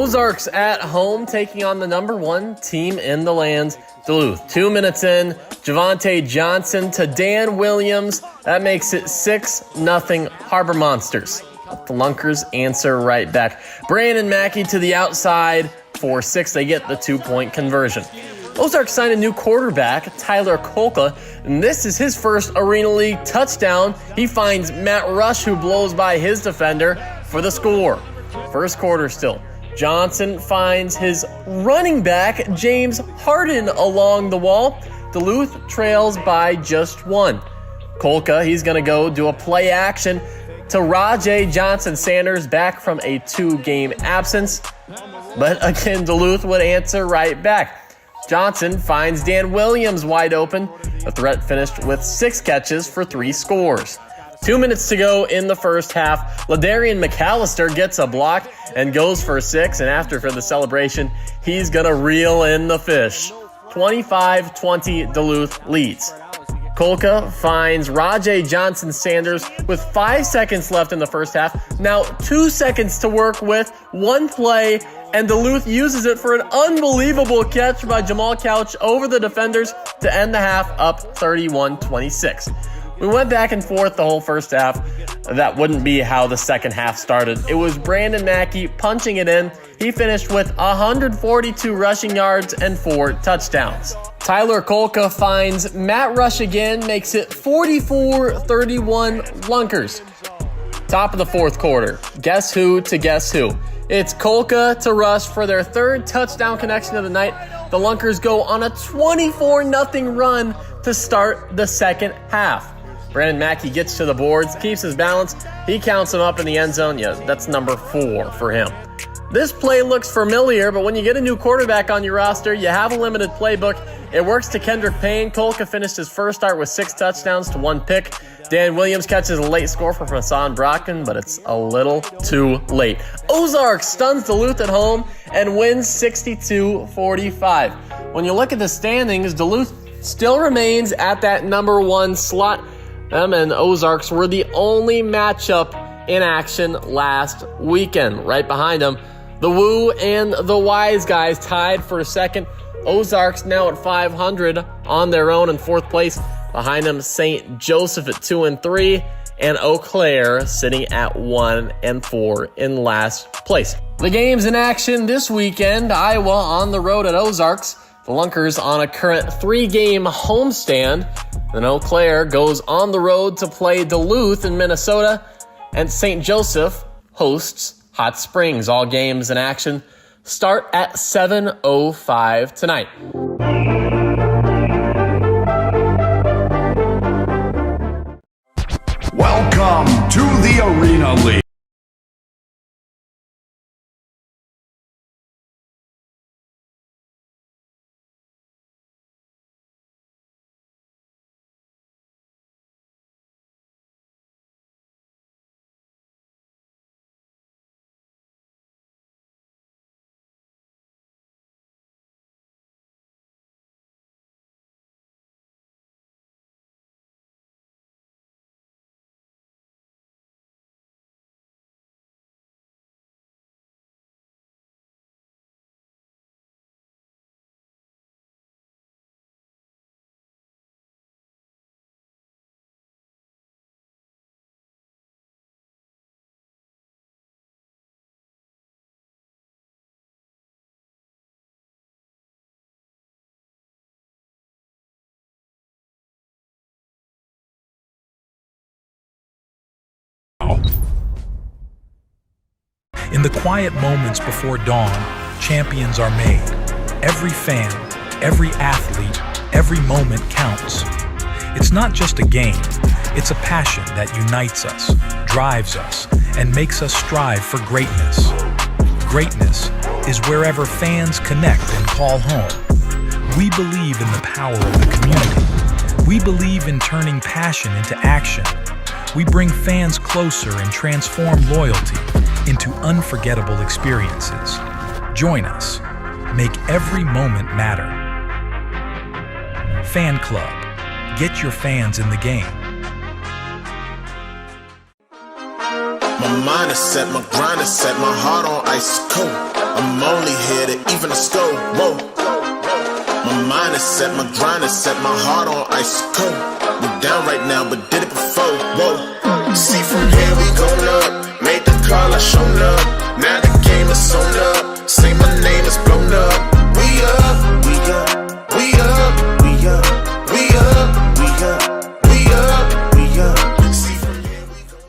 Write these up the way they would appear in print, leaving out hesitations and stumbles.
Ozarks at home taking on the number 1 team in the land, Duluth. 2 minutes in, Javante Johnson to Dan Williams. That makes it 6-0 Harbor Monsters. The Lunkers answer right back. Brandon Mackey to the outside for 6. They get the 2-point conversion. Ozarks signed a new quarterback, Tyler Kolka, and this is his first Arena League touchdown. He finds Matt Rush, who blows by his defender for the score. First quarter still. Johnson finds his running back, James Harden, along the wall. Duluth trails by just 1. Kolka, he's going to go do a play action to Rajay Johnson-Sanders, back from a 2-game absence. But again, Duluth would answer right back. Johnson finds Dan Williams wide open. The threat finished with 6 catches for 3 scores. 2 minutes to go in the first half. Ladarian McAllister gets a block and goes for 6. And after, for the celebration, he's going to reel in the fish. 25-20 Duluth leads. Kolka finds Rajay Johnson-Sanders with 5 seconds left in the first half. Now 2 seconds to work with, 1 play, and Duluth uses it for an unbelievable catch by Jamal Couch over the defenders to end the half up 31-26. We went back and forth the whole first half. That wouldn't be how the second half started. It was Brandon Mackey punching it in. He finished with 142 rushing yards and 4 touchdowns. Tyler Kolka finds Matt Rush again, makes it 44-31 Lunkers. Top of the fourth quarter. Guess who to guess who? It's Kolka to Rush for their 3rd touchdown connection of the night. The Lunkers go on a 24-0 run to start the second half. Brandon Mackey gets to the boards, keeps his balance. He counts him up in the end zone. Yeah, that's number 4 for him. This play looks familiar, but when you get a new quarterback on your roster, you have a limited playbook. It works to Kendrick Payne. Kolka finished his first start with 6 touchdowns to 1 pick. Dan Williams catches a late score from Hassan Brockton, but it's a little too late. Ozarks stuns Duluth at home and wins 62-45. When you look at the standings, Duluth still remains at that number 1 slot. Them and Ozarks were the only matchup in action last weekend. Right behind them, the Woo and the Wise Guys tied for second. Ozarks now at 500 on their own in 4th place. Behind them, St. Joseph at 2-3, and Eau Claire sitting at 1-4 in last place. The games in action this weekend: Iowa on the road at Ozarks. The Lunkers on a current 3-game homestand. Then Eau Claire goes on the road to play Duluth in Minnesota, and St. Joseph hosts Hot Springs. All games in action start at 7:05 tonight. Welcome to the Arena League. In the quiet moments before dawn, champions are made. Every fan, every athlete, every moment counts. It's not just a game, it's a passion that unites us, drives us, and makes us strive for greatness. Greatness is wherever fans connect and call home. We believe in the power of the community. We believe in turning passion into action. We bring fans closer and transform loyalty into unforgettable experiences. Join us. Make every moment matter. Fan Club. Get your fans in the game. My mind is set, my grind is set, my heart on ice cold. I'm only here to even the score. Whoa. My mind is set, my grind is set, my heart on ice cold. We down right now, but did it before. Whoa. See from here we gon' up. Made the call, I shown up. Now the game is sewn up. Say my name is blown up. We up, we up, we up, we up, we up, we up, we up, we up. See from here we gon'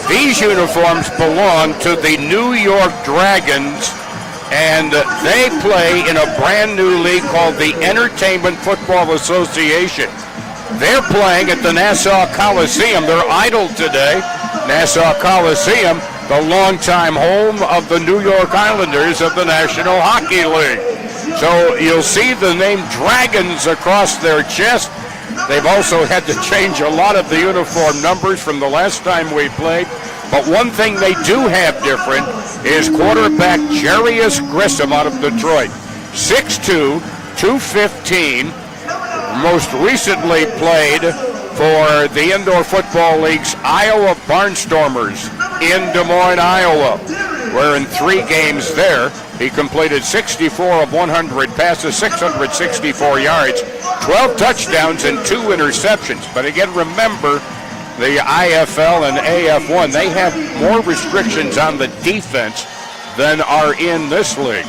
These uniforms belong to the New York Dragons, and they play in a brand new league called the Entertainment Football Association. They're playing at the Nassau Coliseum. They're idle today. Nassau Coliseum, the longtime home of the New York Islanders of the National Hockey League. So you'll see the name Dragons across their chest. They've also had to change a lot of the uniform numbers from the last time we played. But one thing they do have different is quarterback Jarius Grissom out of Detroit. 6'2", 215, most recently played for the Indoor Football League's Iowa Barnstormers in Des Moines, Iowa, where in 3 games there, he completed 64 of 100 passes, 664 yards, 12 touchdowns, and 2 interceptions. But again, remember, the IFL and AF1, they have more restrictions on the defense than are in this league.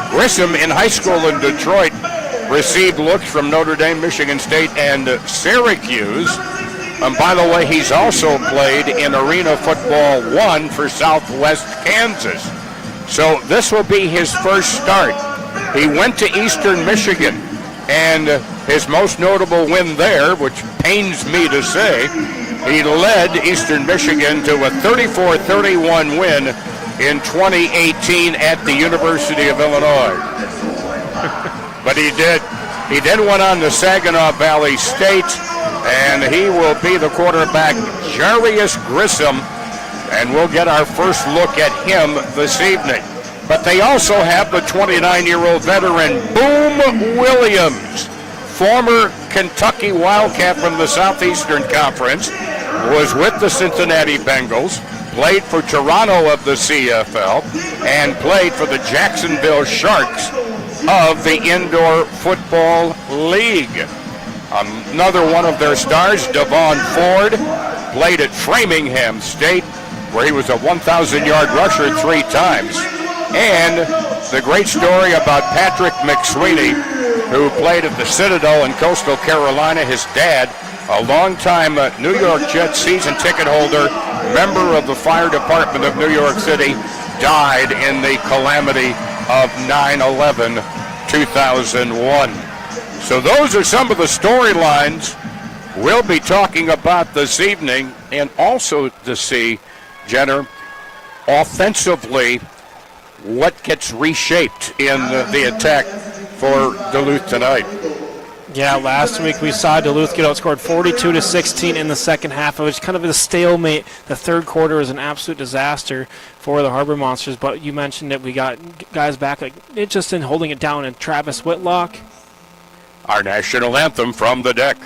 Grissom in high school in Detroit received looks from Notre Dame, Michigan State, and Syracuse. And by the way, he's also played in Arena Football 1 for Southwest Kansas. So this will be his first start. He went to Eastern Michigan, and his most notable win there, which pains me to say, he led Eastern Michigan to a 34-31 win in 2018 at the University of Illinois. But he did. He then went on to Saginaw Valley State, and he will be the quarterback, Jarius Grissom, and we'll get our first look at him this evening. But they also have the 29-year-old veteran, Boom Williams, former Kentucky Wildcat from the Southeastern Conference, was with the Cincinnati Bengals, played for Toronto of the CFL, and played for the Jacksonville Sharks of the Indoor Football League. Another one of their stars, Devon Ford, played at Framingham State, where he was a 1,000-yard rusher 3 times. And the great story about Patrick McSweeney, who played at the Citadel in Coastal Carolina. His dad, a longtime New York Jets season ticket holder, member of the fire department of New York City, died in the calamity of 9/11/2001. So those are some of the storylines we'll be talking about this evening, and also to see, Jenner, offensively, what gets reshaped in the attack for Duluth tonight. Yeah, last week we saw Duluth get outscored 42-16 in the second half. It was kind of a stalemate. The third quarter was an absolute disaster for the Harbor Monsters, but you mentioned that we got guys back like it just in holding it down, and Travis Whitlock. Our national anthem from the deck.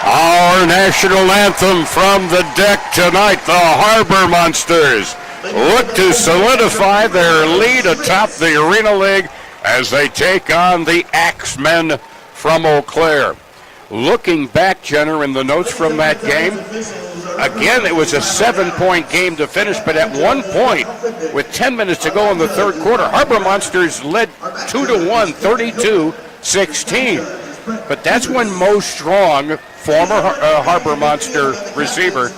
Our national anthem from the deck tonight, the Harbor Monsters look to solidify their lead atop the Arena League as they take on the Axemen from Eau Claire. Looking back, Jenner, in the notes from that game, again, it was a 7-point game to finish, but at one point, with 10 minutes to go in the third quarter, Harbor Monsters led 2-1, 32-16. But that's when Mo Strong, former Harbor Monster receiver,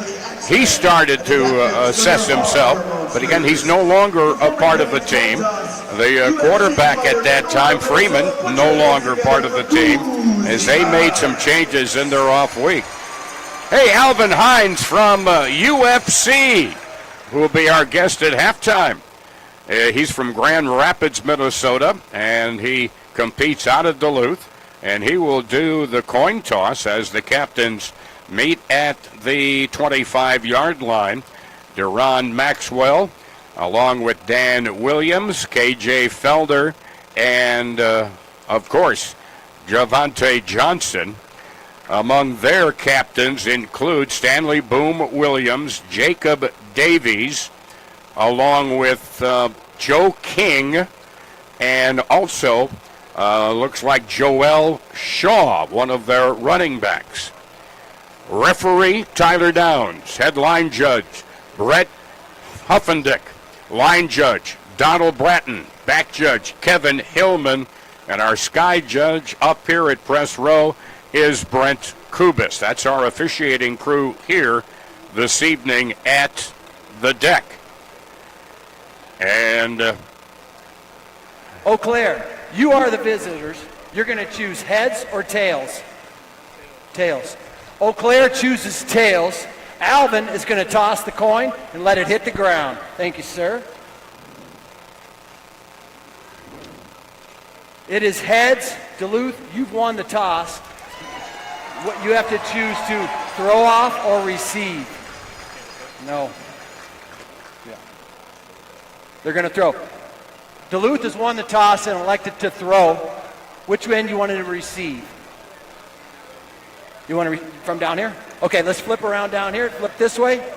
he started to assess himself. But again, he's no longer a part of the team. The quarterback at that time, Freeman, no longer part of the team, as they made some changes in their off week. Hey, Alvin Hines from UFC, who will be our guest at halftime. He's from Grand Rapids, Minnesota, and he competes out of Duluth. And he will do the coin toss as the captains meet at the 25-yard line. Deron Maxwell, along with Dan Williams, KJ Felder, and, of course, Javante Johnson. Among their captains include Stanley Boom Williams, Jacob Davies, along with Joe King, and also looks like Joel Shaw, one of their running backs. Referee Tyler Downs, head line judge Brett Huffendick, line judge Donald Bratton, back judge Kevin Hillman, and our sky judge up here at press row is Brent Kubis. That's our officiating crew here this evening at the deck. And Eau Claire, you are the visitors. You're going to choose heads or tails? Tails. Eau Claire chooses tails. Alvin is going to toss the coin and let it hit the ground. Thank you, sir. It is heads. Duluth, you've won the toss. What you have to choose to throw off or receive. No. Yeah. They're going to throw. Duluth has won the toss and elected to throw. Which end you wanted to receive? You want to from down here? Okay, let's flip around down here. Flip this way.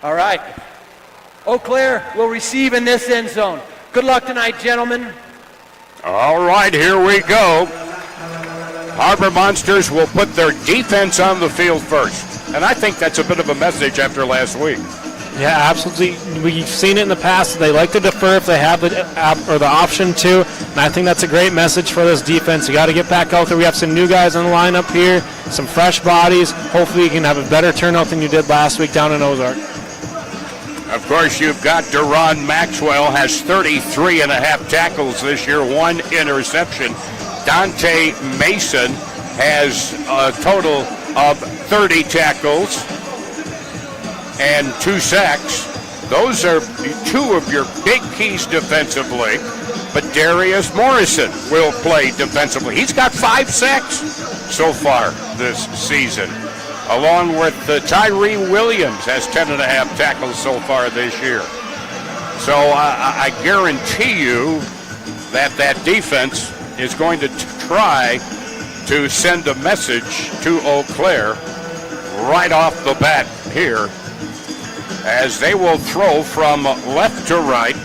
All right. Eau Claire will receive in this end zone. Good luck tonight, gentlemen. All right, here we go. Harbor Monsters will put their defense on the field first. And I think that's a bit of a message after last week. Yeah, absolutely. We've seen it in the past. They like to defer if they have the option to, and I think that's a great message for this defense. You got to get back out there. We have some new guys on the lineup here, some fresh bodies. Hopefully you can have a better turnout than you did last week down in Ozark. Of course, you've got Deron Maxwell has 33 and a half tackles this year, 1 interception. Dante Mason has a total of 30 tackles and 2 sacks. Those are 2 of your big keys defensively, but Darius Morrison will play defensively. He's got 5 sacks so far this season, along with Tyree Williams has 10 and a half tackles so far this year. So I guarantee you that defense is going to try to send a message to Eau Claire right off the bat here, as they will throw from left to right.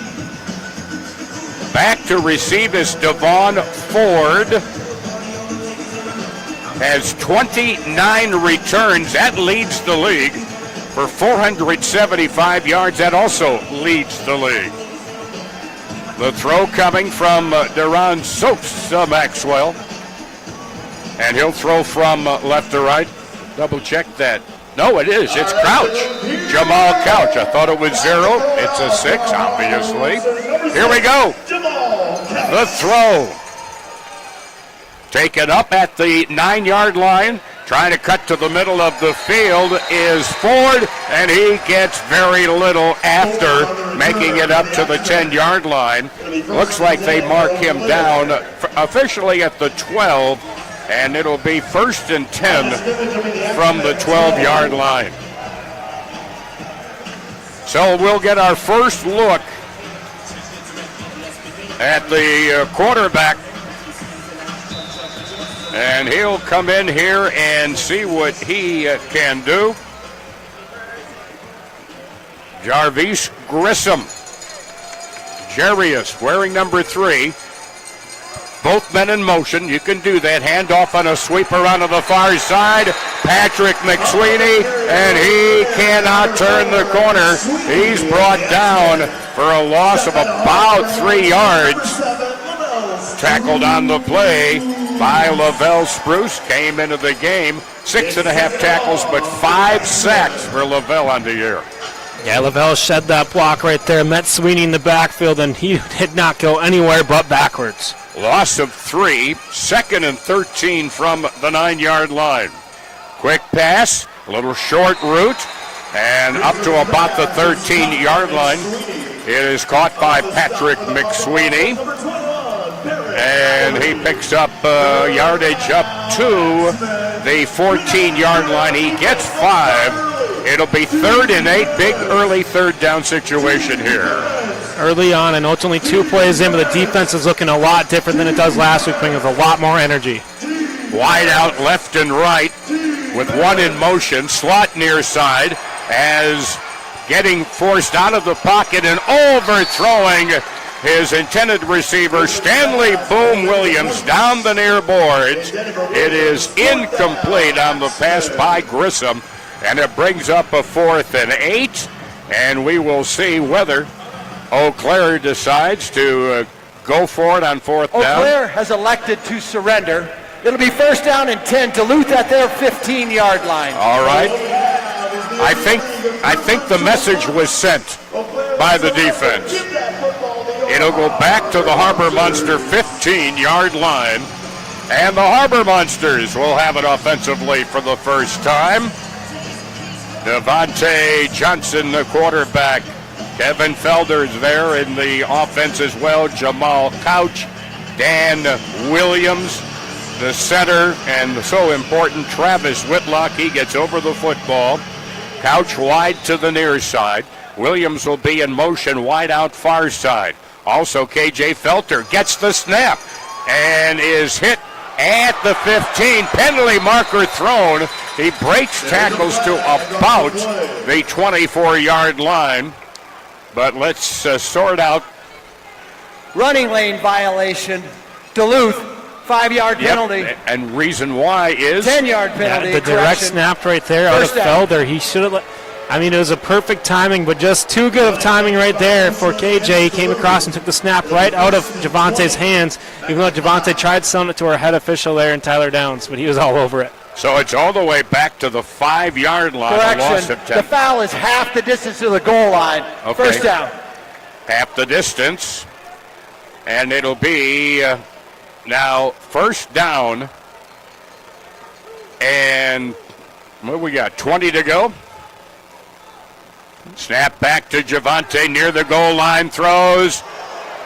Back to receive is Devon Ford. Has 29 returns. That leads the league for 475 yards. That also leads the league. The throw coming from Deron Sosa Maxwell. And he'll throw from left to right. Double check that. No, it is. It's Couch. Jamal Couch. I thought it was 0. It's a 6, obviously. Here we go. The throw. Taken up at the 9-yard line. Trying to cut to the middle of the field is Ford, and he gets very little after making it up to the 10-yard line. Looks like they mark him down officially at the 12. And it'll be 1st and 10 from the 12-yard line. So we'll get our first look at the quarterback. And he'll come in here and see what he can do. Jarvis Grissom. Jarius wearing number 3. Both men in motion. You can do that. Handoff on a sweeper onto the far side. Patrick McSweeney, and he cannot turn the corner. He's brought down for a loss of about 3 yards. Tackled on the play by Lavelle Spruce. Came into the game. 6.5 tackles, but 5 sacks for Lavelle on the year. Yeah, Lavelle shed that block right there. Met Sweeney in the backfield, and he did not go anywhere but backwards. Loss of 3, 2nd and 13 from the 9-yard line. Quick pass, a little short route, and up to about the 13-yard line. It is caught by Patrick McSweeney, and he picks up yardage up to the 14-yard line. He gets 5. It'll be 3rd and 8, big early 3rd down situation here. Early on, I know it's only 2 plays in, but the defense is looking a lot different than it does last week, playing with a lot more energy. Wide out left and right with 1 in motion, slot near side, as getting forced out of the pocket and overthrowing his intended receiver, Stanley Boom Williams, down the near boards. It is incomplete on the pass by Grissom, and it brings up a 4th and 8, and we will see whether Eau Claire decides to go for it on 4th down. Eau Claire has elected to surrender. It'll be 1st down and 10. Duluth at their 15-yard line. All right. I think the message was sent by the defense. It'll go back to the Harbor Monster 15-yard line, and the Harbor Monsters will have it offensively for the first time. Devontae Johnson, the quarterback. Kevin Felder's there in the offense as well. Jamal Couch, Dan Williams, the center, and so important Travis Whitlock. He gets over the football. Couch wide to the near side. Williams will be in motion wide out far side. Also, KJ Felter gets the snap and is hit at the 15. Penalty marker thrown. He breaks tackles to about the 24-yard line. But let's sort out. Running lane violation. Duluth, 5-yard penalty. And reason why is 10-yard penalty. The direct snap right there out of Felder. He should have. I mean, it was a perfect timing, but just too good of timing right there for KJ. He came across and took the snap right out of Javante's hands, even though Javante tried to send it to our head official there in Tyler Downs, but he was all over it. So it's all the way back to the 5-yard line. Correction. The foul is half the distance to the goal line. Okay. First down. Half the distance. And it'll be now first down. And what we got? 20 to go. Snap back to Javante near the goal line, throws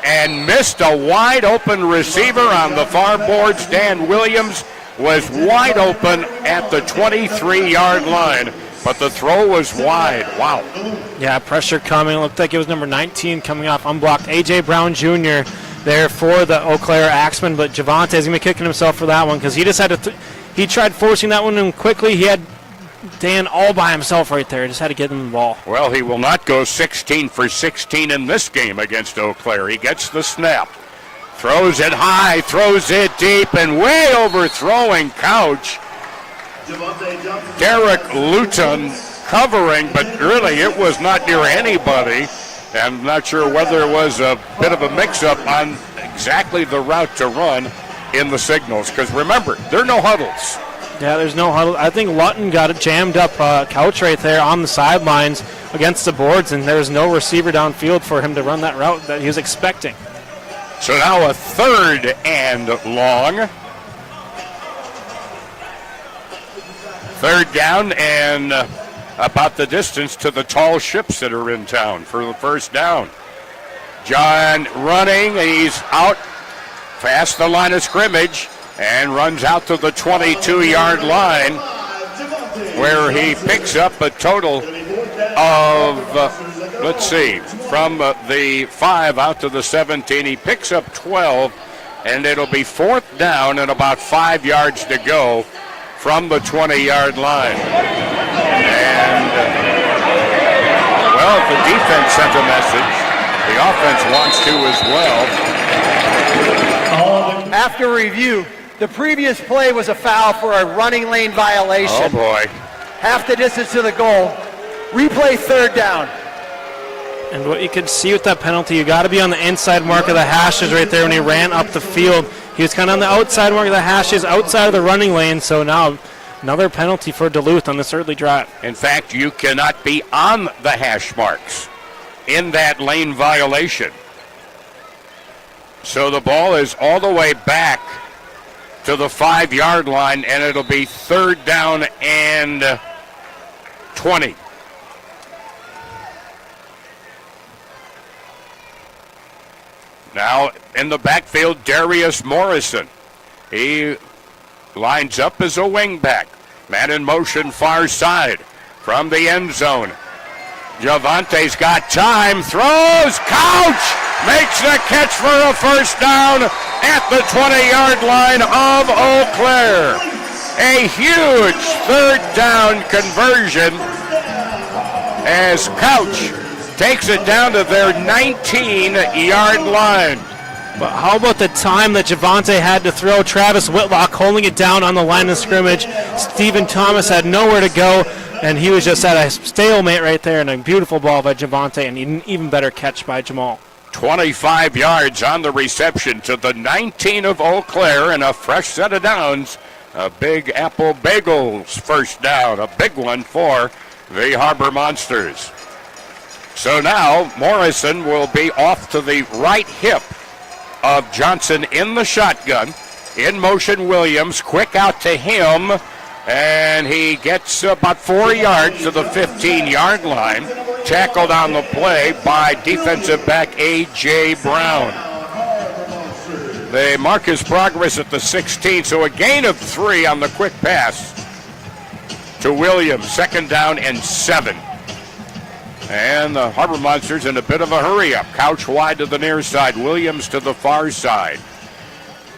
and missed a wide open receiver on the far boards. Dan Williams was wide open at the 23-yard line, but the throw was wide. Wow. Yeah, pressure coming. It looked like it was number 19 coming off unblocked. A.J. Brown Jr. there for the Eau Claire Axemen, but Javante's going to be kicking himself for that one because he just had to he tried forcing that one in quickly. He had Dan all by himself right there. Just had to get him the ball. Well, he will not go 16 for 16 in this game against Eau Claire. He gets the snap. Throws it high, throws it deep, and way overthrowing Couch. Derek Luton covering, but really it was not near anybody. I'm not sure whether it was a bit of a mix-up on exactly the route to run in the signals. Because remember, there are no huddles. Yeah, there's no huddle. I think Lutton got it jammed up Couch right there on the sidelines against the boards, and there was no receiver downfield for him to run that route that he was expecting. So now a 3rd and long. 3rd down and about the distance to the tall ships that are in town for the first down. John running, and he's out past the line of scrimmage and runs out to the 22-yard line where he picks up a total of, let's see, from the 5 out to the 17. He picks up 12, and it'll be 4th down and about 5 yards to go from the 20-yard line. And, well, if the defense sent a message, the offense wants to as well. After review, the previous play was a foul for a running lane violation. Oh, boy. Half the distance to the goal. Replay 3rd down. And what you could see with that penalty, you got to be on the inside mark of the hashes right there when he ran up the field. He was kind of on the outside mark of the hashes, outside of the running lane, so now another penalty for Duluth on this early drive. In fact, you cannot be on the hash marks in that lane violation. So the ball is all the way back to the 5-yard line, and it'll be 3rd down and 20. Now in the backfield, Darius Morrison. He lines up as a wingback. Man in motion far side from the end zone. Javante's got time, throws, Couch makes the catch for a first down at the 20-yard line of Eau Claire. A huge 3rd down conversion as Couch takes it down to their 19-yard line. But how about the time that Javante had to throw? Travis Whitlock holding it down on the line of scrimmage. Stephen Thomas had nowhere to go, and he was just at a stalemate right there, and a beautiful ball by Javante, and an even better catch by Jamal. 25 yards on the reception to the 19 of Eau Claire, and a fresh set of downs. A Big Apple Bagels first down, a big one for the Harbor Monsters. So now Morrison will be off to the right hip of Johnson in the shotgun. In motion Williams, quick out to him, and he gets about 4 yards to the 15-yard line. Tackled on the play by defensive back A.J. Brown. They mark his progress at the 16, so a gain of 3 on the quick pass to Williams. 2nd down and 7. And the Harbor Monsters in a bit of a hurry up. Couch wide to the near side. Williams to the far side.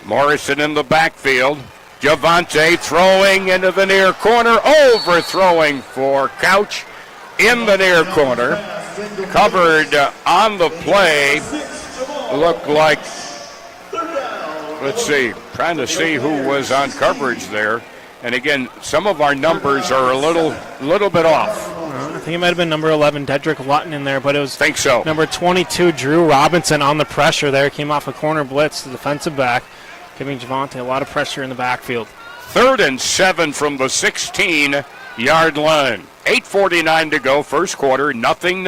Morrison in the backfield. Javante throwing into the near corner. Overthrowing for Couch in the near corner. Covered on the play. Looked like, let's see, trying to see who was on coverage there. And again, some of our numbers are a little bit off. I think it might have been number 11, Dedrick Lutton in there, but it was think so. Number 22, Drew Robinson on the pressure there. Came off a corner blitz, the defensive back, giving Javante a lot of pressure in the backfield. 3rd and 7 from the 16-yard line. 8:49 to go, first quarter, nothing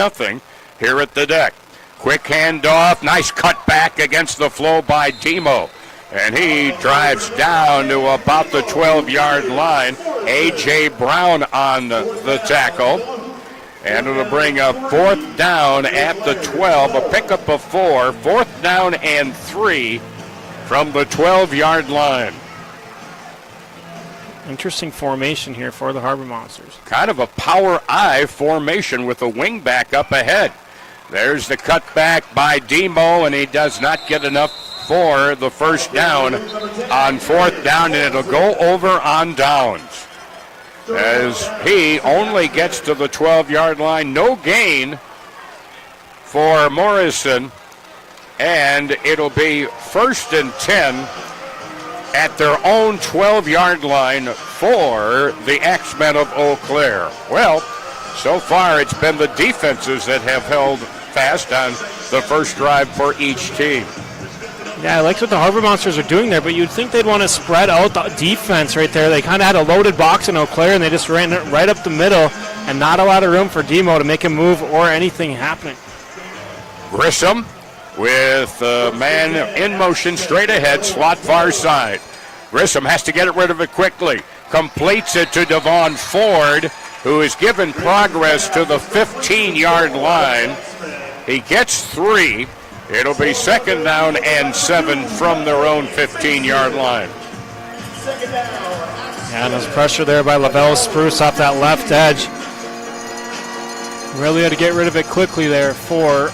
here at the deck. Quick handoff, nice cut back against the flow by Demo. And he drives down to about the 12-yard line. A.J. Brown on the tackle. And it'll bring a 4th down at the 12, a pickup of 4, 4th down and 3 from the 12-yard line. Interesting formation here for the Harbor Monsters. Kind of a power I formation with a wing back up ahead. There's the cutback by Demo, and he does not get enough for the first down on 4th down, and it'll go over on downs. As he only gets to the 12-yard line, no gain for Morrison, and it'll be 1st and 10 at their own 12-yard line for the Axemen of Eau Claire. Well, so far it's been the defenses that have held fast on the first drive for each team. Yeah, I like what the Harbor Monsters are doing there, but you'd think they'd want to spread out the defense right there. They kind of had a loaded box in Eau Claire, and they just ran it right up the middle, and not a lot of room for Demo to make a move or anything happening. Grissom with the man in motion straight ahead, slot far side. Grissom has to get rid of it quickly. Completes it to Devon Ford, who is given progress to the 15-yard line. He gets 3. It'll be 2nd down and 7 from their own 15-yard line. Yeah, and there's pressure there by Lavelle Spruce off that left edge. Really had to get rid of it quickly there for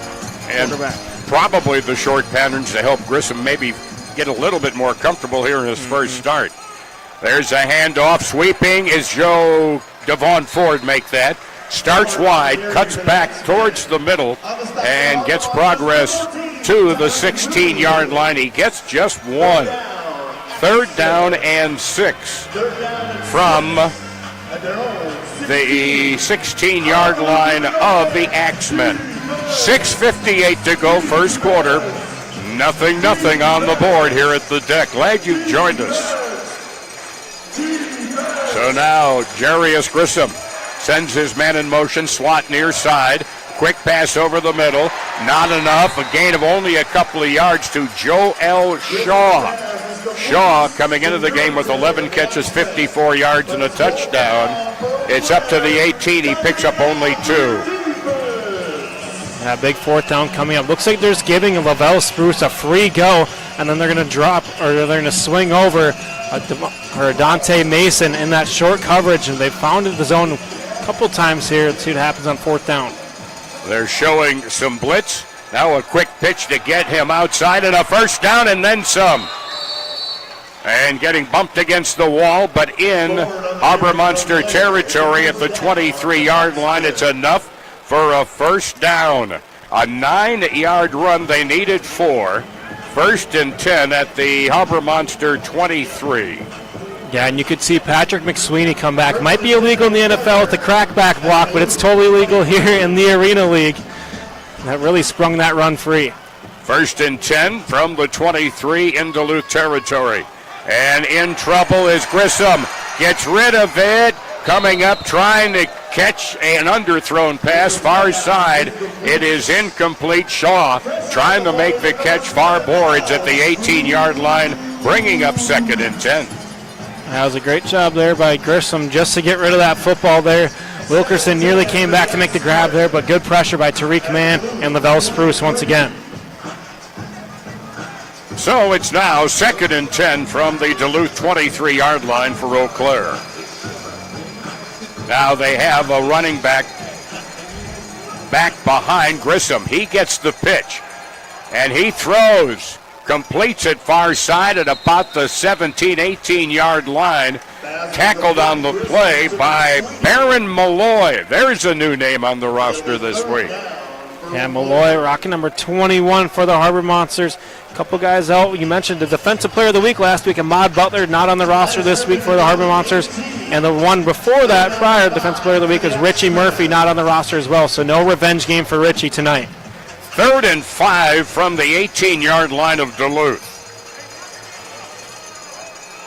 quarterback. Probably the short patterns to help Grissom maybe get a little bit more comfortable here in his first start. There's a handoff. Sweeping is Joe Devon Ford make that. Starts wide, cuts back towards the middle, and gets progress to the 16-yard line. He gets just 1. 3rd down and 6 from the 16-yard line of the Axemen. 6:58 to go, first quarter. Nothing on the board here at the deck. Glad you joined us. So now Jarius Grissom sends his man in motion, slot near side. Quick pass over the middle. Not enough. A gain of only a couple of yards to Joel Shaw. Shaw coming into the game with 11 catches, 54 yards, and a touchdown. It's up to the 18. He picks up only 2. Yeah, big 4th down coming up. Looks like they're just giving Lavelle Spruce a free go, and then they're going to drop, or they're going to swing over Dante Mason in that short coverage, and they've found the zone a couple times here. Let's see what happens on 4th down. They're showing some blitz. Now a quick pitch to get him outside, and a first down, and then some. And getting bumped against the wall, but in Harbor Monster territory at the 23-yard line. It's enough for a first down. A 9-yard run. They needed 4. 1st and 10 at the Harbor Monster 23. Yeah, and you could see Patrick McSweeney come back. Might be illegal in the NFL with the crackback block, but it's totally legal here in the Arena League. That really sprung that run free. 1st and 10 from the 23 in Duluth territory. And in trouble is Grissom. Gets rid of it. Coming up, trying to catch an underthrown pass, far side. It is incomplete. Shaw trying to make the catch, far boards at the 18-yard line, bringing up 2nd and 10. That was a great job there by Grissom just to get rid of that football there. Wilkerson nearly came back to make the grab there, but good pressure by Tariq Mann and Lavelle Spruce once again. So it's now 2nd and 10 from the Duluth 23-yard line for Eau Claire. Now they have a running back back behind Grissom. He gets the pitch, and he throws. Completes it far side at about the 17, 18-yard line. Tackled on the play by Baron Malloy. There's a new name on the roster this week. Yeah, Malloy rocking number 21 for the Harbor Monsters. A couple guys out. You mentioned the Defensive Player of the Week last week, Ahmad Butler, not on the roster this week for the Harbor Monsters. And the one before that, prior Defensive Player of the Week, was Richie Murphy, not on the roster as well. So no revenge game for Richie tonight. 3rd and 5 from the 18-yard line of Duluth.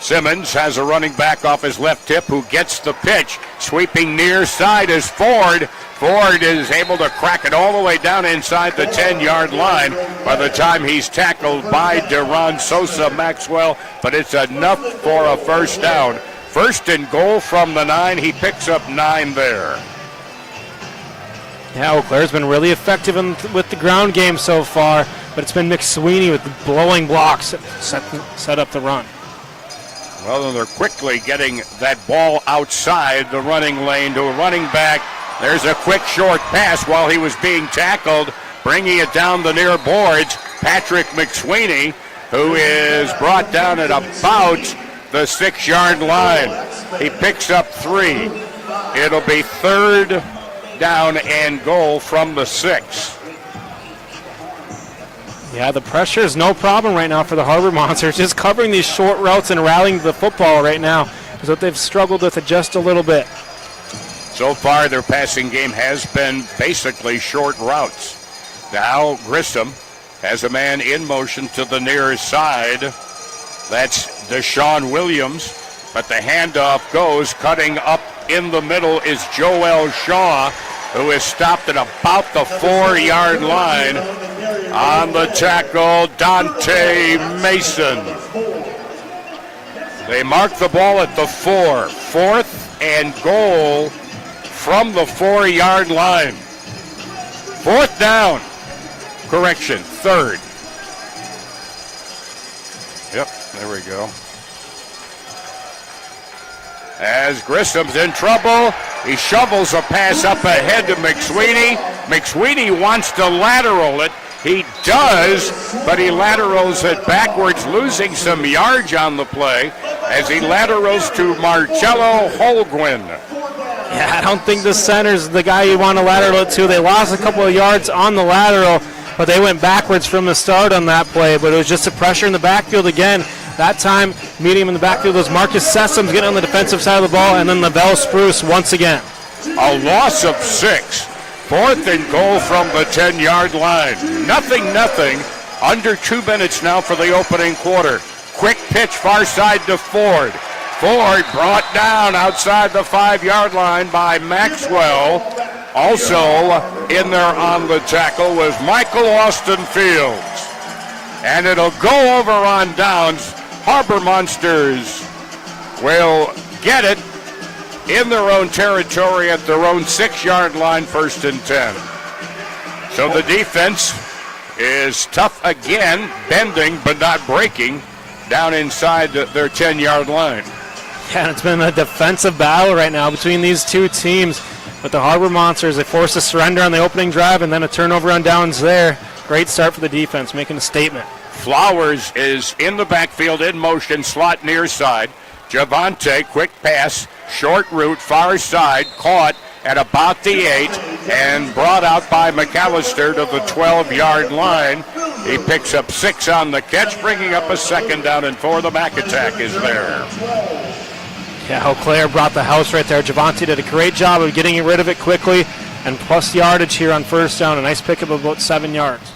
Simmons has a running back off his left hip who gets the pitch. Sweeping near side is Ford. Ford is able to crack it all the way down inside the 10-yard line by the time he's tackled by Deron Sosa Maxwell, but it's enough for a first down. 1st and goal from the 9. He picks up 9 there. Yeah, Eau Claire's been really effective with the ground game so far, but it's been McSweeney with the blowing blocks that set up the run. Well, they're quickly getting that ball outside the running lane to a running back. There's a quick short pass while he was being tackled, bringing it down the near boards. Patrick McSweeney, who is brought down at about the 6-yard line. He picks up 3. It'll be 3rd down and goal from the 6. Yeah, the pressure is no problem right now for the Harbor Monsters. Just covering these short routes and rallying the football right now is what they've struggled with just a little bit. So far, their passing game has been basically short routes. Now Grissom has a man in motion to the near side. That's Deshaun Williams, but the handoff goes. Cutting up in the middle is Joel Shaw, who is stopped at about the 4-yard line. On the tackle, Dante Mason. They mark the ball at the 4. 4th and goal from the 4-yard line. 4th down. Correction, 3rd. Yep, there we go. As Grissom's in trouble, he shovels a pass up ahead to McSweeney. McSweeney wants to lateral it. He does, but he laterals it backwards, losing some yards on the play as he laterals to Marcello Holguin. Yeah, I don't think the center's the guy you want to lateral it to. They lost a couple of yards on the lateral, but they went backwards from the start on that play. But it was just a pressure in the backfield again. That time, meeting him in the backfield was Marcus Sessoms getting on the defensive side of the ball, and then Lavelle Spruce once again. A loss of 6. 4th and goal from the 10-yard line. 0-0. Under 2 minutes now for the opening quarter. Quick pitch far side to Ford. Ford brought down outside the 5-yard line by Maxwell. Also in there on the tackle was Michael Austin Fields. And it'll go over on downs. Harbor Monsters will get it in their own territory at their own 6-yard line, 1st and 10. So the defense is tough again, bending but not breaking down inside their 10-yard line. Yeah, and it's been a defensive battle right now between these two teams. But the Harbor Monsters, they forced a surrender on the opening drive and then a turnover on downs there. Great start for the defense, making a statement. Flowers is in the backfield, in motion, slot near side. Javante, quick pass, short route, far side, caught at about the 8 and brought out by McAllister to the 12-yard line. He picks up 6 on the catch, bringing up a 2nd down and 4. The back attack is there. Yeah, Eau Claire brought the house right there. Javante did a great job of getting rid of it quickly and plus yardage here on 1st down. A nice pickup of about 7 yards.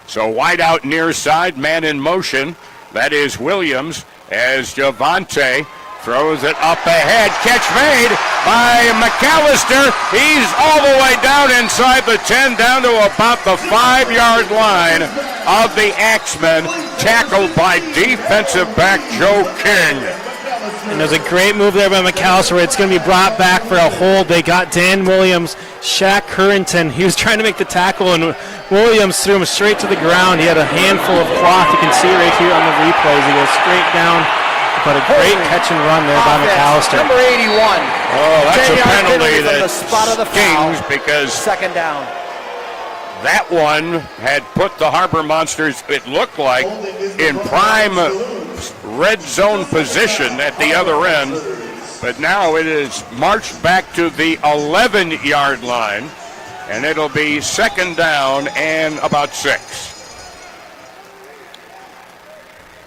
So wide out near side, man in motion. That is Williams as Javante throws it up ahead. Catch made by McAllister. He's all the way down inside the 10, down to about the 5-yard line of the Axemen. Tackled by defensive back Joe King. And there's a great move there by McAllister. It's going to be brought back for a hold. They got Dan Williams, Shaq Currington. He was trying to make the tackle, and Williams threw him straight to the ground. He had a handful of cloth. You can see right here on the replays. He goes straight down But a great catch and run there by McAllister. Number 81. Oh, that's a 10-yard penalty from that the spot of the foul. stings because Second down. that one had put the Harbor Monsters, it looked like, in prime red zone position at the other end. But now it is marched back to the 11-yard line, and it'll be second down and about 6.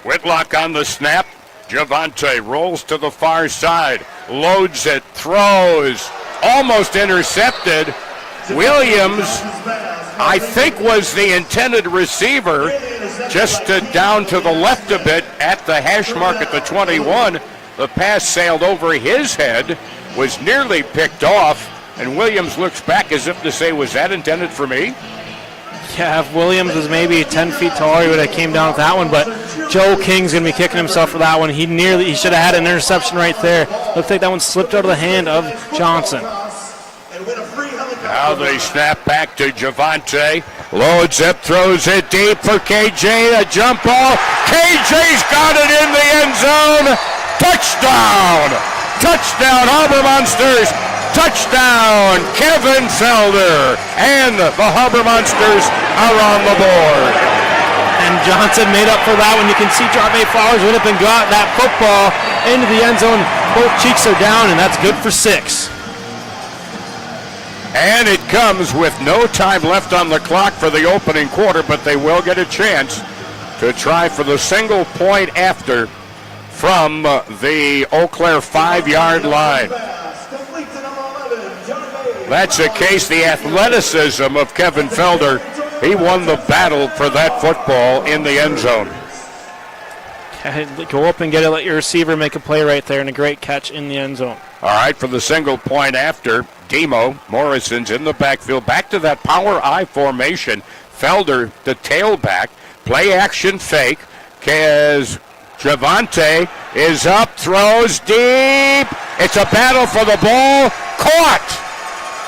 Whitlock on the snap. Javante rolls to the far side, loads it, throws, almost intercepted. Williams, I think, was the intended receiver, just down to the left a bit at the hash mark at the 21. The pass sailed over his head, was nearly picked off, and Williams looks back as if to say, was that intended for me? Yeah, if Williams was maybe 10 feet taller, he would have came down with that one, but Joe King's going to be kicking himself for that one. He should have had an interception right there. Looks like that one slipped out of the hand of Johnson. Now they snap back to Javante. Loads it, throws it deep for KJ. A jump ball. KJ's got it in the end zone. Touchdown! Touchdown, Harbor Monsters! Touchdown, Kevin Felder! And the Harbor Monsters are on the board. And Johnson made up for that one. You can see Jarvay Flowers went up and got that football into the end zone. Both cheeks are down, and that's good for 6. And it comes with no time left on the clock for the opening quarter, but they will get a chance to try for the single point after from the Eau Claire 5-yard line. That's the case, the athleticism of Kevin Felder. He won the battle for that football in the end zone. Go up and get it, let your receiver make a play right there, and a great catch in the end zone. All right, for the single point after, Demo Morrison's in the backfield. Back to that power I formation. Felder, the tailback, play action fake. As Javante is up, throws deep. It's a battle for the ball.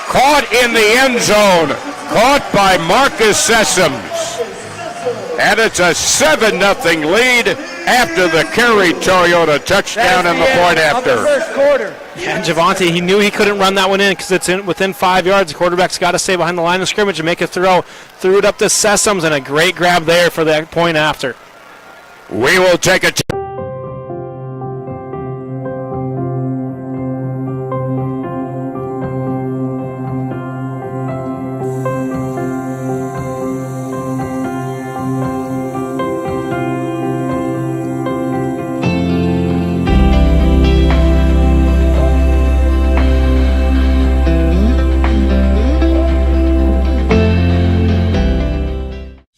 Caught in the end zone. Caught by Marcus Sessoms. And it's a 7-0 lead after the Kerry Toyota touchdown and the point after. The first quarter. Yeah, and Javante, he knew he couldn't run that one in because it's within 5 yards. The quarterback's got to stay behind the line of scrimmage and make a throw. Threw it up to Sessoms, and a great grab there for that point after. We will take a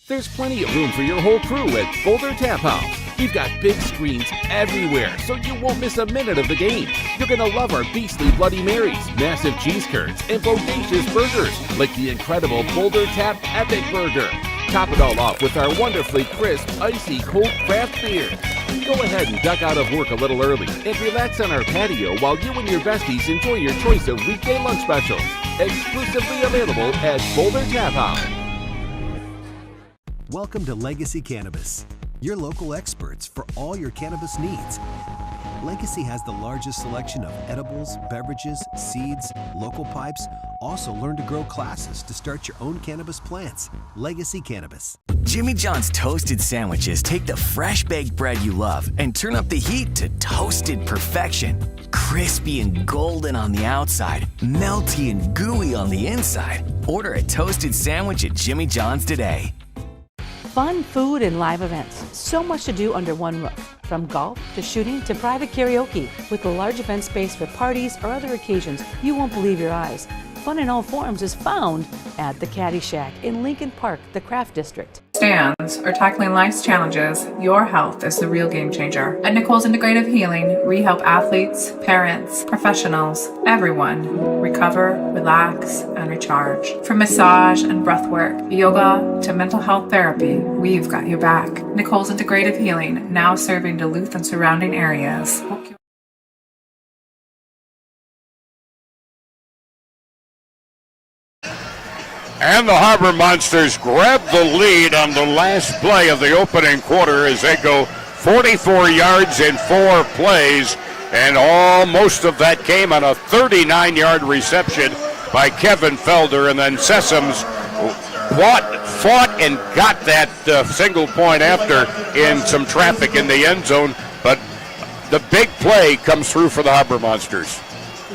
There's plenty of room for your whole crew at Boulder Tap House. We've got big screens everywhere, so you won't miss a minute of the game. You're gonna love our beastly Bloody Marys, massive cheese curds, and bodacious burgers, like the incredible Boulder Tap Epic Burger. Top it all off with our wonderfully crisp, icy cold craft beer. Go ahead and duck out of work a little early and relax on our patio while you and your besties enjoy your choice of weekday lunch specials. Exclusively available at Boulder Tap House. Welcome to Legacy Cannabis, your local experts for all your cannabis needs. Legacy has the largest selection of edibles, beverages, seeds, local pipes. Also learn to grow classes to start your own cannabis plants. Legacy Cannabis. Jimmy John's toasted sandwiches take the fresh baked bread you love and turn up the heat to toasted perfection. Crispy and golden on the outside, melty and gooey on the inside. Order a toasted sandwich at Jimmy John's today. Fun, food, and live events. So much to do under one roof. From golf to shooting to private karaoke. With a large event space for parties or other occasions, you won't believe your eyes. Fun in all forms is found at the Caddy Shack in Lincoln Park, the Craft District. Stands or tackling life's challenges, your health is the real game changer. At Nicole's Integrative Healing, we help athletes, parents, professionals, everyone recover, relax, and recharge. From massage and breathwork, yoga to mental health therapy, we've got your back. Nicole's Integrative Healing, now serving Duluth and surrounding areas. And the Harbor Monsters grab the lead on the last play of the opening quarter as they go 44 yards in 4 plays, and most of that came on a 39-yard reception by Kevin Felder, and then Sessoms fought and got that single point after in some traffic in the end zone, but the big play comes through for the Harbor Monsters.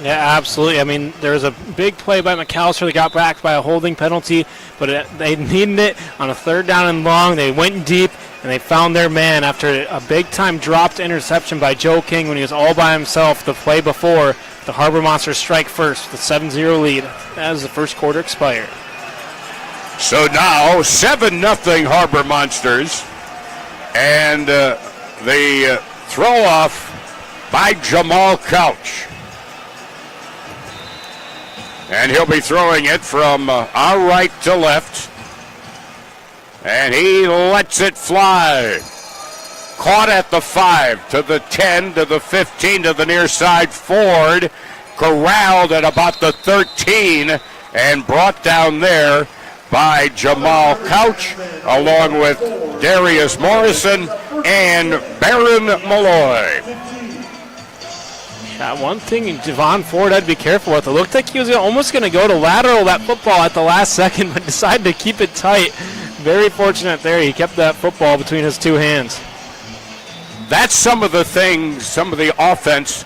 Yeah, absolutely. I mean, there was a big play by McAllister that got back by a holding penalty, but they needed it on a 3rd down and long. They went deep, and they found their man after a big-time dropped interception by Joe King when he was all by himself the play before. The Harbor Monsters strike first with a 7-0 lead as the first quarter expired. So now 7-0 Harbor Monsters, and the throw-off by Jamal Couch. And he'll be throwing it from our right to left. And he lets it fly. Caught at the 5, to the 10, to the 15, to the near side. Ford corralled at about the 13 and brought down there by Jamal Couch, along with Darius Morrison and Baron Malloy. Yeah, one thing Devon Ford had to be careful with. It looked like he was almost going to go to lateral that football at the last second, but decided to keep it tight. Very fortunate there. He kept that football between his 2 hands. That's some of the things, some of the offense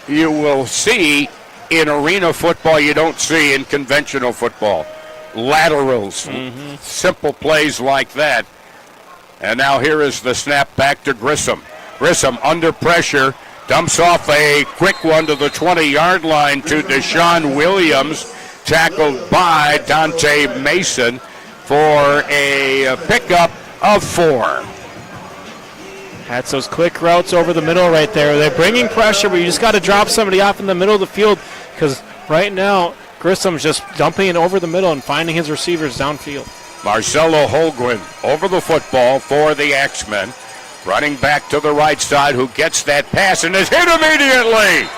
you will see in arena football you don't see in conventional football. Laterals, simple plays like that. And now here is the snap back to Grissom. Grissom under pressure, dumps off a quick one to the 20-yard line to Deshaun Williams, tackled by Dante Mason for a pickup of 4. That's those quick routes over the middle right there. They're bringing pressure, but you just got to drop somebody off in the middle of the field because right now Grissom's just dumping it over the middle and finding his receivers downfield. Marcelo Holguin over the football for the Axemen. Running back to the right side, who gets that pass and is hit immediately.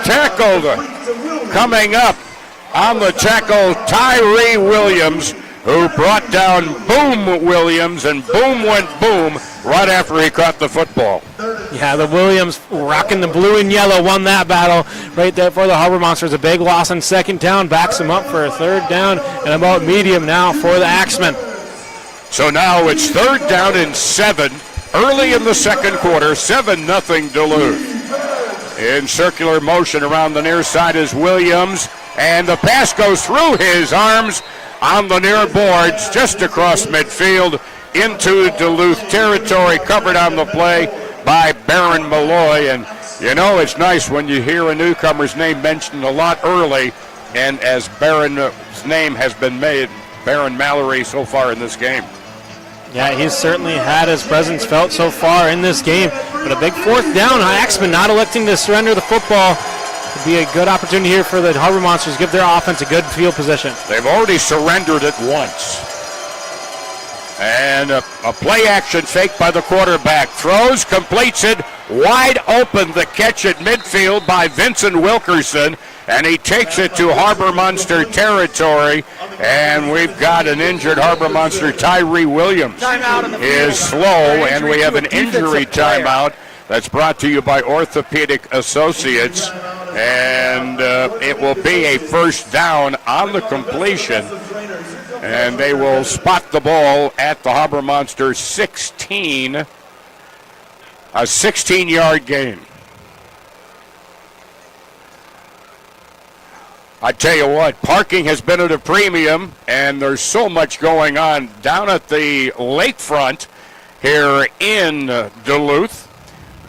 Tackled. Coming up on the tackle, Tyree Williams, who brought down Boom Williams, and Boom went boom right after he caught the football. Yeah, the Williams rocking the blue and yellow won that battle right there for the Harbor Monsters. A big loss on 2nd down, backs them up for a 3rd down, and about medium now for the Axemen. So now it's 3rd down and 7. Early in the second quarter, 7-0 Duluth. In circular motion around the near side is Williams, and the pass goes through his arms on the near boards just across midfield into Duluth territory, covered on the play by Baron Malloy. And you know, it's nice when you hear a newcomer's name mentioned a lot early, and as Baron's name has been made, Baron Mallory so far in this game. Yeah, he's certainly had his presence felt so far in this game. But a big 4th down. Axemen not electing to surrender the football. Could be a good opportunity here for the Harbor Monsters to give their offense a good field position. They've already surrendered it once. And a play action fake by the quarterback. Throws, completes it, wide open. The catch at midfield by Vincent Wilkerson. And he takes it to Harbor Monster territory. And we've got an injured Harbor Monster. Tyree Williams is slow, and we have an injury timeout that's brought to you by Orthopedic Associates. And it will be a 1st down on the completion. And they will spot the ball at the Harbor Monster 16. A 16-yard gain. I tell you what, parking has been at a premium, and there's so much going on down at the lakefront here in Duluth.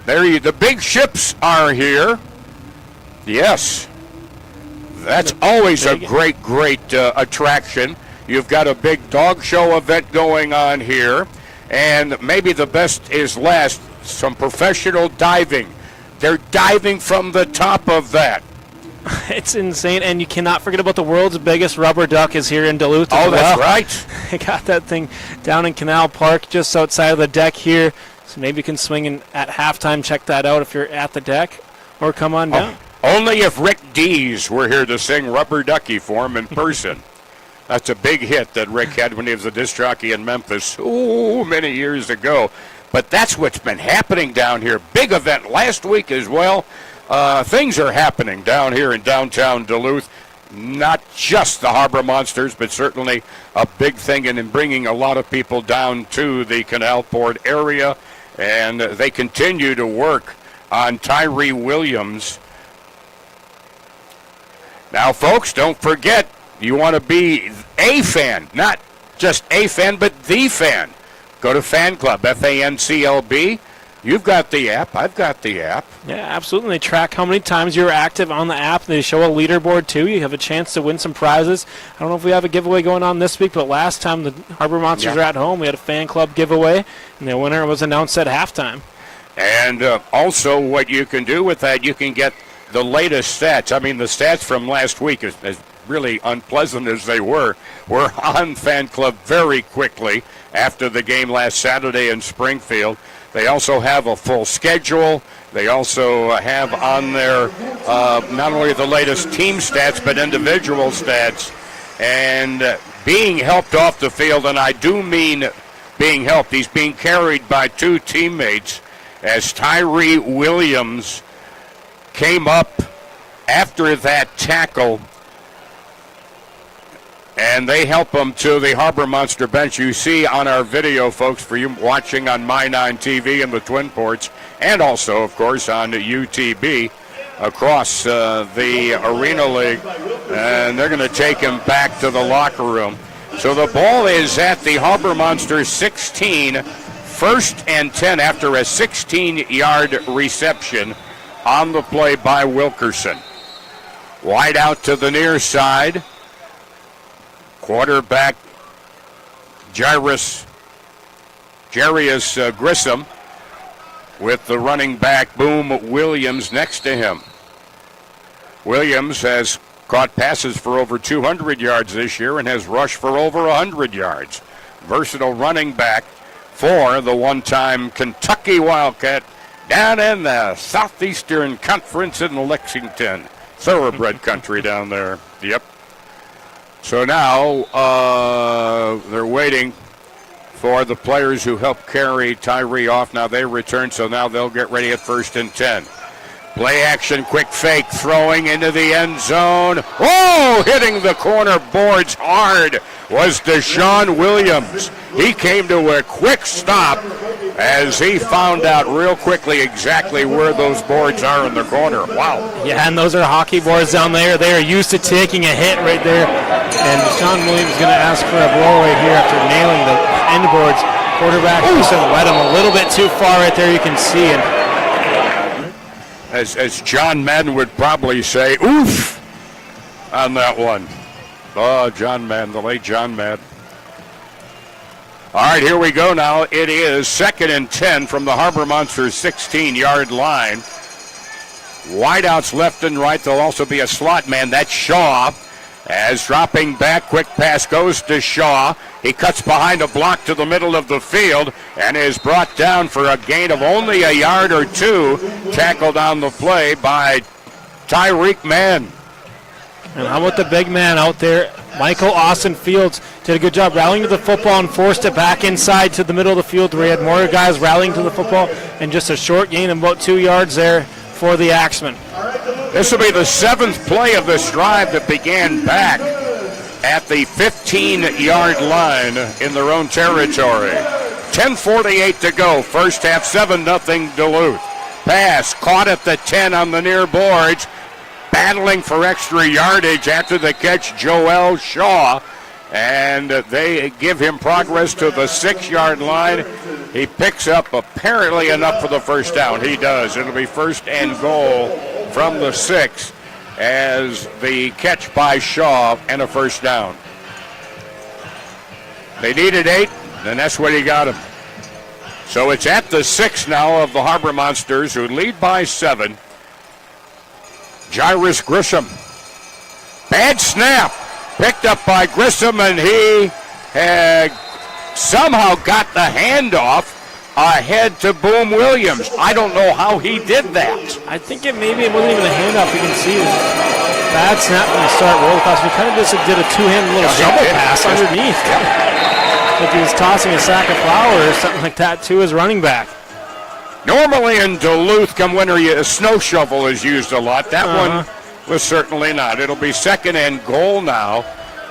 The big ships are here. Yes, that's always a great attraction. You've got a big dog show event going on here, and maybe the best is last, some professional diving. They're diving from the top of that. It's insane, and you cannot forget about the world's biggest rubber duck is here in Duluth. Oh, that's right. I got that thing down in Canal Park just outside of the deck here, so maybe you can swing in at halftime. Check that out if you're at the deck, or come on down. Only if Rick Dees were here to sing Rubber Ducky for him in person. That's a big hit that Rick had when he was a disc jockey in Memphis many years ago. But that's what's been happening down here. Big event last week as well. Things are happening down here in downtown Duluth. Not just the Harbor Monsters, but certainly a big thing in bringing a lot of people down to the Canal Port area. And they continue to work on Tyree Williams. Now, folks, don't forget, you want to be a fan, not just a fan, but the fan. Go to Fan Club, FANCLB. You've got the app. I've got the app. Yeah, absolutely. They track how many times you're active on the app. They show a leaderboard, too. You have a chance to win some prizes. I don't know if we have a giveaway going on this week, but last time the Harbor Monsters were at home, we had a Fan Club giveaway, and the winner was announced at halftime. And also what you can do with that, you can get the latest stats. I mean, the stats from last week, as really unpleasant as they were on Fan Club very quickly after the game last Saturday in Springfield. They also have a full schedule. They also have on there not only the latest team stats, but individual stats. And being helped off the field, and I do mean being helped. He's being carried by two teammates as Tyree Williams came up after that tackle. And they help him to the Harbor Monster bench. You see on our video, folks, for you watching on My9 TV and the Twin Ports, and also, of course, on UTB across the Arena League. And they're going to take him back to the locker room. So the ball is at the Harbor Monsters 16, first and 10 after a 16-yard reception on the play by Wilkerson. Wide out to the near side. Quarterback Jarius Grissom with the running back Boom Williams next to him. Williams has caught passes for over 200 yards this year and has rushed for over 100 yards. Versatile running back for the one-time Kentucky Wildcat down in the Southeastern Conference in Lexington. Thoroughbred country down there. Yep. So now they're waiting for the players who helped carry Tyree off. Now they return, so now they'll get ready at first and 10. Play action, quick fake, throwing into the end zone. Oh, hitting the corner boards hard was Deshaun Williams. He came to a quick stop as he found out real quickly exactly where those boards are in the corner. Wow. Yeah, and those are hockey boards down there. They are used to taking a hit right there. And Deshaun Williams is going to ask for a blow right here after nailing the end boards. Quarterback just led him a little bit too far right there, you can see. And as John Madden would probably say, oof, on that one. Oh, John Madden, the late John Madden. All right, here we go now. It is 2nd and 10 from the Harbor Monsters 16-yard line. Wideouts left and right. There'll also be a slot man. That's Shaw. As dropping back, quick pass goes to Shaw. He cuts behind a block to the middle of the field and is brought down for a gain of only a yard or two. Tackled on the play by Tyreek Mann. And how about the big man out there? Michael Austin Fields did a good job rallying to the football and forced it back inside to the middle of the field where he had more guys rallying to the football, and just a short gain of about 2 yards there for the Axemen. This will be the 7th play of this drive that began back at the 15-yard line in their own territory. 10:48 to go. First half, 7-0 Duluth. Pass caught at the 10 on the near boards. Battling for extra yardage after the catch, Joel Shaw. And they give him progress to the 6-yard line. He picks up apparently enough for the first down. He does. It'll be first and goal from the 6 as the catch by Shaw and a first down. They needed 8, and that's what he got him. So it's at the 6 now of the Harbor Monsters, who lead by 7. Jairus Grissom. Bad snap. Picked up by Grissom, and he had somehow got the handoff ahead to Boom Williams. I don't know how he did that. I think maybe it wasn't even a handoff. You can see it was a bad snap from the start roll across. We kind of just did a two-handed little double pass underneath. like he was tossing a sack of flour or something like that to his running back. Normally in Duluth, come winter, a snow shovel is used a lot. That one was certainly not. It'll be 2nd and goal now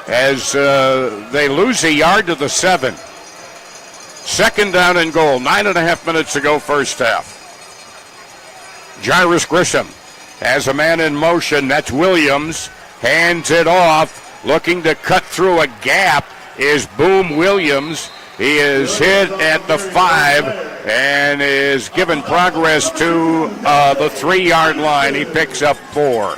as they lose a yard to the 7. 2nd down and goal. 9.5 minutes to go first half. Jairus Grissom has a man in motion. That's Williams. Hands it off. Looking to cut through a gap is Boom Williams. He is hit at the 5 and is given progress to the 3-yard line. He picks up 4.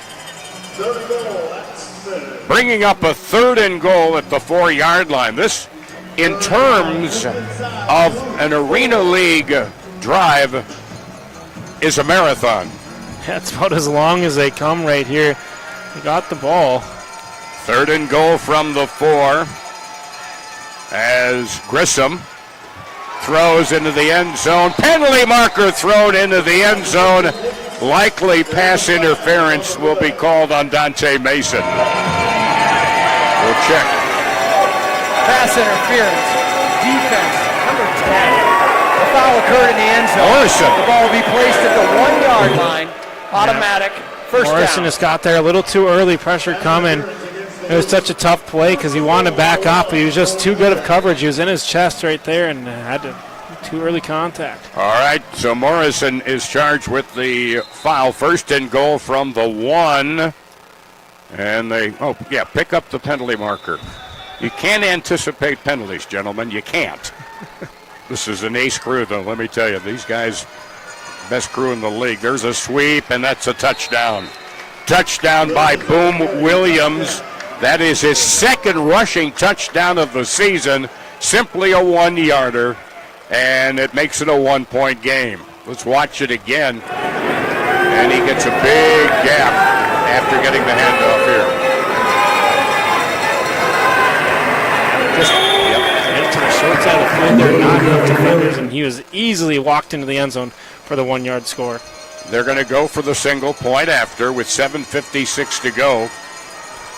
Bringing up a 3rd and goal at the 4-yard line. This, in terms of an Arena League drive, is a marathon. That's about as long as they come right here. They got the ball. 3rd and goal from the 4 as Grissom throws into the end zone. Penalty marker thrown into the end zone. Likely pass interference will be called on Dante Mason. We'll check. Pass interference. Defense, number 10. The foul occurred in the end zone. Morrison. The ball will be placed at the 1-yard line. Automatic. First Morrison down. just got there a little too early. Pressure coming. It was such a tough play because he wanted to back off, but he was just too good of coverage. He was in his chest right there and had too early contact. All right, so Morrison is charged with the foul. 1st and goal from the 1. And they, pick up the penalty marker. You can't anticipate penalties, gentlemen. You can't. This is an ace crew, though, let me tell you. These guys, best crew in the league. There's a sweep, and that's a touchdown. Touchdown by Boom Williams. That is his 2nd rushing touchdown of the season. Simply a 1-yarder, and it makes it a 1-point game. Let's watch it again. And he gets a big gap after getting the handoff here. Just to the short side of the field there, not enough defenders, and he was easily walked into the end zone for the 1-yard score. They're going to go for the single point after with 7:56 to go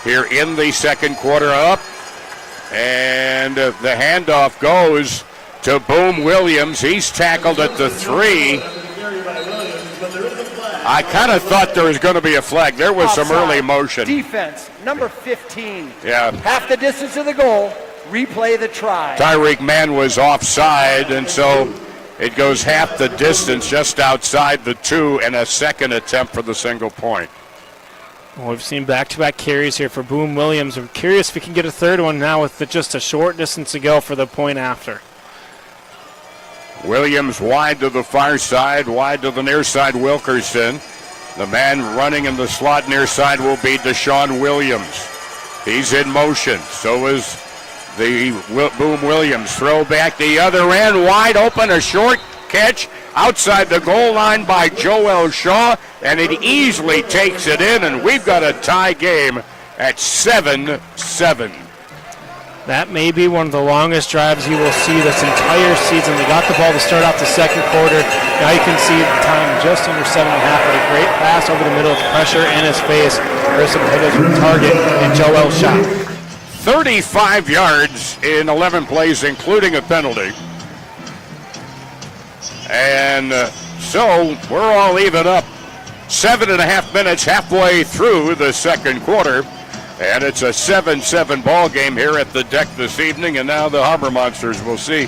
here in the 2nd quarter up. And the handoff goes to Boom Williams. He's tackled at the 3. I kind of thought there was going to be a flag. There was some early motion. Defense, number 15. Yeah. Half the distance of the goal. Replay the try. Tyreek Mann was offside, and so it goes half the distance just outside the 2 and a 2nd attempt for the single point. Well, we've seen back-to-back carries here for Boom Williams. I'm curious if we can get a 3rd one now with just a short distance to go for the point after. Williams wide to the far side, wide to the near side, Wilkerson. The man running in the slot near side will be Deshaun Williams. He's in motion. So is the Boom Williams. Throw back the other end, wide open, a short catch outside the goal line by Joel Shaw, and it easily takes it in, and we've got a tie game at 7-7. That may be one of the longest drives you will see this entire season. They got the ball to start off the 2nd quarter. Now you can see the time just under 7.5, but a great pass over the middle with pressure in his face. Grissom hit his target, and Joel Shaw. 35 yards in 11 plays, including a penalty. And so we're all even up. 7.5 minutes halfway through the 2nd quarter. And it's a 7-7 ball game here at the deck this evening. And now the Harbor Monsters will see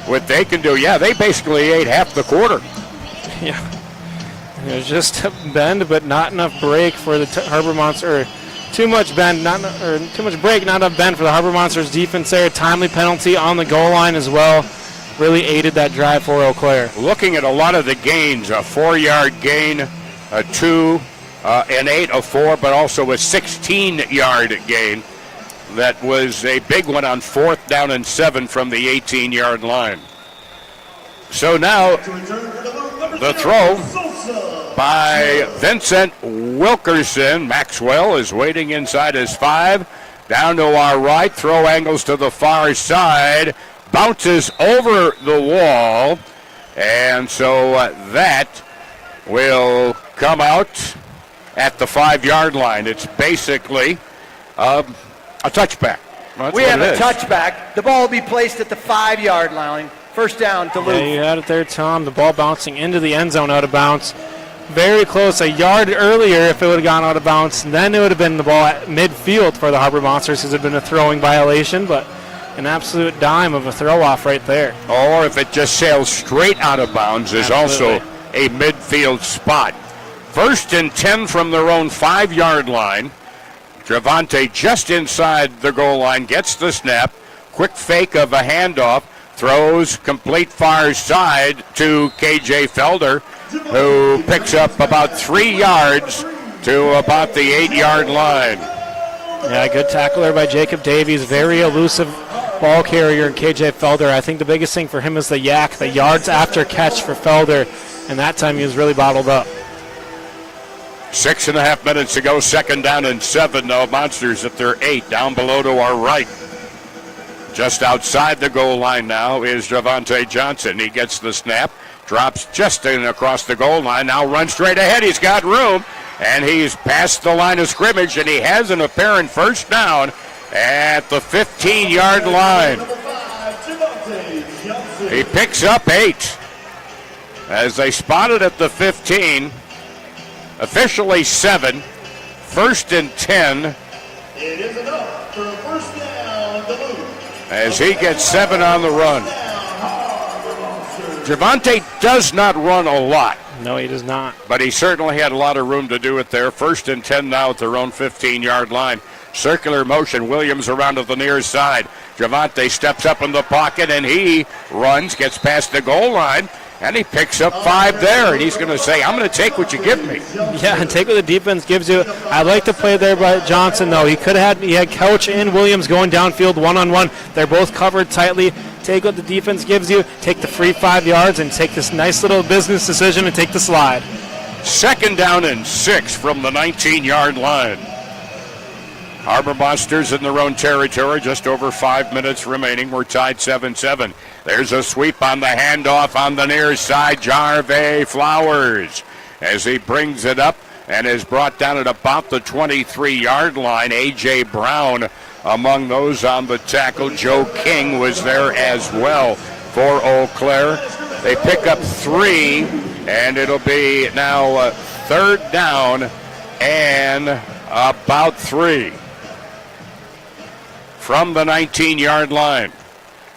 what they can do. Yeah, they basically ate half the quarter. Yeah. There's just a bend, but not enough break for the Harbor Monsters. Too much bend, too much break, not enough bend for the Harbor Monsters defense there. Timely penalty on the goal line as well. Really aided that drive for Eau Claire. Looking at a lot of the gains, a 4-yard gain, a 2, an 8, a 4, but also a 16-yard gain. That was a big one on 4th down and 7 from the 18-yard line. So now the throw by Vincent Wilkerson. Maxwell is waiting inside his 5. Down to our right, throw angles to the far side. Bounces over the wall, and so that will come out at the 5-yard line. It's basically a touchback. We have a touchback. The ball will be placed at the 5-yard line. First down, Duluth. Yeah, you had it there, Tom. The ball bouncing into the end zone out of bounds. Very close, a yard earlier if it would have gone out of bounds. And then it would have been the ball at midfield for the Harbor Monsters because it had been a throwing violation, but an absolute dime of a throw-off right there. Or if it just sails straight out of bounds is also a midfield spot. 1st and 10 from their own 5-yard line. Javante just inside the goal line, gets the snap. Quick fake of a handoff. Throws complete far side to KJ Felder, who picks up about 3 yards to about the 8-yard line. Yeah, good tackle there by Jacob Davies. Very elusive ball carrier in KJ Felder. I think the biggest thing for him is the yards after catch for Felder, and that time he was really bottled up. 6.5 minutes to go, 2nd down and 7. No, Monsters at their 8, down below to our right. Just outside the goal line now is Javante Johnson. He gets the snap, drops just in across the goal line, now runs straight ahead. He's got room, and he's past the line of scrimmage, and he has an apparent first down at the 15-yard line. He picks up 8 as they spotted at the 15. Officially 7. 1st and 10. It is enough for a first down, Duluth. As he gets 7 on the run. Javante does not run a lot. No, he does not. But he certainly had a lot of room to do it there. 1st and 10 now at their own 15-yard line. Circular motion. Williams around to the near side. Javante steps up in the pocket, and he runs, gets past the goal line, and he picks up 5 there. And he's going to say, I'm going to take what you give me. Yeah, and take what the defense gives you. I like the play there by Johnson, though. He had Couch and Williams going downfield one-on-one. They're both covered tightly. Take what the defense gives you. Take the free 5 yards and take this nice little business decision and take the slide. 2nd down and 6 from the 19-yard line. Harbor Monsters in their own territory, just over 5 minutes remaining. We're tied 7-7. There's a sweep on the handoff on the near side. Jarve Flowers as he brings it up and is brought down at about the 23-yard line. A.J. Brown among those on the tackle. Joe King was there as well for Eau Claire. They pick up 3, and it'll be now 3rd down and about 3 from the 19-yard line.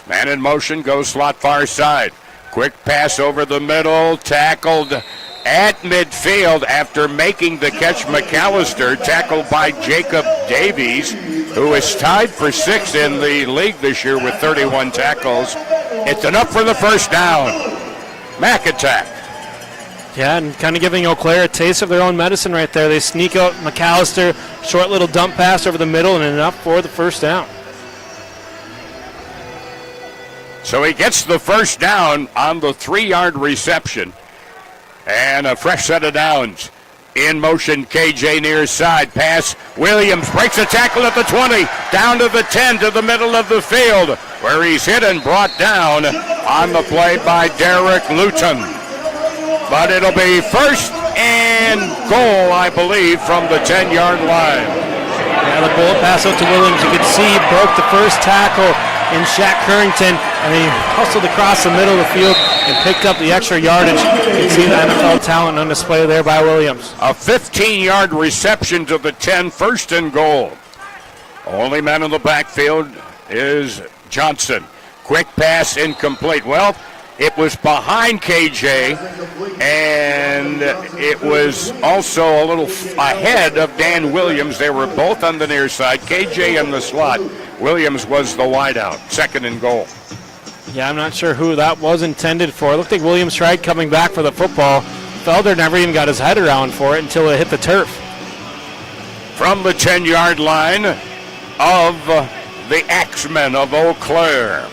Man in motion, goes slot far side. Quick pass over the middle, tackled at midfield after making the catch. McAllister, tackled by Jacob Davies, who is tied for 6th in the league this year with 31 tackles. It's enough for the first down. Mac attack. Yeah, and kind of giving Eau Claire a taste of their own medicine right there. They sneak out McAllister, short little dump pass over the middle, and enough for the first down. So he gets the first down on the 3-yard reception. And a fresh set of downs. In motion, KJ near side. Pass, Williams breaks a tackle at the 20. Down to the 10, to the middle of the field, where he's hit and brought down on the play by Derek Luton. But it'll be 1st and goal, I believe, from the 10-yard line. Yeah, the bullet pass out to Williams. You could see he broke the first tackle in Shaq Currington, and he hustled across the middle of the field and picked up the extra yardage. You can see the NFL talent on display there by Williams. A 15-yard reception to the 10, 1st and goal. Only man in the backfield is Johnson. Quick pass incomplete. Well, it was behind KJ, and it was also a little ahead of Dan Williams. They were both on the near side. KJ in the slot. Williams was the wideout. 2nd and goal. Yeah, I'm not sure who that was intended for. It looked like Williams tried coming back for the football. Felder never even got his head around for it until it hit the turf. From the 10-yard line of the Axemen of Eau Claire.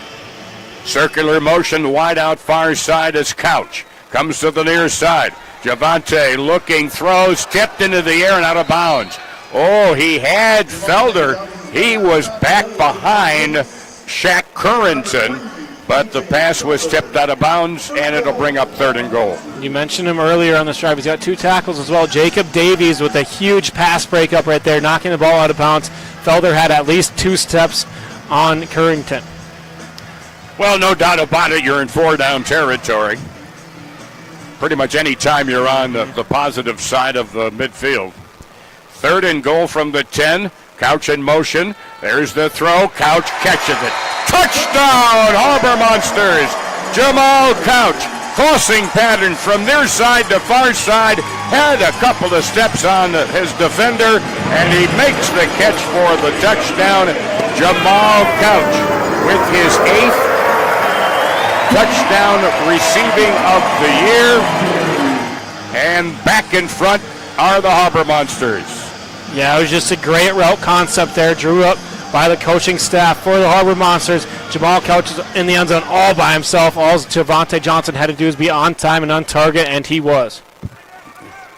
Circular motion, wide out far side is Couch. Comes to the near side. Javante looking, throws, tipped into the air and out of bounds. Oh, he had Felder. He was back behind Shaq Currington, but the pass was tipped out of bounds, and it'll bring up 3rd and goal. You mentioned him earlier on this drive. He's got 2 tackles as well. Jacob Davies with a huge pass breakup right there, knocking the ball out of bounds. Felder had at least 2 steps on Currington. Well, no doubt about it, you're in 4-down territory. Pretty much any time you're on the positive side of the midfield. 3rd and goal from the 10. Couch in motion. There's the throw. Couch catches it. Touchdown, Harbor Monsters. Jamal Couch, crossing pattern from near side to far side. Had a couple of steps on his defender, and he makes the catch for the touchdown. Jamal Couch with his 8th touchdown receiving of the year. And back in front are the Harbor Monsters. Yeah, it was just a great route concept there. Drew up by the coaching staff for the Harbor Monsters. Jamal Couch is in the end zone all by himself. All Javante Johnson had to do is be on time and on target, and he was.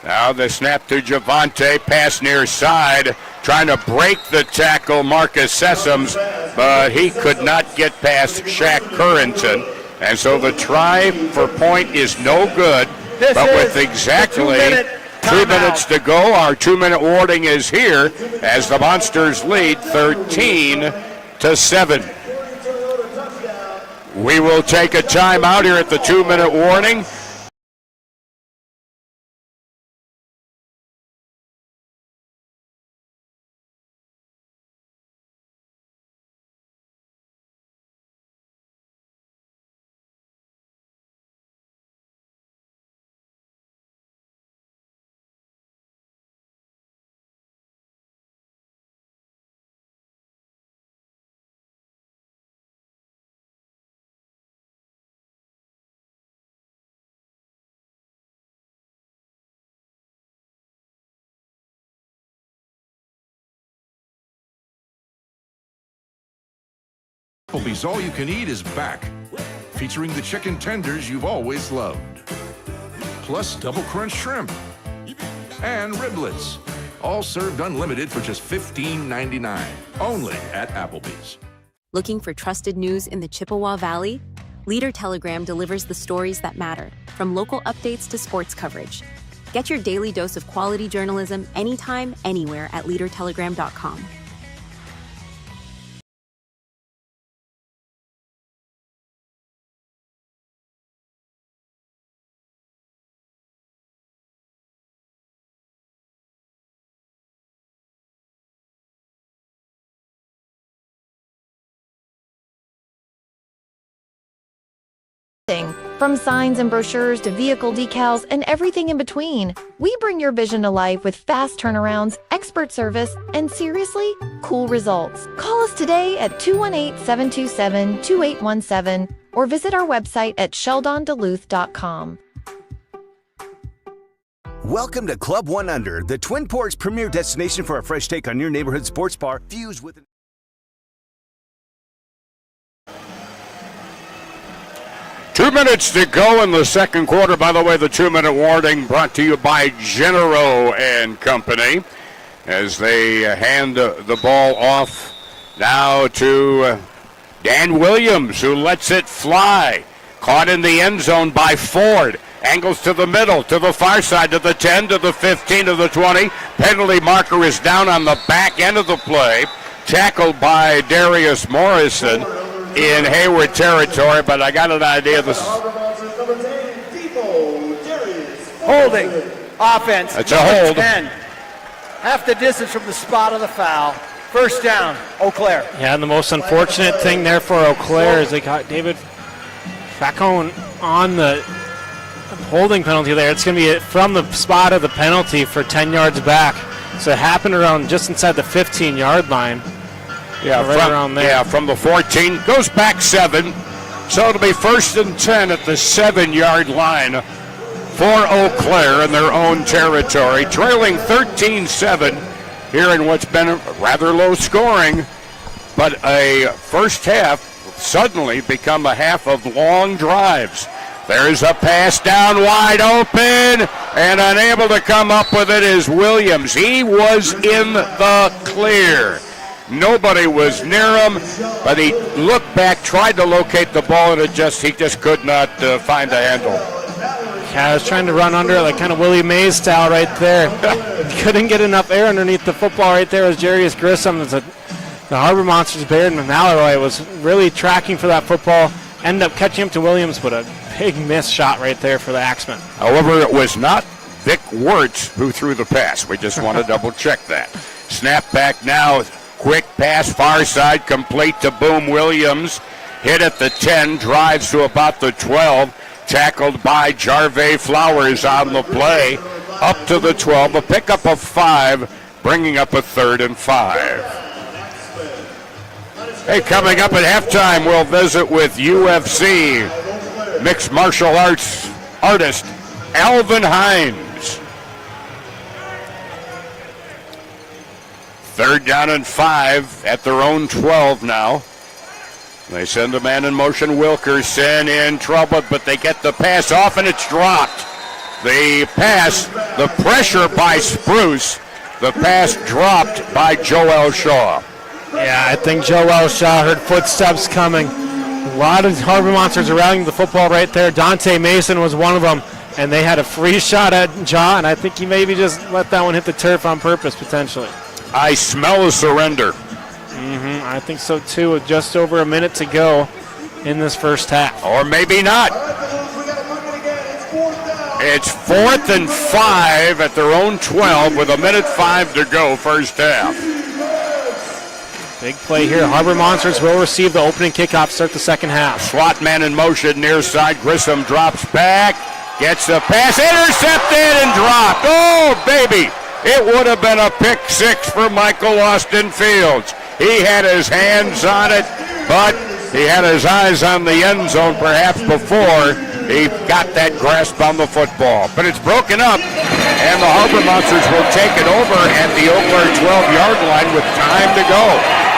Now the snap to Javante, pass near side, trying to break the tackle, Marcus Sessoms, but he could not get past Shaq Currington. And so the try for point is no good, but with exactly 2 minutes to go, our 2-minute warning is here as the Monsters lead 13-7. We will take a timeout here at the 2-minute warning. Applebee's All You Can Eat is back, featuring the chicken tenders you've always loved, plus double crunch shrimp and riblets, all served unlimited for just $15.99, only at Applebee's. Looking for trusted news in the Chippewa Valley? Leader Telegram delivers the stories that matter, from local updates to sports coverage. Get your daily dose of quality journalism anytime, anywhere at leadertelegram.com. From signs and brochures to vehicle decals and everything in between, we bring your vision to life with fast turnarounds, expert service, and seriously, cool results. Call us today at 218-727-2817 or visit our website at sheldonduluth.com. Welcome to Club One Under, the Twin Ports' premier destination for a fresh take on your neighborhood sports bar fused with... 2 minutes to go in the second quarter. By the way, the 2-minute warning brought to you by Genero and Company as they hand the ball off now to Dan Williams, who lets it fly. Caught in the end zone by Ford. Angles to the middle, to the far side, to the 10, to the 15, to the 20. Penalty marker is down on the back end of the play. Tackled by Darius Morrison in Hayward territory, but I got an idea this holding offense. It's a hold. 10. Half the distance from the spot of the foul. First down, Eau Claire. Yeah, and the most unfortunate thing there for Eau Claire is they got David Facone on the holding penalty there. It's going to be from the spot of the penalty for 10 yards back. So it happened around just inside the 15-yard line. Yeah, right around there. Yeah, from the 14, goes back 7. So it'll be 1st and 10 at the 7-yard line for Eau Claire in their own territory, trailing 13-7 here in what's been a rather low scoring, but a first half suddenly become a half of long drives. There's a pass down wide open, and unable to come up with it is Williams. He was in the clear. Nobody was near him, but he looked back, tried to locate the ball, and he just could not find the handle. Yeah, I was trying to run under it, like kind of Willie Mays style right there. Couldn't get enough air underneath the football right there as Jarius Grissom. It's a the Harbor Monsters, Baird and Malloy, was really tracking for that football. Ended up catching up to Williams, but a big miss shot right there for the Axemen. However, it was not Vic Wirtz who threw the pass. We just want to double check that. Snap back now. Quick pass, far side, complete to Boom Williams. Hit at the 10, drives to about the 12. Tackled by Jarvey Flowers on the play. Up to the 12, a pickup of 5, bringing up a 3rd and 5. Hey, coming up at halftime, we'll visit with UFC mixed martial arts artist Alvin Hines. 3rd down and 5 at their own 12 now. They send a man in motion. Wilkerson in trouble, but they get the pass off and it's dropped. The pass, the pressure by Spruce. The pass dropped by Joel Shaw. Yeah, I think Joel Shaw heard footsteps coming. A lot of Harbor Monsters around the football right there. Dante Mason was one of them, and they had a free shot at Shaw, and I think he maybe just let that one hit the turf on purpose, potentially. I smell a surrender. I think so, too, with just over a minute to go in this first half. Or maybe not. It's 4th and 5 at their own 12 with 1:05 to go, first half. Big play here. Harbor Monsters will receive the opening kickoff, start the second half. Slot man in motion, near side. Grissom drops back, gets the pass, intercepted and dropped. Oh, baby. It would have been a pick 6 for Michael Austin Fields. He had his hands on it, but he had his eyes on the end zone perhaps before he got that grasp on the football. But it's broken up, and the Harbor Monsters will take it over at the Eau Claire 12-yard line with time to go.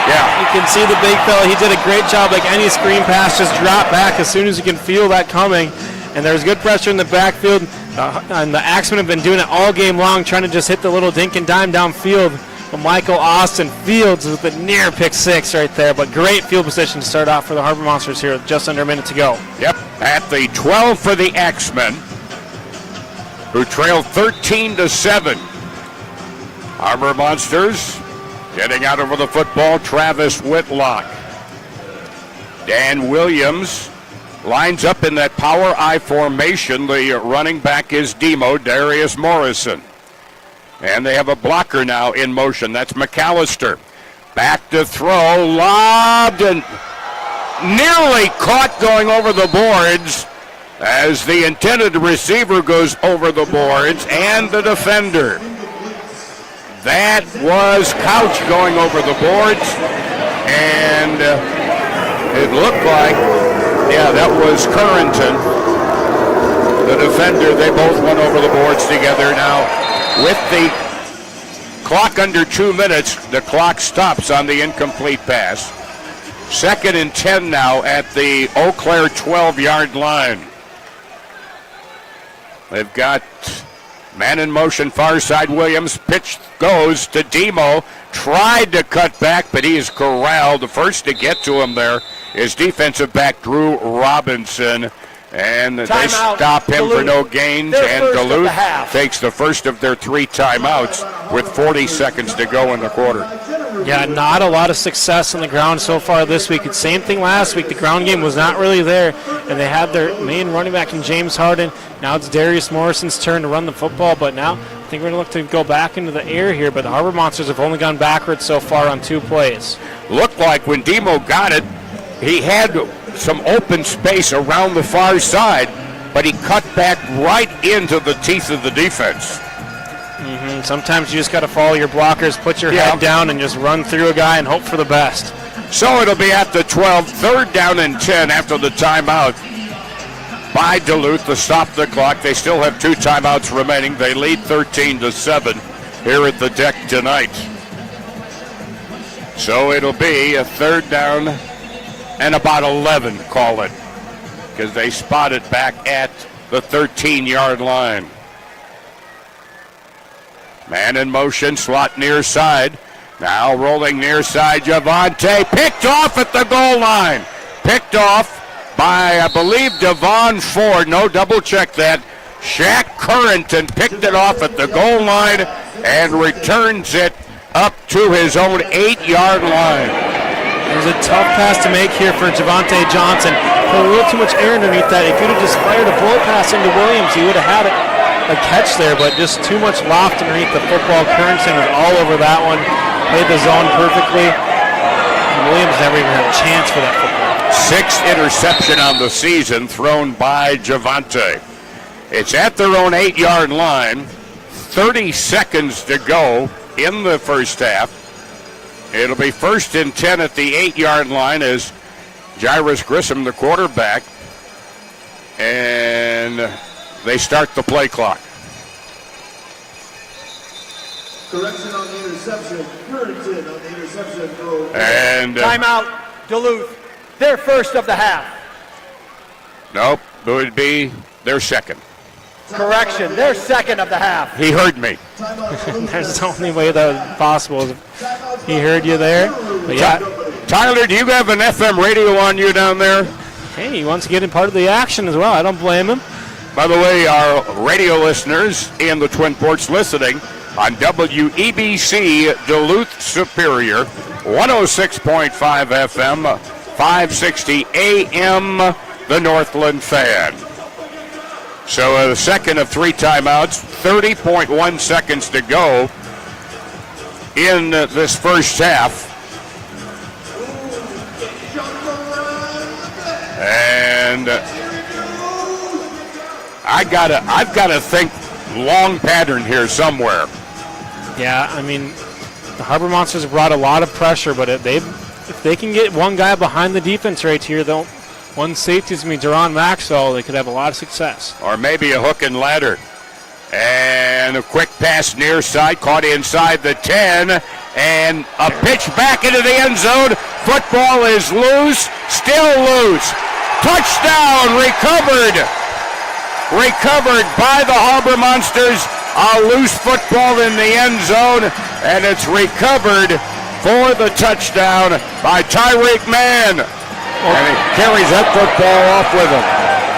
Yeah. You can see the big fella. He did a great job. Like any screen pass, just drop back as soon as you can feel that coming. And there's good pressure in the backfield. And the Axemen have been doing it all game long, trying to just hit the little dink and dime downfield. But Michael Austin Fields with a near pick 6 right there. But great field position to start off for the Harbor Monsters here with just under a minute to go. Yep, at the 12 for the Axemen, who trailed 13-7. Harbor Monsters getting out over the football, Travis Whitlock. Dan Williams lines up in that power I formation. The running back is Demo, Darius Morrison. And they have a blocker now in motion. That's McAllister. Back to throw, lobbed and nearly caught going over the boards as the intended receiver goes over the boards and the defender. That was Couch going over the boards, and it looked like, yeah, that was Currington, the defender. They both went over the boards together. Now, with the clock under 2 minutes, the clock stops on the incomplete pass. 2nd and 10 now at the Eau Claire 12-yard line. They've got man in motion, far side Williams. Pitch goes to Demo. Tried to cut back, but he is corralled. The first to get to him there is defensive back Drew Robinson. And they stop him for no gains, and Duluth takes the first of their 3 timeouts with 40 seconds to go in the quarter. Yeah, not a lot of success on the ground so far this week. It's same thing last week. The ground game was not really there, and they had their main running back in James Harden. Now it's Darius Morrison's turn to run the football, but now I think we're going to look to go back into the air here, but the Harbor Monsters have only gone backwards so far on 2 plays. Looked like when Demo got it, he had some open space around the far side, but he cut back right into the teeth of the defense. Sometimes you just got to follow your blockers, put your head down, and just run through a guy and hope for the best. So it'll be at the 12, 3rd down and 10 after the timeout by Duluth to stop the clock. They still have 2 timeouts remaining. They lead 13-7 here at the deck tonight. So it'll be a 3rd down and about 11, call it, because they spot it back at the 13-yard line. Man in motion, slot near side. Now rolling near side, Javante, picked off at the goal line. Picked off by, I believe, Devon Ford. No, double check that. Shaq Currington picked it off at the goal line and returns it up to his own 8-yard line. It was a tough pass to make here for Javante Johnson. Put a little too much air underneath that. If you'd have just fired a bullet pass into Williams, he would have had a catch there, but just too much loft underneath the football. Kernson was all over that one. Played the zone perfectly. And Williams never even had a chance for that football. 6th interception on the season thrown by Javante. It's at their own 8-yard line. 30 seconds to go in the first half. It'll be 1st and 10 at the 8-yard line as Jairus Grissom, the quarterback, and they start the play clock. Correction on the interception. Currington on the interception throw. And timeout, Duluth. Their first of the half. Nope, it would be their second. Correction, their second of the half. He heard me. There's the only way that was possible. He heard you there. But yeah. Tyler, do you have an FM radio on you down there? Hey, he wants to get in part of the action as well. I don't blame him. By the way, our radio listeners in the Twin Ports listening on WEBC Duluth Superior, 106.5 FM, 560 AM, the Northland Fan. So the second of 3 timeouts, 30.1 seconds to go in this first half. And I've got to think long pattern here somewhere. Yeah, I mean, the Harbor Monsters have brought a lot of pressure, but if they can get one guy behind the defense right here, one safety is going to be Jerron Maxwell, they could have a lot of success. Or maybe a hook and ladder. And a quick pass near side, caught inside the 10, and a pitch back into the end zone. Football is loose, still loose. Touchdown, recovered by the Harbor Monsters. A loose football in the end zone, and it's recovered for the touchdown by Tyreek Mann. And he carries that football off with him.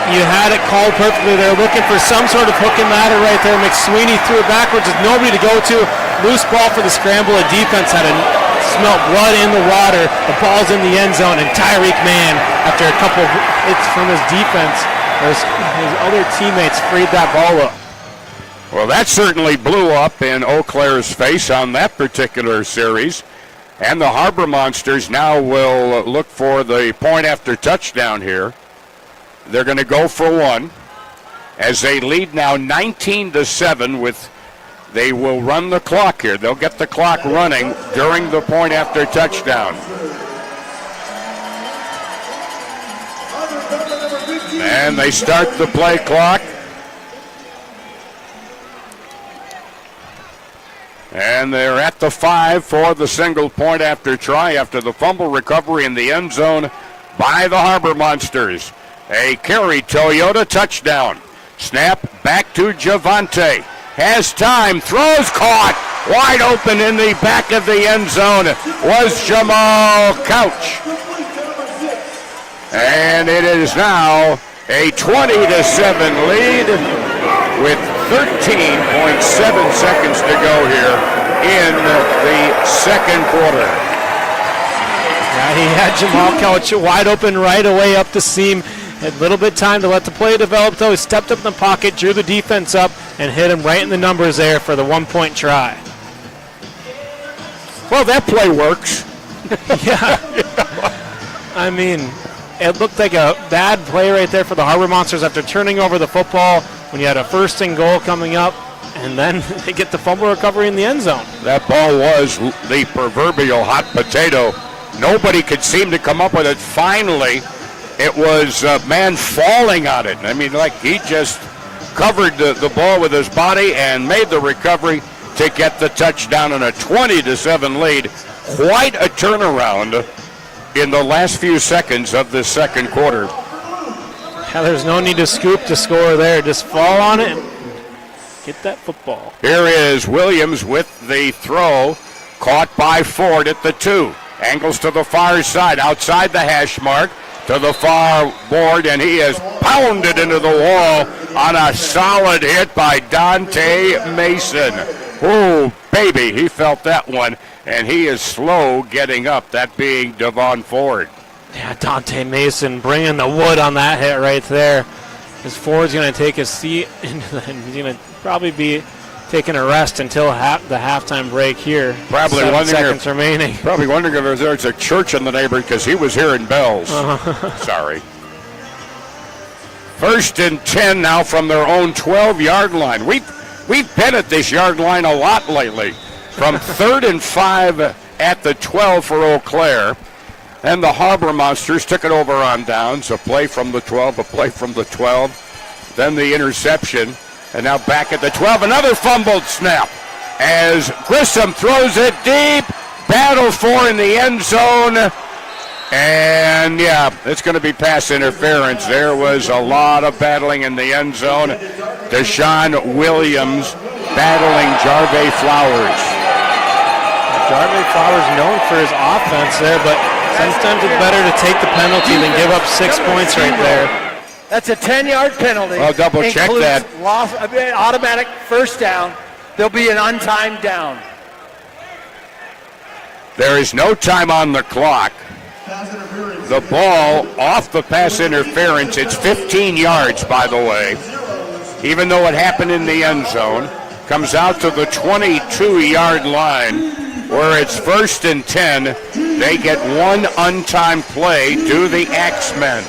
You had it called perfectly. They're looking for some sort of hook and ladder right there. McSweeney threw it backwards with nobody to go to. Loose ball for the scramble. The defense had smelled blood in the water. The ball's in the end zone, and Tyreek Mann, after a couple of hits from his defense, his other teammates freed that ball up. Well, that certainly blew up in Eau Claire's face on that particular series. And the Harbor Monsters now will look for the point after touchdown here. They're going to go for one as they lead now 19-7 they will run the clock here. They'll get the clock running during the point after touchdown. And they start the play clock. And they're at the 5 for the single point after try after the fumble recovery in the end zone by the Harbor Monsters. A Kerry Toyota touchdown. Snap back to Javante. Has time, throws, caught. Wide open in the back of the end zone was Jamal Couch. And it is now a 20-7 lead with 13.7 seconds to go here in the second quarter. Yeah, he had Jamal Couch wide open right away up the seam. Had a little bit of time to let the play develop, though. He stepped up in the pocket, drew the defense up, and hit him right in the numbers there for the 1-point try. Well, that play works. Yeah. I mean, it looked like a bad play right there for the Harbor Monsters after turning over the football when you had a 1st and goal coming up, and then they get the fumble recovery in the end zone. That ball was the proverbial hot potato. Nobody could seem to come up with it. Finally, it was a man falling on it. I mean, like he just covered the ball with his body and made the recovery to get the touchdown in a 20-7 lead. Quite a turnaround in the last few seconds of this second quarter. Yeah, there's no need to scoop to score there. Just fall on it and get that football. Here is Williams with the throw, caught by Ford at the 2. Angles to the far side, outside the hash mark, to the far board, and he is pounded into the wall on a solid hit by Dante Mason. Oh, baby, he felt that one, and he is slow getting up, that being Devon Ford. Yeah, Dante Mason bringing the wood on that hit right there. As Ford's going to take his seat, and he's going to probably be taking a rest until the halftime break here. Probably 7 seconds remaining. Probably wondering if there's a church in the neighborhood because he was hearing bells. Sorry. 1st and 10 now from their own 12-yard line. We've been at this yard line a lot lately. From 3rd and 5 at the 12 for Eau Claire. And the Harbor Monsters took it over on downs. A play from the 12, a play from the 12. Then the interception. And now back at the 12. Another fumbled snap as Grissom throws it deep. Battle for in the end zone. And, yeah, it's going to be pass interference. There was a lot of battling in the end zone. Deshaun Williams battling Jarvey Flowers. Jarvey Flowers known for his offense there, but sometimes it's better to take the penalty than give up 6 points right there. That's a 10-yard penalty. I'll double check that. Automatic first down. There'll be an untimed down. There is no time on the clock. The ball off the pass interference. It's 15 yards, by the way. Even though it happened in the end zone. Comes out to the 22-yard line where it's 1st and 10. They get one untimed play to the Axemen.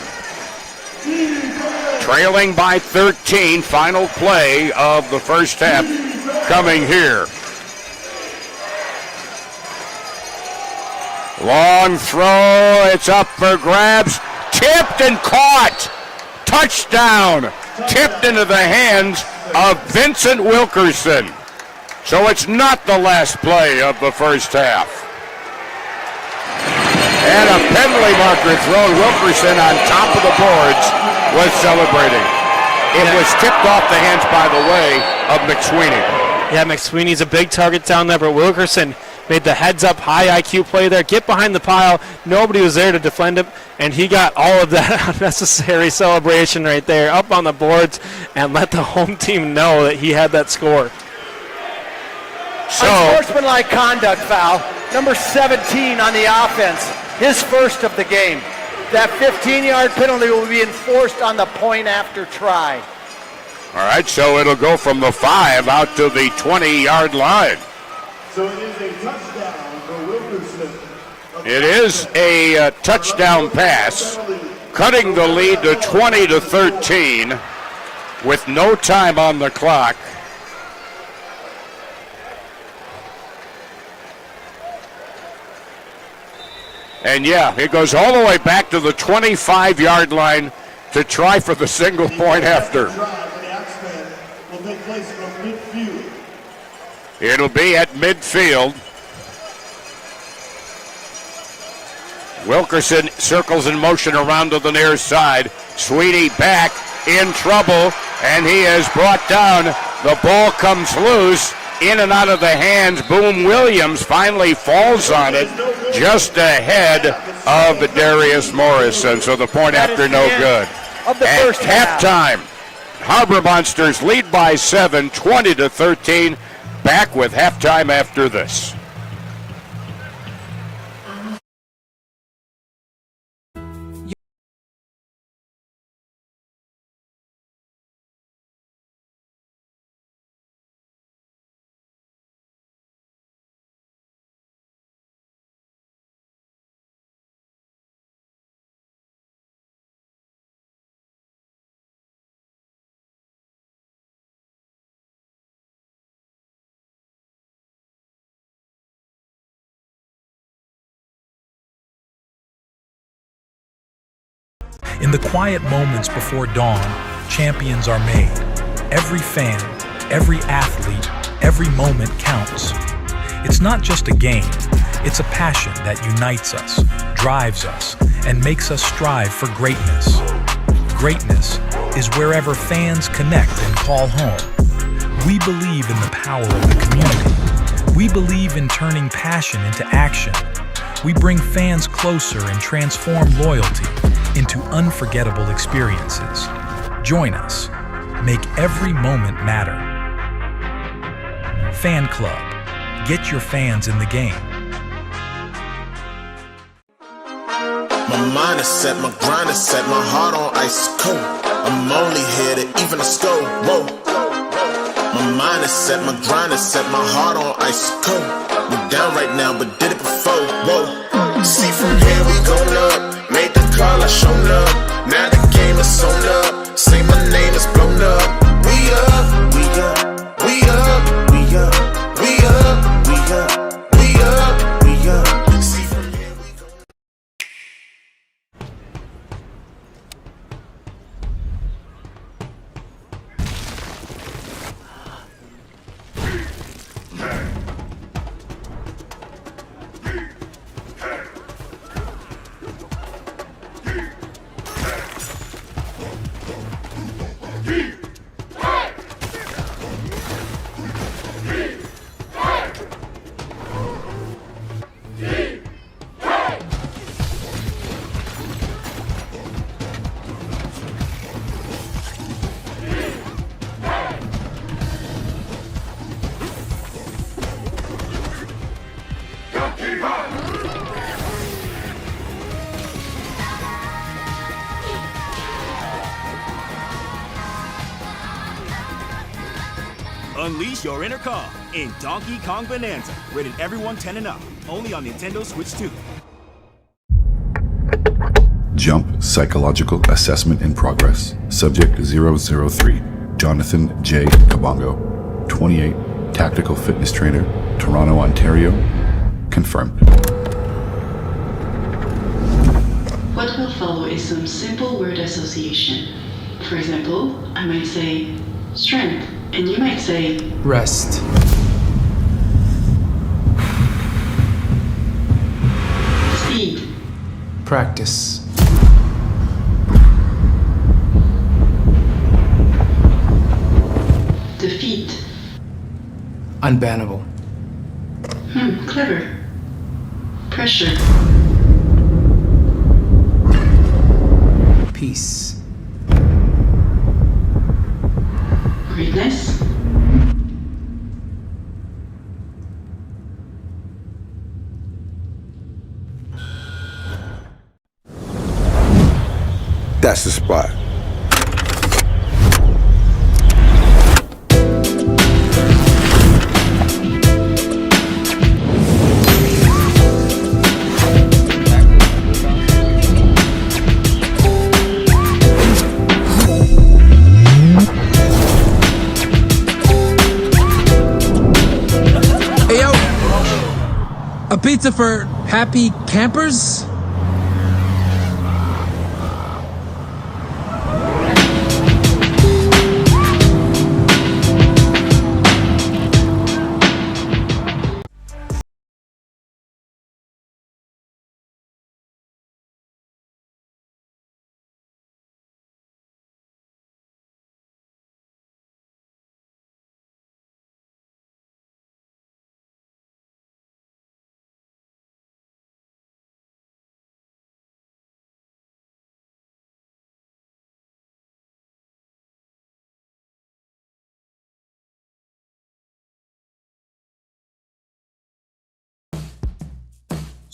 Trailing by 13. Final play of the first half coming here. Long throw, it's up for grabs, tipped and caught, touchdown, tipped into the hands of Vincent Wilkerson. So it's not the last play of the first half. And a penalty marker thrown, Wilkerson on top of the boards was celebrating. It was tipped off the hands, by the way, of McSweeney. Yeah, McSweeney's a big target down there, but Wilkerson made the heads-up, high IQ play there. Get behind the pile. Nobody was there to defend him, and he got all of that unnecessary celebration right there up on the boards and let the home team know that he had that score. So, unsportsmanlike conduct foul, number 17 on the offense, his first of the game. That 15-yard penalty will be enforced on the point after try. All right, so it'll go from the 5 out to the 20-yard line. So it is a touchdown for Wilkerson. It is a touchdown pass, cutting the lead to 20-13 with no time on the clock. And yeah, it goes all the way back to the 25-yard line to try for the single point after. It'll be at midfield. Wilkerson circles in motion around to the near side. Sweeney back in trouble, and he is brought down. The ball comes loose, in and out of the hands. Boom Williams finally falls on it just ahead of Darius Morrison. So the point after no good. At halftime, Harbor Monsters lead by 7, 20-13. Back with halftime after this. In the quiet moments before dawn, champions are made. Every fan, every athlete, every moment counts. It's not just a game, it's a passion that unites us, drives us, and makes us strive for greatness. Greatness is wherever fans connect and call home. We believe in the power of the community. We believe in turning passion into action. We bring fans closer and transform loyalty into unforgettable experiences. Join us. Make every moment matter. Fan Club. Get your fans in the game. My mind is set, my grind is set, my heart on ice cold. I'm only here to even the score. Whoa. My mind is set, my grind is set, my heart on ice cold. We down right now, but did it before. Whoa. See from here we going up. Made the call, I shown up. Now the game is sewn up. Say my name is blown up. We up, we up, we up, we up, we up, we up, we up, we up. See from here we go. Unleash your inner Kong in Donkey Kong Bonanza. Rated everyone 10 and up. Only on Nintendo Switch 2. Jump Psychological Assessment in Progress. Subject 003. Jonathan J. Kabongo. 28. Tactical Fitness Trainer. Toronto, Ontario. Confirmed. What will follow is some simple word association. For example, I might say strength, and you might say rest. Speed. Practice. Defeat. Unbannable. Clever. Pressure. Peace. Greatness. That's the spot. Hey, yo! A pizza for happy campers?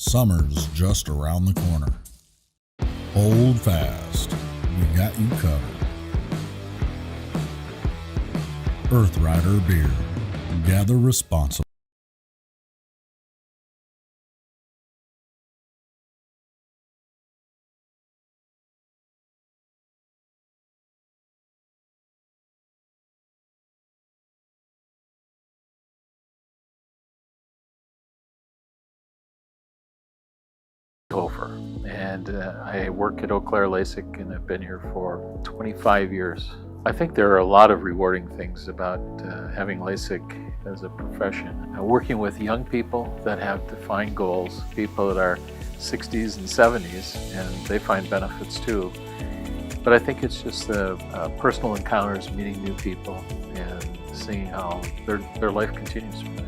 Summer's just around the corner. Hold fast, we got you covered. Earth Rider Beer. Gather responsibly. And I work at Eau Claire LASIK and I've been here for 25 years. I think there are a lot of rewarding things about having LASIK as a profession. Working with young people that have defined goals, people that are 60s and 70s, and they find benefits too. But I think it's just the personal encounters, meeting new people, and seeing how their life continues from there.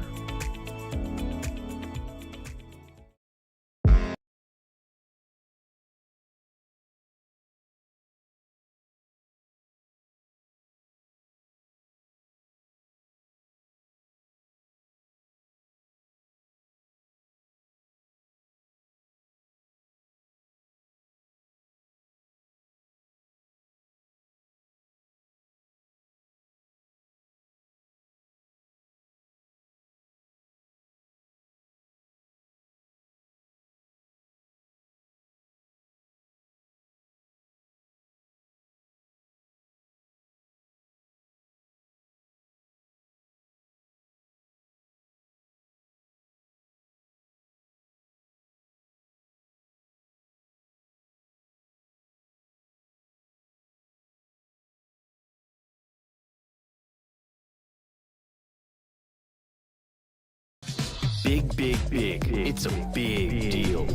big, big, big. It's a big deal.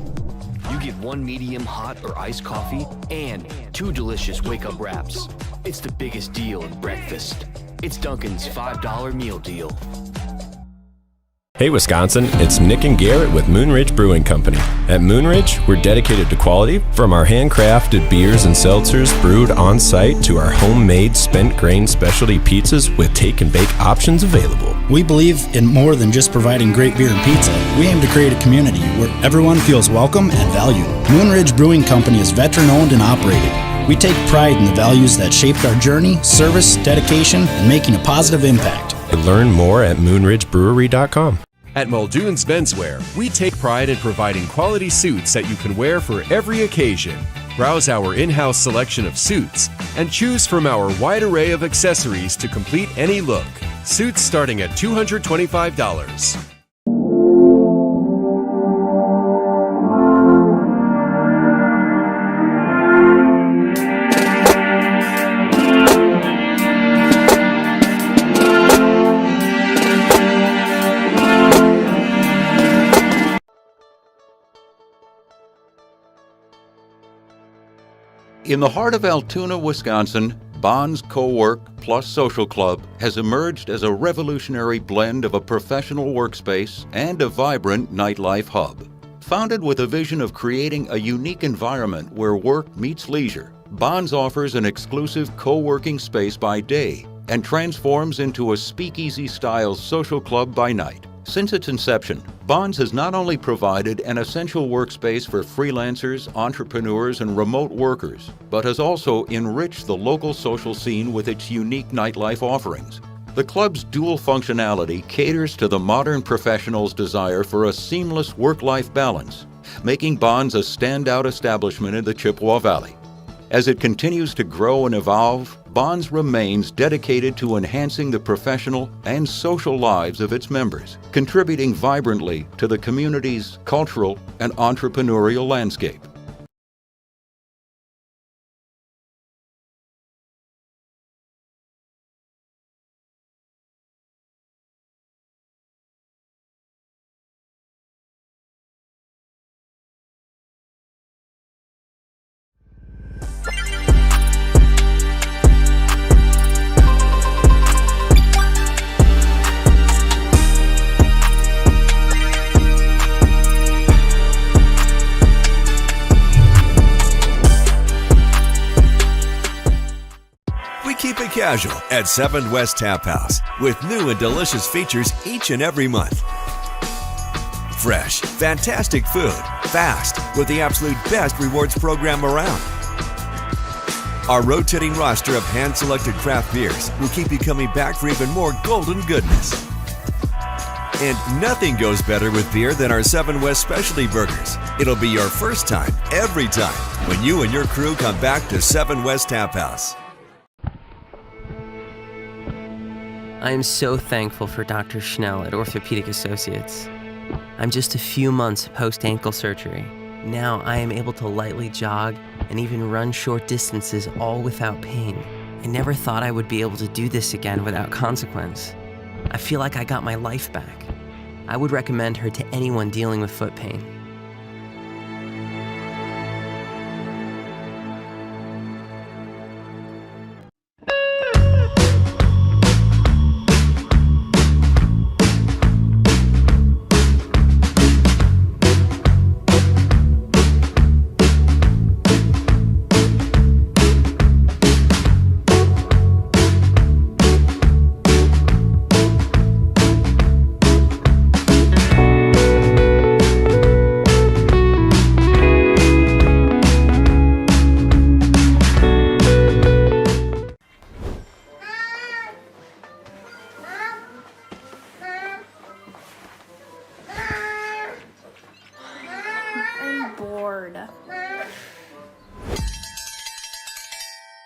You get 1 medium hot or iced coffee and 2 delicious wake-up wraps. It's the biggest deal in breakfast. It's Dunkin's $5 meal deal. Hey Wisconsin, it's Nick and Garrett with Moonridge Brewing Company. At Moonridge, we're dedicated to quality, from our handcrafted beers and seltzers brewed on site to our homemade spent grain specialty pizzas with take and bake options available. We believe in more than just providing great beer and pizza. We aim to create a community where everyone feels welcome and valued. Moonridge Brewing Company is veteran owned and operated. We take pride in the values that shaped our journey, service, dedication, and making a positive impact. Learn more at moonridgebrewery.com. At Muldoon's Menswear, we take pride in providing quality suits that you can wear for every occasion. Browse our in-house selection of suits and choose from our wide array of accessories to complete any look. Suits starting at $225. In the heart of Altoona, Wisconsin, Bonds Co-work plus Social Club has emerged as a revolutionary blend of a professional workspace and a vibrant nightlife hub. Founded with a vision of creating a unique environment where work meets leisure, Bonds offers an exclusive co-working space by day and transforms into a speakeasy-style social club by night. Since its inception, Bonds has not only provided an essential workspace for freelancers, entrepreneurs, and remote workers, but has also enriched the local social scene with its unique nightlife offerings. The club's dual functionality caters to the modern professional's desire for a seamless work-life balance, making Bonds a standout establishment in the Chippewa Valley. As it continues to grow and evolve, Bonds remains dedicated to enhancing the professional and social lives of its members, contributing vibrantly to the community's cultural and entrepreneurial landscape. Keep it casual at 7 West Tap House with new and delicious features each and every month. Fresh, fantastic food, fast, with the absolute best rewards program around. Our rotating roster of hand-selected craft beers will keep you coming back for even more golden goodness. And nothing goes better with beer than our 7 West specialty burgers. It'll be your first time, every time, when you and your crew come back to 7 West Tap House. I am so thankful for Dr. Schnell at Orthopedic Associates. I'm just a few months post-ankle surgery. Now I am able to lightly jog and even run short distances all without pain. I never thought I would be able to do this again without consequence. I feel like I got my life back. I would recommend her to anyone dealing with foot pain.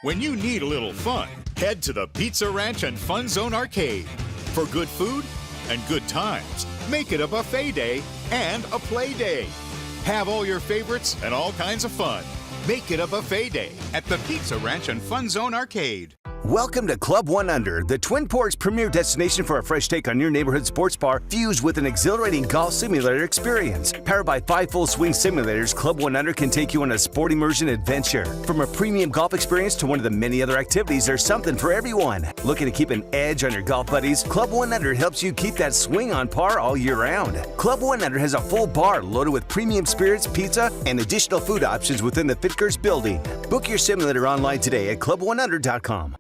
When you need a little fun, head to the Pizza Ranch and Fun Zone Arcade. For good food and good times, make it a buffet day and a play day. Have all your favorites and all kinds of fun. Make it a buffet day at the Pizza Ranch and Fun Zone Arcade. Welcome to Club 1 Under, the Twin Ports' premier destination for a fresh take on your neighborhood sports bar, fused with an exhilarating golf simulator experience. Powered by 5 full swing simulators, Club 1 Under can take you on a sport immersion adventure. From a premium golf experience to one of the many other activities, there's something for everyone. Looking to keep an edge on your golf buddies? Club 1 Under helps you keep that swing on par all year round. Club 1 Under has a full bar loaded with premium spirits, pizza, and additional food options within the Fitkers building. Book your simulator online today at club1under.com.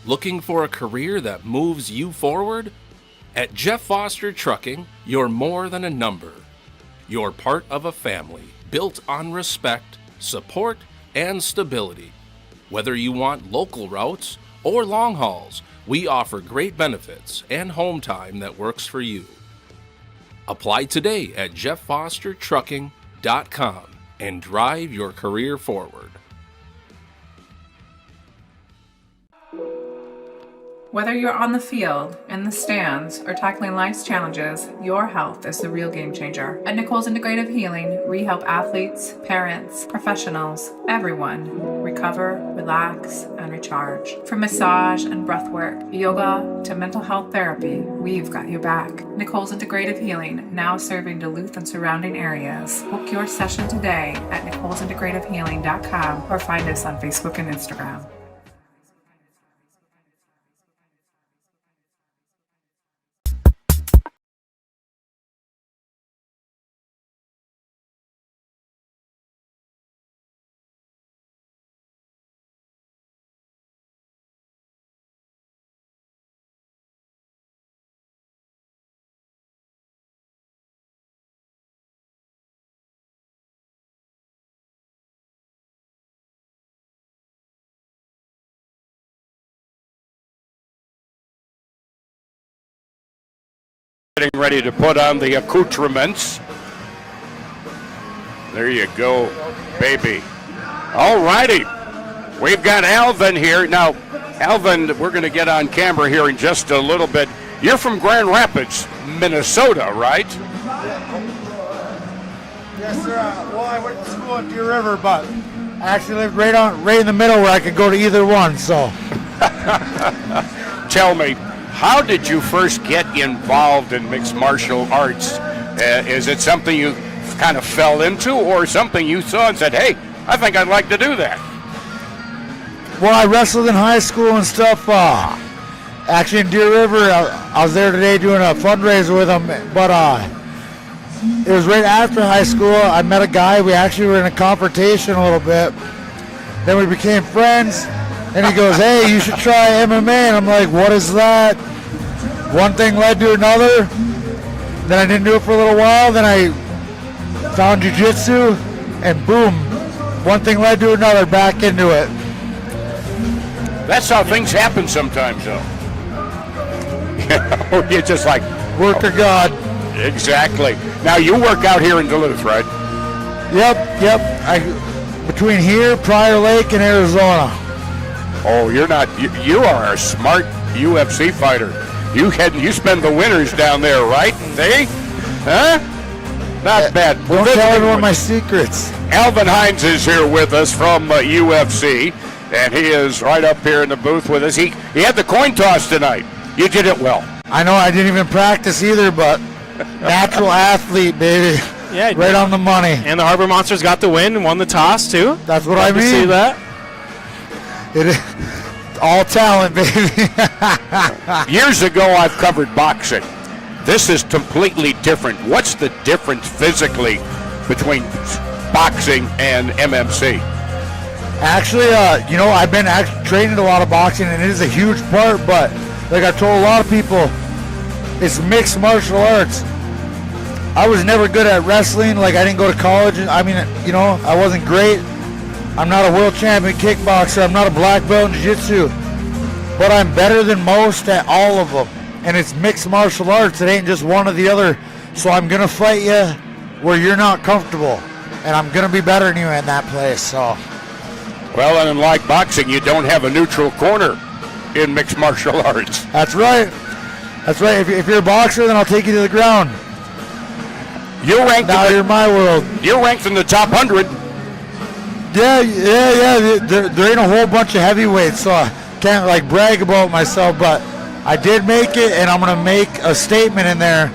Looking for a career that moves you forward? At Jeff Foster Trucking, you're more than a number. You're part of a family built on respect, support, and stability. Whether you want local routes or long hauls, we offer great benefits and home time that works for you. Apply today at jefffostertrucking.com and drive your career forward. Whether you're on the field, in the stands, or tackling life's challenges, your health is the real game changer. At Nichols Integrative Healing, we help athletes, parents, professionals, everyone recover, relax, and recharge. From massage and breathwork, yoga to mental health therapy, we've got your back. Nichols Integrative Healing, now serving Duluth and surrounding areas. Book your session today at NicholsIntegrativeHealing.com or find us on Facebook and Instagram. Getting ready to put on the accoutrements. There you go, baby. All righty. We've got Alvin here. Now, Alvin, we're going to get on camera here in just a little bit. You're from Grand Rapids, Minnesota, right? Yes, sir. Well, I went to school at Deer River, but I actually lived right in the middle where I could go to either one, so. Tell me, how did you first get involved in mixed martial arts? Is it something you kind of fell into or something you saw and said, hey, I think I'd like to do that? Well, I wrestled in high school and stuff. Actually, in Deer River, I was there today doing a fundraiser with them, but it was right after high school. I met a guy. We actually were in a confrontation a little bit. Then we became friends. And he goes, hey, you should try MMA. And I'm like, what is that? One thing led to another. Then I didn't do it for a little while. Then I found jiu-jitsu. And boom, one thing led to another, back into it. That's how things happen sometimes, though. You're just like... Work of God. Exactly. Now, you work out here in Duluth, right? Yep. Between here, Prior Lake, and Arizona. Oh, you're not. You are a smart UFC fighter. You spend the winters down there, right? They, huh? Not bad. Don't tell everyone my secrets. Alvin Hines is here with us from UFC, and he is right up here in the booth with us. He had the coin toss tonight. You did it well. I know. I didn't even practice either, but natural athlete, baby. Yeah, right on the money. And the Harbor Monsters got the win and won the toss too. That's what I mean. See that? It is all talent, baby. Years ago, I've covered boxing. This is completely different. What's the difference physically between boxing and MMC? Actually, I've been training a lot of boxing, and it is a huge part, but like I told a lot of people, it's mixed martial arts. I was never good at wrestling. Like, I didn't go to college. I mean, I wasn't great. I'm not a world champion kickboxer. I'm not a black belt in jiu-jitsu. but I'm better than most at all of them. And it's mixed martial arts. It ain't just one or the other. So I'm going to fight you where you're not comfortable. And I'm going to be better than you in that place. So. Well, and like boxing, you don't have a neutral corner in mixed martial arts. That's right. That's right. If you're a boxer, then I'll take you to the ground. You're ranked. Now you're in my world. You're ranked in the top 100. Yeah. There ain't a whole bunch of heavyweights, so I can't like brag about myself, but I did make it, and I'm gonna make a statement in there.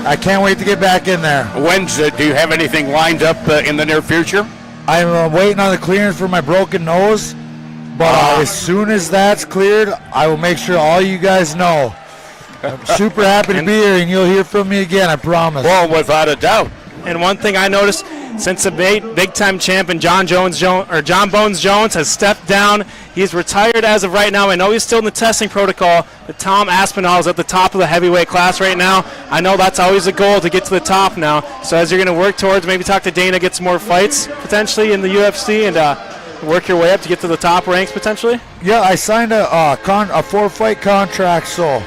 I can't wait to get back in there. Do you have anything lined up in the near future? I'm waiting on the clearance for my broken nose, but as soon as that's cleared, I will make sure all you guys know. I'm super happy to be here, and you'll hear from me again, I promise. Well, without a doubt. And one thing I noticed, since the big-time champion John Bones Jones has stepped down, he's retired as of right now. I know he's still in the testing protocol, but Tom Aspinall is at the top of the heavyweight class right now. I know that's always a goal to get to the top now. So as you're going to work towards, maybe talk to Dana, get some more fights potentially in the UFC, and work your way up to get to the top ranks potentially. Yeah, I signed a 4-fight contract, so.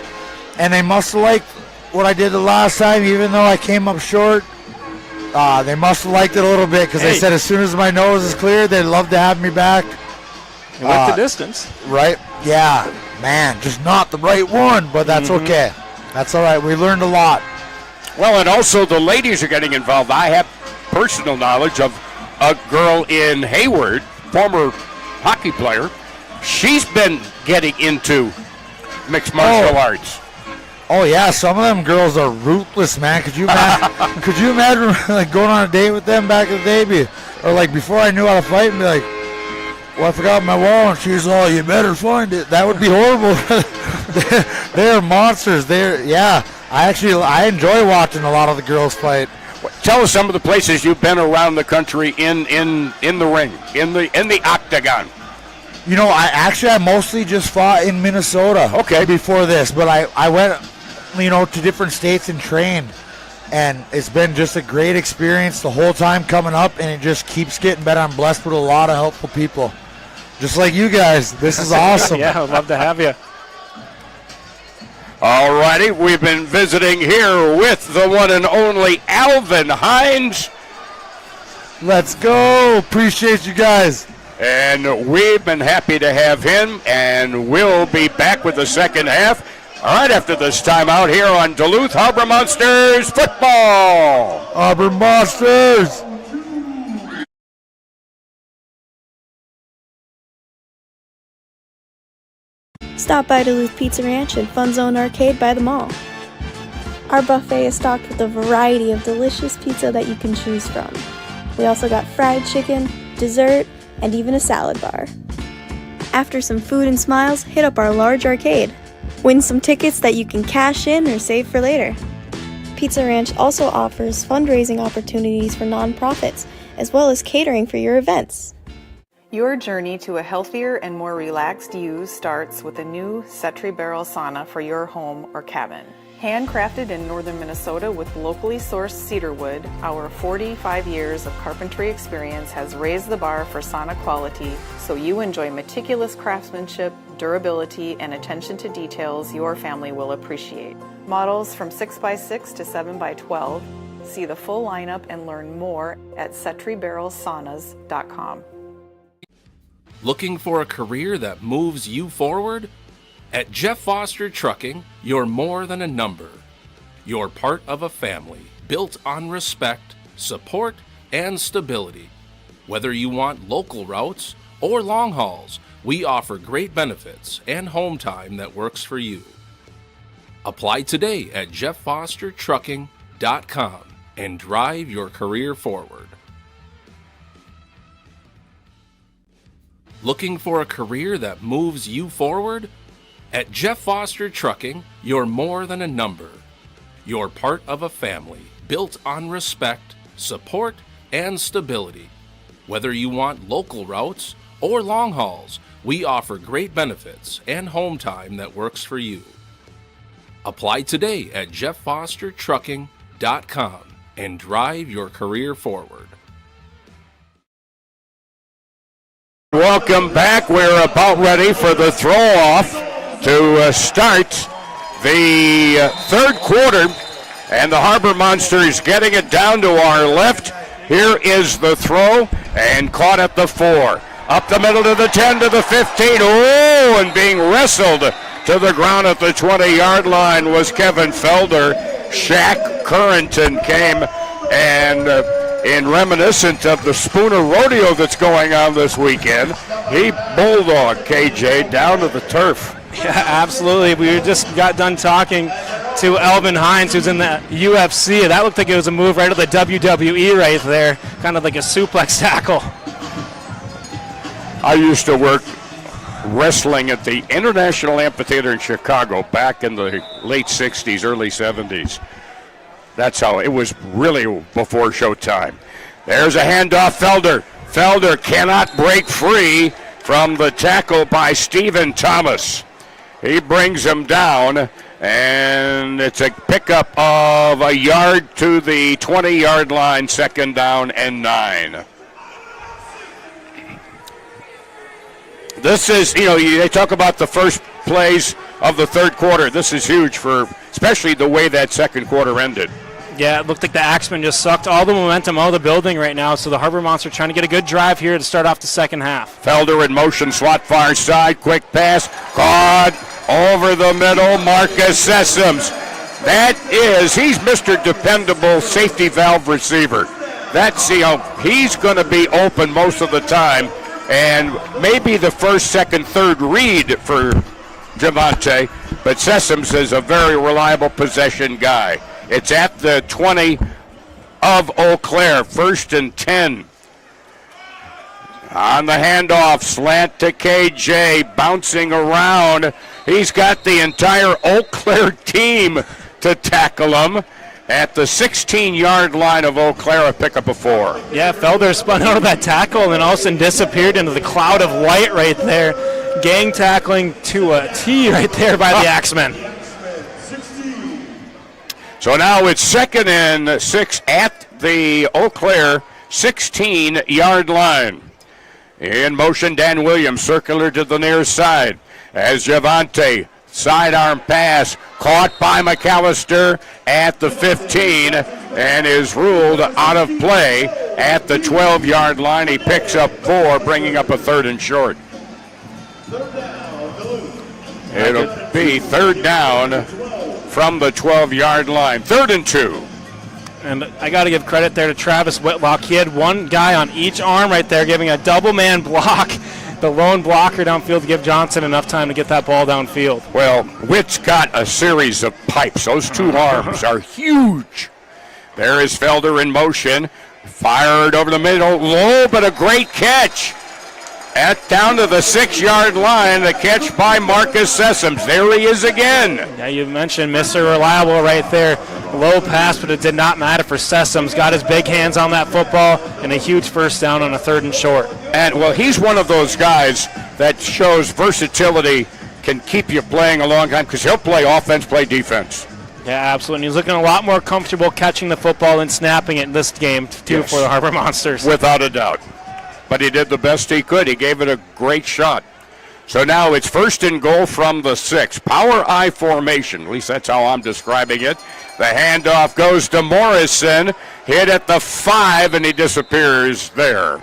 And they must have liked what I did the last time, even though I came up short. They must have liked it a little bit because they said as soon as my nose is cleared, they'd love to have me back. You went the distance. Right? Yeah, man, just not the right one, but that's okay. That's all right. We learned a lot. Well, and also the ladies are getting involved. I have personal knowledge of a girl in Hayward, former hockey player. She's been getting into mixed martial arts. Oh yeah, some of them girls are ruthless, man. Could you imagine? Could you imagine like going on a date with them back in the day, or like before I knew how to fight, and be like, "Well, I forgot my wall," and she's, "Oh, you better find it." That would be horrible. They're monsters. I enjoy watching a lot of the girls fight. Tell us some of the places you've been around the country in the ring, in the octagon. You know, I mostly just fought in Minnesota. Okay. Before this, but I went, to different states and trained, and it's been just a great experience the whole time coming up, and it just keeps getting better. I'm blessed with a lot of helpful people, just like you guys. This is awesome. Yeah, I'd love to have you. All righty, we've been visiting here with the one and only Alvin Hines. Let's go. Appreciate you guys. And we've been happy to have him, and we'll be back with the second half right after this timeout here on Duluth Harbor Monsters football. Harbor Monsters. Stop by Duluth Pizza Ranch and Fun Zone Arcade by the mall. Our buffet is stocked with a variety of delicious pizza that you can choose from. We also got fried chicken, dessert, and even a salad bar. After some food and smiles, hit up our large arcade. Win some tickets that you can cash in or save for later. Pizza Ranch also offers fundraising opportunities for nonprofits, as well as catering for your events. Your journey to a healthier and more relaxed you starts with a new Setri Barrel sauna for your home or cabin. Handcrafted in northern Minnesota with locally sourced cedar wood, our 45 years of carpentry experience has raised the bar for sauna quality so you enjoy meticulous craftsmanship, durability, and attention to details your family will appreciate. Models from 6x6 to 7x12. See the full lineup and learn more at setribarrelsaunas.com. Looking for a career that moves you forward? At Jeff Foster Trucking, you're more than a number. You're part of a family built on respect, support, and stability. Whether you want local routes or long hauls, we offer great benefits and home time that works for you. Apply today at jefffostertrucking.com and drive your career forward. Looking for a career that moves you forward? At Jeff Foster Trucking, you're more than a number. You're part of a family built on respect, support, and stability. Whether you want local routes or long hauls, we offer great benefits and home time that works for you. Apply today at jefffostertrucking.com and drive your career forward. Welcome back. We're about ready for the throw-off to start the third quarter, and the Harbor Monsters getting it down to our left. Here is the throw, and caught at the 4. Up the middle to the 10 to the 15. Oh, and being wrestled to the ground at the 20-yard line was Kevin Felder. Shaq Currington came and in reminiscent of the Spooner Rodeo that's going on this weekend, he bulldogged KJ down to the turf. Yeah, absolutely. We just got done talking to Elvin Hines, who's in the UFC. That looked like it was a move right to the WWE right there, kind of like a suplex tackle. I used to work wrestling at the International Amphitheater in Chicago back in the late 60s, early 70s. That's how it was, really before showtime. There's a handoff. Felder cannot break free from the tackle by Stephen Thomas. He brings him down, and it's a pickup of a yard to the 20-yard line, 2nd down and 9. This is, they talk about the first plays of the third quarter. This is huge for especially the way that second quarter ended. Yeah, it looked like the Axemen just sucked all the momentum out of the building right now, so the Harbor Monsters trying to get a good drive here to start off the second half. Felder in motion, slot far side, quick pass, caught over the middle, Marcus Sessoms. He's Mr. Dependable safety valve receiver. He's going to be open most of the time, and maybe the first, second, third read for Javante, but Sessoms is a very reliable possession guy. It's at the 20 of Eau Claire, 1st and 10. On the handoff, slant to KJ, bouncing around. He's got the entire Eau Claire team to tackle him at the 16-yard line of Eau Claire, a pickup of 4. Yeah, Felder spun out of that tackle and then all of a sudden disappeared into the cloud of white right there. Gang tackling to a T right there by the Axemen. So now it's 2nd and 6 at the Eau Claire 16-yard line. In motion, Dan Williams, circular to the near side as Javante, sidearm pass, caught by McAllister at the 15 and is ruled out of play at the 12-yard line. He picks up 4, bringing up a 3rd and short. It'll be 3rd down from the 12-yard line. 3rd and 2. And I got to give credit there to Travis Whitlock. He had one guy on each arm right there giving a double-man block, the lone blocker downfield to give Johnson enough time to get that ball downfield. Well, Witt's got a series of pipes. Those two arms are huge. There is Felder in motion. Fired over the middle. Low, but a great catch. Down to the 6-yard line, the catch by Marcus Sessoms. There he is again. Yeah, you mentioned Mr. Reliable right there. Low pass, but it did not matter for Sessoms. Got his big hands on that football and a huge first down on a 3rd and short. And, well, he's one of those guys that shows versatility, can keep you playing a long time because he'll play offense, play defense. Yeah, absolutely. And he's looking a lot more comfortable catching the football and snapping it in this game, too, for the Harbor Monsters. Without a doubt. But he did the best he could. He gave it a great shot. So now it's 1st and goal from the 6. Power I formation. At least that's how I'm describing it. The handoff goes to Morrison. Hit at the 5, and he disappears there.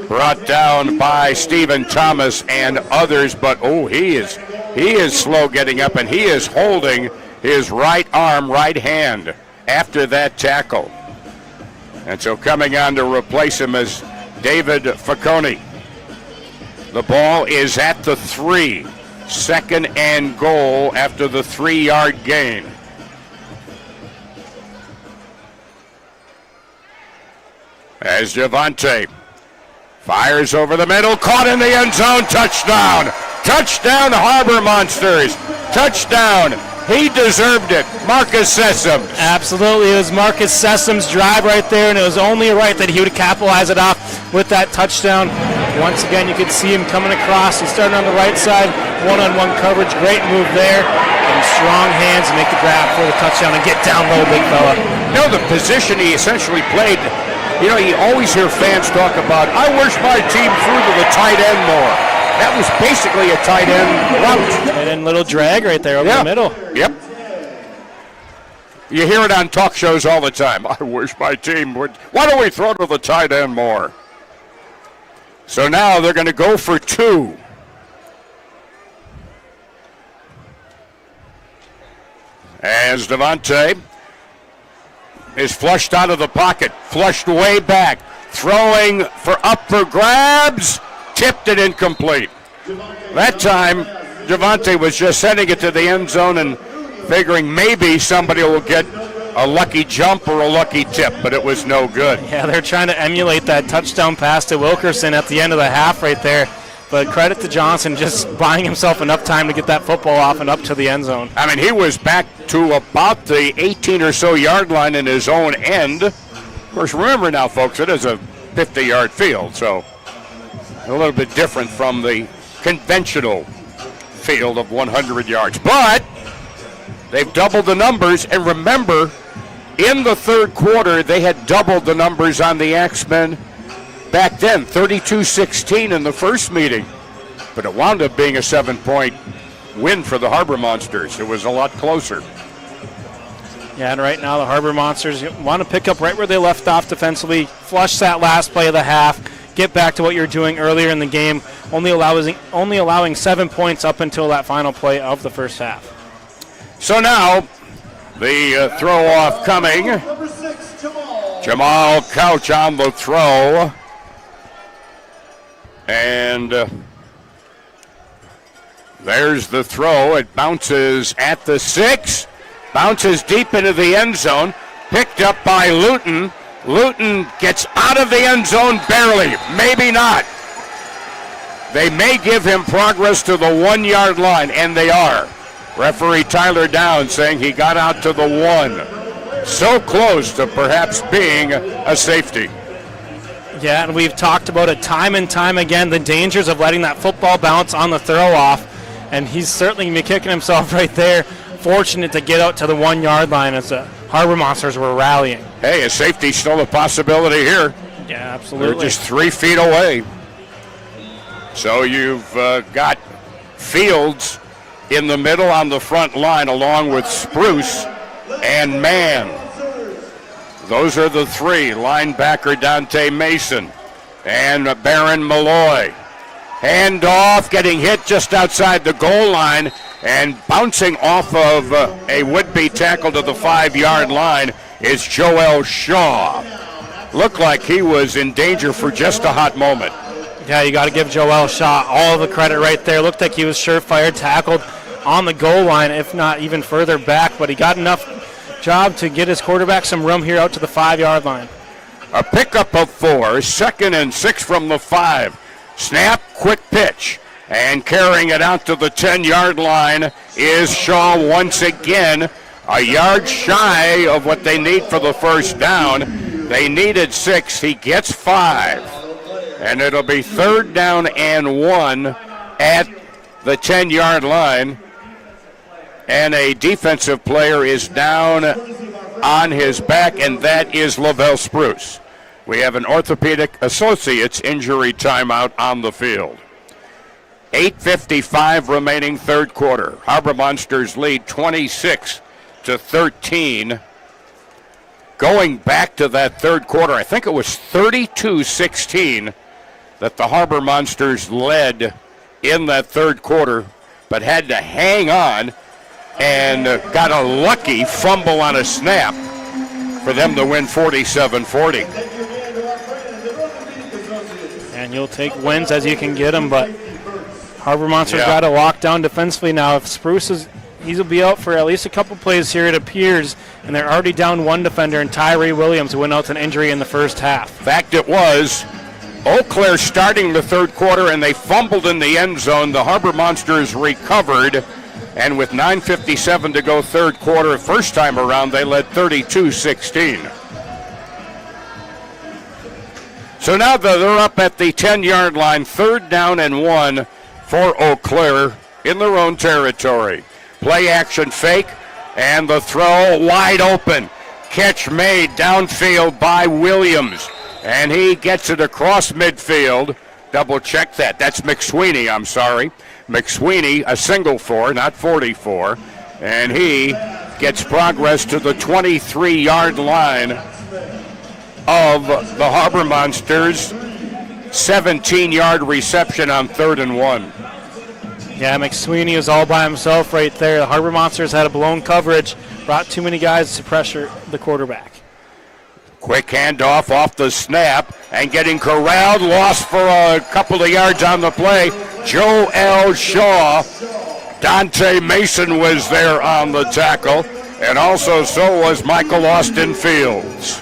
Brought down by Stephen Thomas and others. But, he is slow getting up, and he is holding his right arm, right hand after that tackle. And so coming on to replace him is David Facconi. The ball is at the 3. 2nd and goal after the 3-yard gain. As Javante fires over the middle, caught in the end zone, touchdown. Touchdown, Harbor Monsters. Touchdown. He deserved it. Marcus Sessoms. Absolutely. It was Marcus Sessoms' drive right there, and it was only right that he would capitalize it off with that touchdown. Once again, you could see him coming across. He started on the right side, one-on-one coverage. Great move there. And strong hands to make the grab for the touchdown and get down low, big fella. The position he essentially played You know, you always hear fans talk about, I wish my team threw to the tight end more. That was basically a tight end route. And then little drag right there over the middle. Yep. You hear it on talk shows all the time. I wish my team would. Why don't we throw to the tight end more? So now they're going to go for 2. As Devontae is flushed out of the pocket, flushed way back, throwing for grabs, tipped it incomplete. That time, Devontae was just sending it to the end zone and figuring maybe somebody will get a lucky jump or a lucky tip, but it was no good. Yeah, they're trying to emulate that touchdown pass to Wilkerson at the end of the half right there. But credit to Johnson just buying himself enough time to get that football off and up to the end zone. I mean, he was back to about the 18 or so yard line in his own end. Of course, remember now, folks, it is a 50-yard field, so a little bit different from the conventional field of 100 yards. But they've doubled the numbers, and remember, in the third quarter, they had doubled the numbers on the Axemen back then, 32-16 in the first meeting. But it wound up being a 7-point win for the Harbor Monsters. It was a lot closer. Yeah, and right now the Harbor Monsters want to pick up right where they left off defensively, flush that last play of the half, get back to what you're doing earlier in the game, only allowing 7 points up until that final play of the first half. So now, the throw-off coming. Jamal Couch on the throw. And there's the throw. It bounces at the 6. Bounces deep into the end zone. Picked up by Luton. Luton gets out of the end zone barely. Maybe not. They may give him progress to the 1-yard line, and they are. Referee Tyler Downs saying he got out to the 1. So close to perhaps being a safety. Yeah, and we've talked about it time and time again, the dangers of letting that football bounce on the throw-off. And he's certainly going to be kicking himself right there. Fortunate to get out to the 1-yard line as the Harbor Monsters were rallying. Hey, a safety's still a possibility here. Yeah, absolutely. They're just 3 feet away. So you've got Fields in the middle on the front line along with Spruce and Mann. Those are the 3. Linebacker Dante Mason and Baron Malloy. Handoff, getting hit just outside the goal line and bouncing off of a would-be tackle to the 5-yard line is Joel Shaw. Looked like he was in danger for just a hot moment. Yeah, you got to give Joel Shaw all the credit right there. Looked like he was surefire, tackled on the goal line, if not even further back, but he got enough job to get his quarterback some room here out to the 5-yard line. A pickup of 4, 2nd and 6 from the 5. Snap, quick pitch, and carrying it out to the 10-yard line is Shaw once again. A yard shy of what they need for the first down. They needed 6. He gets 5. And it'll be 3rd down and 1 at the 10-yard line. And a defensive player is down on his back, and that is Lavelle Spruce. We have an Orthopedic Associates injury timeout on the field. 8:55 remaining third quarter. Harbor Monsters lead 26-13. Going back to that third quarter, I think it was 32-16 that the Harbor Monsters led in that third quarter, but had to hang on and got a lucky fumble on a snap for them to win 47-40. And you'll take wins as you can get them, but Harbor Monsters got to lock down defensively now. If Spruce he'll be out for at least a couple plays here, it appears, and they're already down 1 defender, and Tyree Williams, who went out with an injury in the first half. Fact it was Eau Claire starting the third quarter, and they fumbled in the end zone. The Harbor Monsters recovered, and with 9:57 to go third quarter, first time around, they led 32-16. So now they're up at the 10-yard line, 3rd down and 1 for Eau Claire in their own territory. Play action fake, and the throw wide open. Catch made downfield by Williams. And he gets it across midfield. Double check that. That's McSweeney, I'm sorry. McSweeney, a single 4, not 44. And he gets progress to the 23-yard line of the Harbor Monsters. 17-yard reception on 3rd and 1. Yeah, McSweeney is all by himself right there. The Harbor Monsters had a blown coverage, brought too many guys to pressure the quarterback. Quick handoff off the snap and getting corralled, lost for a couple of yards on the play. Joel Shaw. Dante Mason was there on the tackle, and also so was Michael Austin Fields.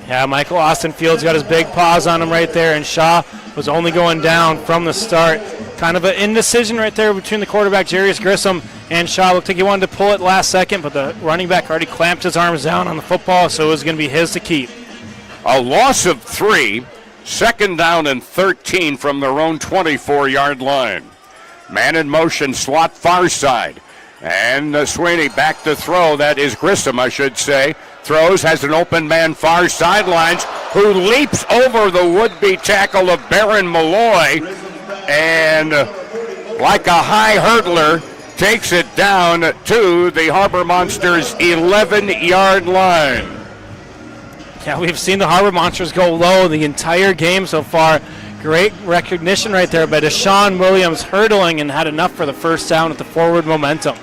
Yeah, Michael Austin Fields got his big paws on him right there, and Shaw was only going down from the start. Kind of an indecision right there between the quarterback, Jarius Grissom, and Shaw. Looked like he wanted to pull it last second, but the running back already clamped his arms down on the football, so it was going to be his to keep. A loss of 3, 2nd down and 13 from their own 24-yard line. Man in motion, slot far side. And Sweeney back to throw. That is Grissom, I should say. Throws, has an open man far sidelines, who leaps over the would-be tackle of Baron Malloy. And like a high hurdler, takes it down to the Harbor Monsters' 11-yard line. Yeah, we've seen the Harbor Monsters go low the entire game so far. Great recognition right there by Deshaun Williams, hurdling and had enough for the first down with the forward momentum.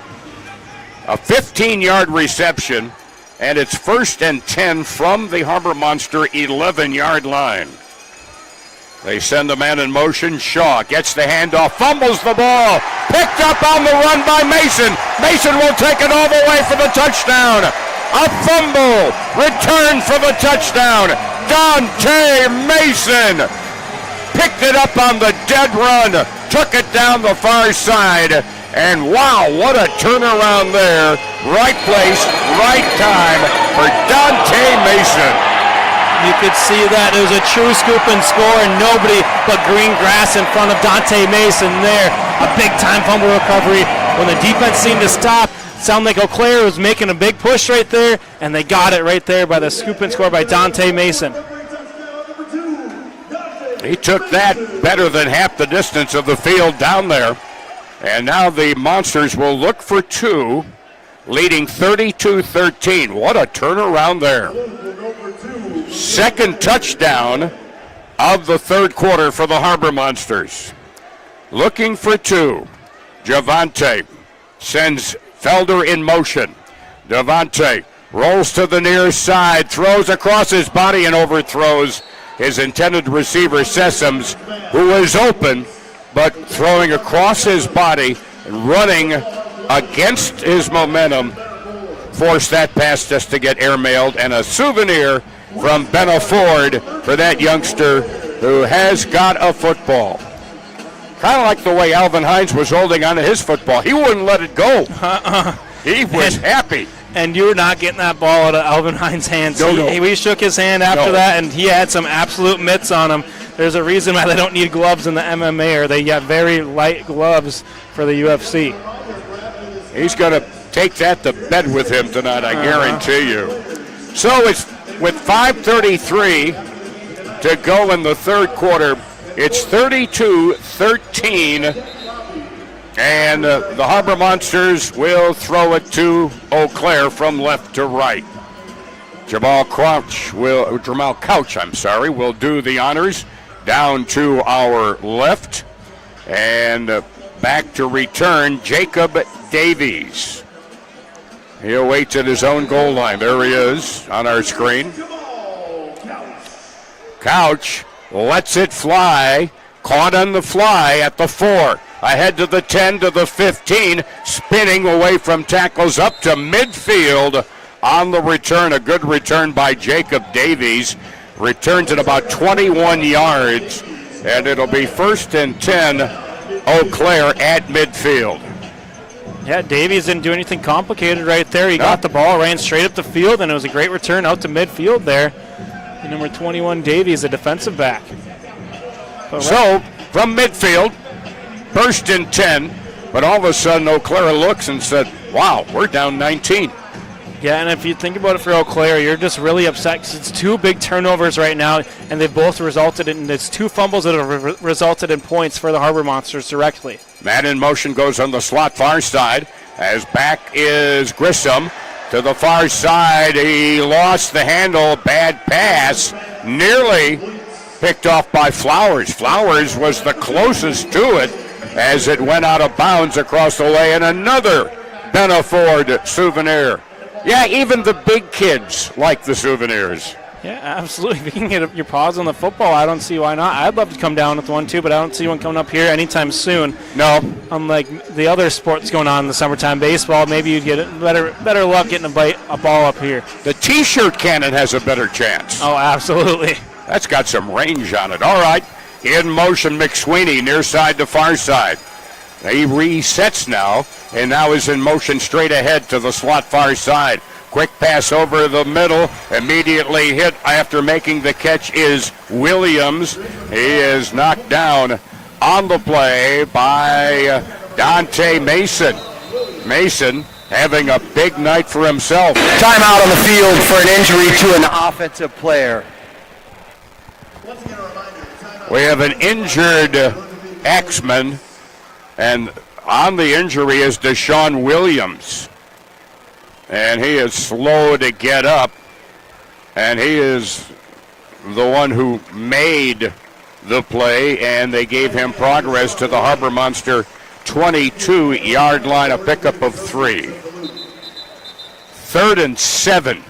A 15-yard reception, and it's 1st and 10 from the Harbor Monster 11-yard line. They send the man in motion. Shaw gets the handoff, fumbles the ball, picked up on the run by Mason. Mason will take it all the way for the touchdown. A fumble, return for the touchdown. Dante Mason picked it up on the dead run, took it down the far side, and wow, what a turnaround there. Right place, right time for Dante Mason. You could see that. It was a true scoop and score, and nobody but green grass in front of Dante Mason there. A big-time fumble recovery. When the defense seemed to stop, it sounded like Eau Claire was making a big push right there, and they got it right there by the scoop and score by Dante Mason. He took that better than half the distance of the field down there. And now the Monsters will look for 2, leading 32-13. What a turnaround there. 2nd touchdown of the 3rd quarter for the Harbor Monsters. Looking for 2. Javante sends Felder in motion. Javante rolls to the near side, throws across his body and overthrows his intended receiver, Sessoms, who is open, but throwing across his body and running against his momentum, forced that pass just to get airmailed, and a souvenir from Benna Ford for that youngster who has got a football. Kind of like the way Alvin Hines was holding on to his football. He wouldn't let it go. He was happy. And you were not getting that ball out of Alvin Hines' hands. We shook his hand after that, and he had some absolute mitts on him. There's a reason why they don't need gloves in the MMA, or they got very light gloves for the UFC. He's going to take that to bed with him tonight, I guarantee you. So it's with 5:33 to go in the 3rd quarter. It's 32-13. And the Harbor Monsters will throw it to Eau Claire from left to right. Jamal Couch will do the honors down to our left. And back to return, Jacob Davies. He awaits at his own goal line. There he is on our screen. Couch lets it fly, caught on the fly at the 4. Ahead to the 10, to the 15, spinning away from tackles up to midfield on the return. A good return by Jacob Davies. Returns at about 21 yards, and it'll be 1st and 10, Eau Claire at midfield. Yeah, Davies didn't do anything complicated right there. He got the ball, ran straight up the field, and it was a great return out to midfield there. Number 21, Davies, a defensive back. So, from midfield, 1st and 10, but all of a sudden Eau Claire looks and said, wow, we're down 19. Yeah, and if you think about it for Eau Claire, you're just really upset because it's 2 big turnovers right now, and they've both resulted in, it's 2 fumbles that have resulted in points for the Harbor Monsters directly. Man in motion goes on the slot far side, as back is Grissom to the far side. He lost the handle, bad pass, nearly picked off by Flowers. Flowers was the closest to it as it went out of bounds across the way, and another Benaford souvenir. Yeah, even the big kids like the souvenirs. Yeah, absolutely. If you can get your paws on the football, I don't see why not. I'd love to come down with one too, but I don't see one coming up here anytime soon. No. Unlike the other sports going on in the summertime, baseball, maybe you'd get better luck getting a ball up here. The T-shirt cannon has a better chance. Oh, absolutely. That's got some range on it. All right, in motion, McSweeney, near side to far side. He resets now, and now is in motion straight ahead to the slot far side. Quick pass over the middle, immediately hit after making the catch is Williams. He is knocked down on the play by Dante Mason. Mason having a big night for himself. Timeout on the field for an injury to an offensive player. We have an injured Axemen, and on the injury is Deshaun Williams. And he is slow to get up, and he is the one who made the play, and they gave him progress to the Harbor Monster 22-yard line, a pickup of 3. 3rd and 7.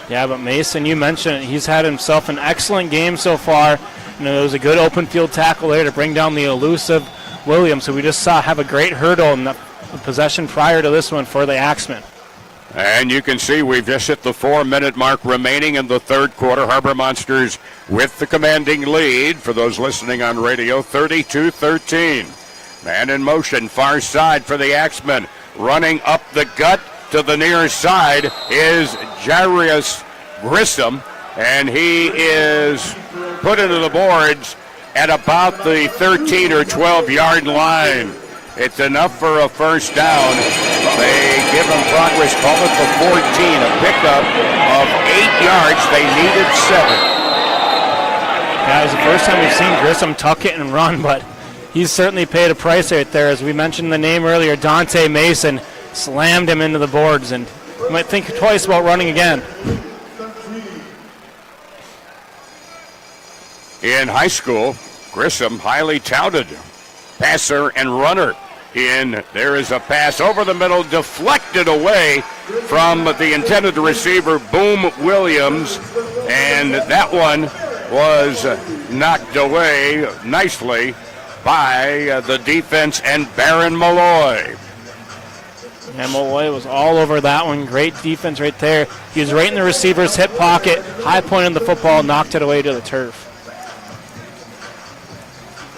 Yeah, but Mason, you mentioned it. He's had himself an excellent game so far. There was a good open field tackle there to bring down the elusive Williams, who we just saw have a great hurdle in the possession prior to this one for the Axemen. And you can see we've just hit the 4-minute mark remaining in the third quarter. Harbor Monsters with the commanding lead, for those listening on radio, 32-13. Man in motion, far side for the Axemen. Running up the gut to the near side is Jairus Grissom, and he is put into the boards at about the 13 or 12-yard line. It's enough for a first down. They give him progress, call it the 14, a pickup of 8 yards. They needed 7. Yeah, it was the first time we've seen Grissom tuck it and run, but he's certainly paid a price right there. As we mentioned the name earlier, Dante Mason slammed him into the boards, and you might think twice about running again. In high school, Grissom, highly touted passer and runner. There is a pass over the middle, deflected away from the intended receiver, Boom Williams, and that one was knocked away nicely by the defense and Baron Malloy. And Malloy was all over that one. Great defense right there. He was right in the receiver's hip pocket, high point on the football, knocked it away to the turf.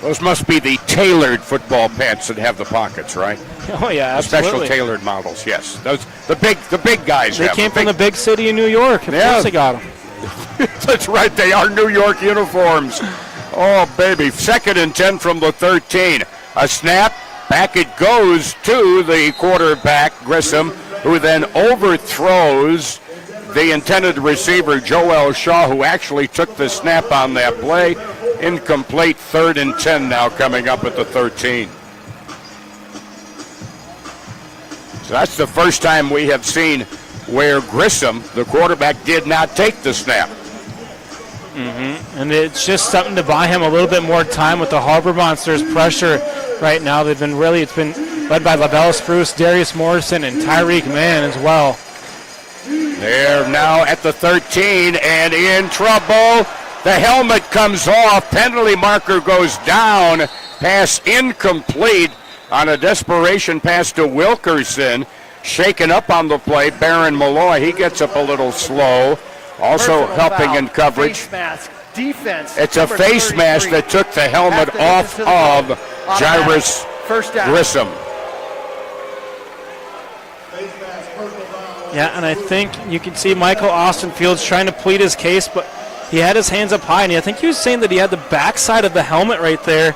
Those must be the tailored football pants that have the pockets, right? Oh yeah, the absolutely. Special tailored models, yes. Those the big guys. They came from the big city of New York. Of course they got them. That's right. They are New York uniforms. Oh baby, 2nd and 10 from the 13. A snap, back it goes to the quarterback Grissom, who then overthrows the intended receiver Joel Shaw, who actually took the snap on that play. Incomplete. 3rd and 10 now coming up at the 13. So that's the first time we have seen where Grissom, the quarterback, did not take the snap. And it's just something to buy him a little bit more time with the Harbor Monsters pressure right now. It's been led by Lavelle Spruce, Darius Morrison, and Tyreek Mann as well. They're now at the 13 and in trouble. The helmet comes off. Penalty marker goes down. Pass incomplete on a desperation pass to Wilkerson. Shaken up on the play. Baron Malloy, he gets up a little slow. Also helping in coverage. Face mask. Defense. It's a face mask that took the helmet off of Jairus Grissom. Yeah, and I think you can see Michael Austin Fields trying to plead his case, but he had his hands up high, and I think he was saying that he had the backside of the helmet right there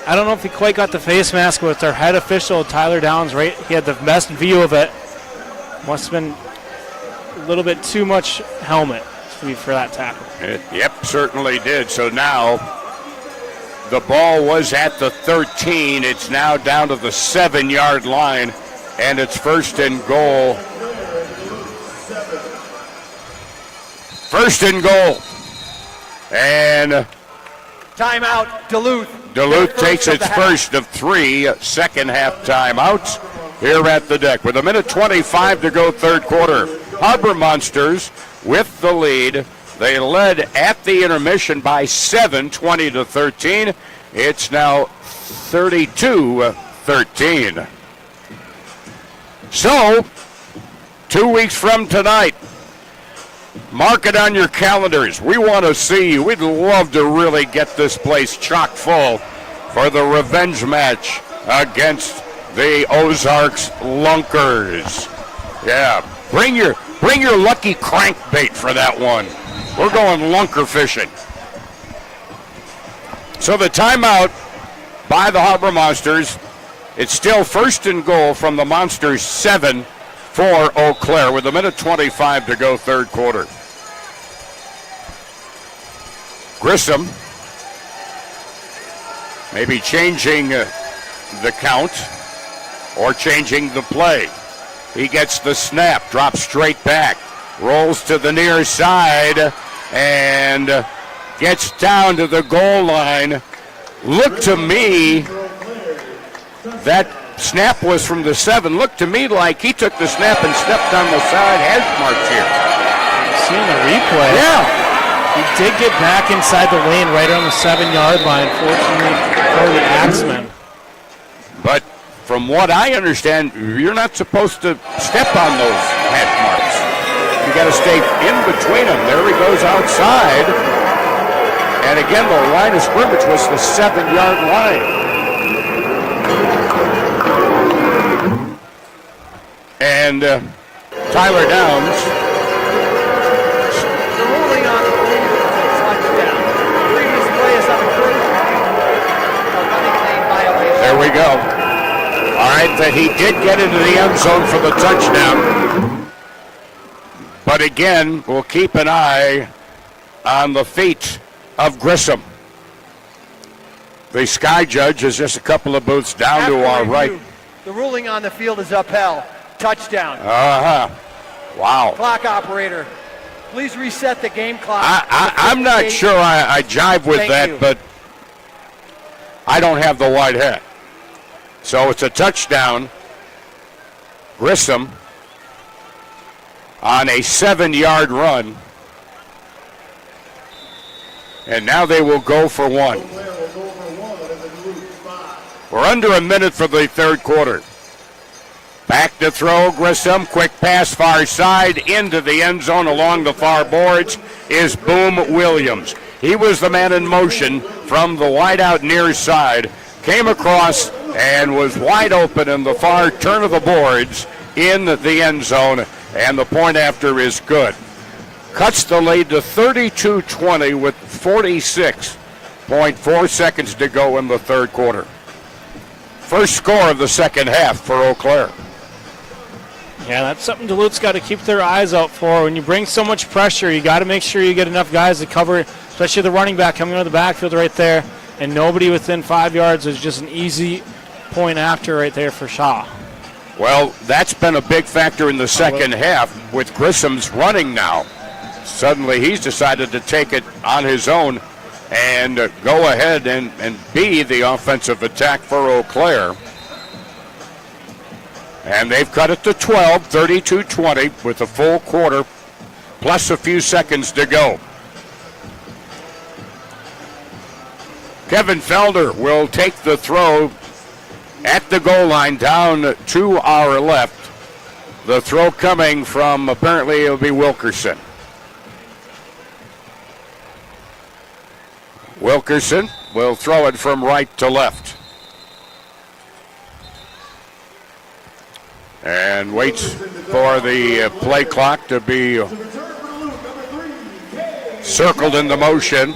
I don't know if he quite got the face mask, but it's our head official, Tyler Downs, right? He had the best view of it. Must have been a little bit too much helmet for that tackle. Yep, certainly did. So now the ball was at the 13. It's now down to the 7-yard line, and it's first and goal. First and goal. And timeout, Duluth. Duluth takes its first of 3 second-half timeouts here at the deck. With 1:25 to go, third quarter. Harbor Monsters with the lead. They led at the intermission by 7, 20-13. It's now 32-13. So, 2 weeks from tonight, mark it on your calendars. We want to see you. We'd love to really get this place chock full for the revenge match against the Ozarks Lunkers. Yeah, bring your lucky crankbait for that one. We're going lunker fishing. So the timeout by the Harbor Monsters. It's still first and goal from the Monsters 7 for Eau Claire with 1:25 to go, third quarter. Grissom maybe changing the count or changing the play. He gets the snap, drops straight back, rolls to the near side, and gets down to the goal line. Looked to me, that snap was from the 7. Looked to me like he took the snap and stepped on the side hash marks here. Seeing the replay. Yeah. He did get back inside the lane right on the 7-yard line, fortunately for the Axemen. But from what I understand, you're not supposed to step on those hash marks. You got to stay in between them. There he goes outside. And again, the line of scrimmage was the 7-yard line. And Tyler Downs. The ruling on the touchdown. Previous play is on the first. Running lane violation. There we go. All right, that he did get into the end zone for the touchdown. But again, we'll keep an eye on the feet of Grissom. The sky judge is just a couple of booths down to our right. The ruling on the field is upheld. Touchdown. Wow. Clock operator, please reset the game clock. I'm not sure I jive with that, but I don't have the white hat. So it's a touchdown. Grissom on a 7-yard run. And now they will go for 1. We're under a minute for the third quarter. Back to throw, Grissom, quick pass far side into the end zone along the far boards is Boom Williams. He was the man in motion from the wideout near side, came across and was wide open in the far turn of the boards in the end zone, and the point after is good. Cuts the lead to 32-20 with 46.4 seconds to go in the third quarter. First score of the second half for Eau Claire. Yeah, that's something Duluth's got to keep their eyes out for. When you bring so much pressure, you got to make sure you get enough guys to cover, especially the running back coming out of the backfield right there, and nobody within 5 yards is just an easy point after right there for Shaw. Well, that's been a big factor in the second half with Grissom's running now. Suddenly he's decided to take it on his own and go ahead and be the offensive attack for Eau Claire. And they've cut it to 12, 32-20 with a full quarter plus a few seconds to go. Kevin Felder will take the throw at the goal line down to our left. The throw coming from, apparently it'll be Wilkerson. Wilkerson will throw it from right to left. And waits for the play clock to be circled into motion.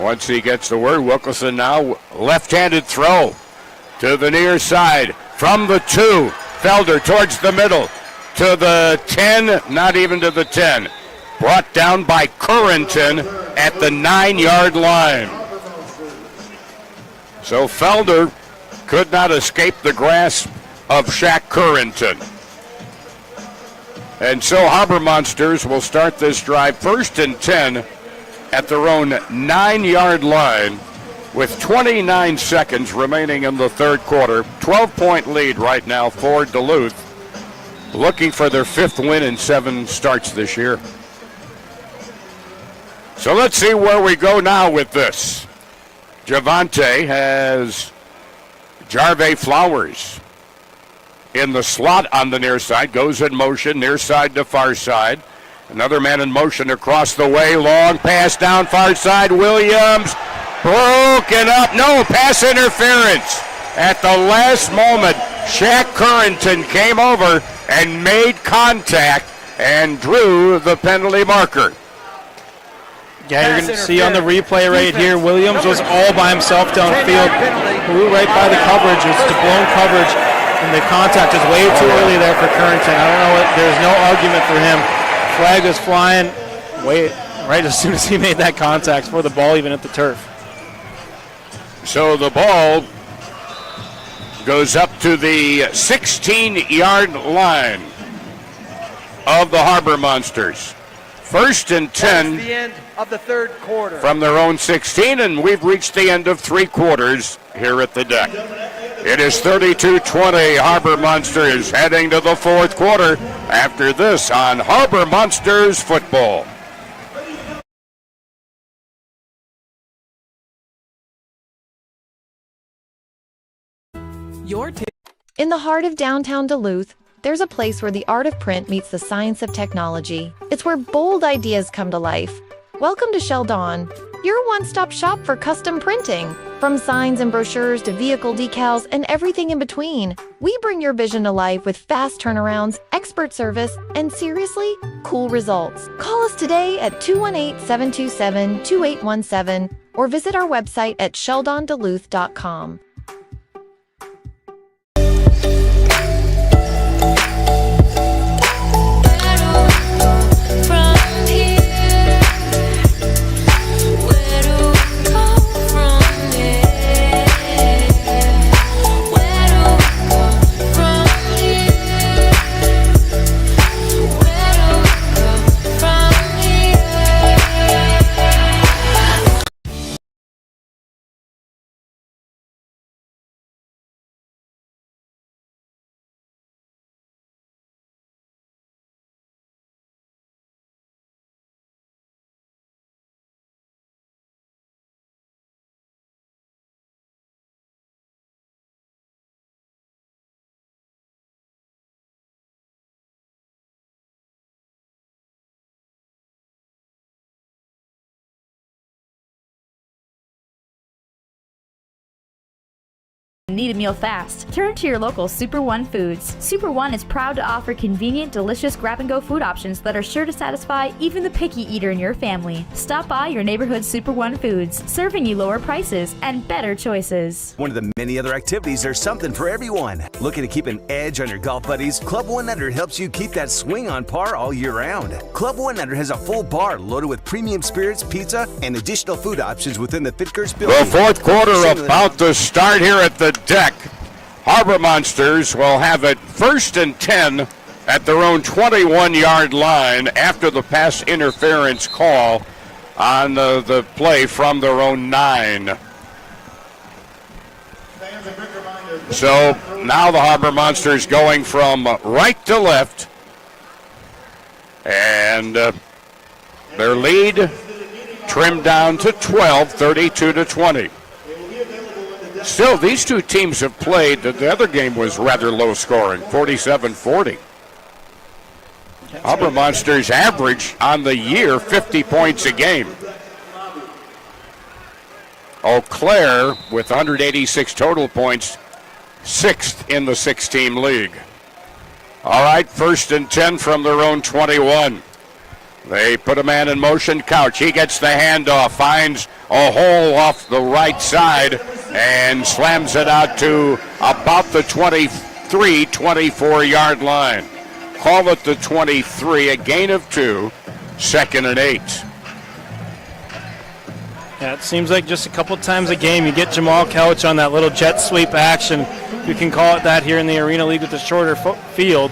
Once he gets the word, Wilkerson now left-handed throw to the near side from the 2. Felder towards the middle to the 10, not even to the 10. Brought down by Currington at the 9-yard line. So Felder could not escape the grasp of Shaq Currington. And so Harbor Monsters will start this drive 1st and 10 at their own 9-yard line with 29 seconds remaining in the third quarter. 12-point lead right now for Duluth, looking for their 5th win in 7 starts this year. So let's see where we go now with this. Javante has Jarve Flowers in the slot on the near side, goes in motion, near side to far side. Another man in motion across the way, long pass down far side, Williams broken up, no, pass interference. At the last moment, Shaq Currington came over and made contact and drew the penalty marker. Yeah, you're going to see on the replay right here, Williams was all by himself downfield, flew right by the coverage. It's the blown coverage, and the contact is way too early there for Currington. I don't know, there's no argument for him. Flag was flying right as soon as he made that contact for the ball even at the turf. So the ball goes up to the 16-yard line of the Harbor Monsters. 1st and 10 the end of the third quarter from their own 16, and we've reached the end of 3 quarters here at the deck. It is 32-20. Harbor Monsters heading to the 4th quarter after this on Harbor Monsters football. In the heart of downtown Duluth, there's a place where the art of print meets the science of technology. It's where bold ideas come to life. Welcome to Sheldon, your one-stop shop for custom printing. From signs and brochures to vehicle decals and everything in between, we bring your vision to life with fast turnarounds, expert service, and seriously, cool results. Call us today at 218-727-2817 or visit our website at sheldonduluth.com. Need a meal fast? Turn to your local Super One Foods. Super One is proud to offer convenient, delicious grab-and-go food options that are sure to satisfy even the picky eater in your family. Stop by your neighborhood Super One Foods, serving you lower prices and better choices. One of the many other activities, there's something for everyone. Looking to keep an edge on your golf buddies? Club 100 helps you keep that swing on par all year round. Club 100 has a full bar loaded with premium spirits, pizza, and additional food options within the Fitkers building. The 4th quarter about to start here at the deck. Harbor Monsters will have it 1st and 10 at their own 21-yard line after the pass interference call on the play from their own 9. So now the Harbor Monsters going from right to left, and their lead trimmed down to 12, 32-20. Still, these two teams have played. The other game was rather low scoring, 47-40. Harbor Monsters average on the year 50 points a game. Eau Claire with 186 total points, 6th in the 6-team league. All right, 1st and 10 from their own 21. They put a man in motion. Couch, he gets the handoff, finds a hole off the right side, and slams it out to about the 23, 24-yard line. Call it the 23, a gain of 2, 2nd and 8. Yeah, it seems like just a couple times a game you get Jamal Couch on that little jet sweep action. You can call it that here in the Arena League with the shorter field.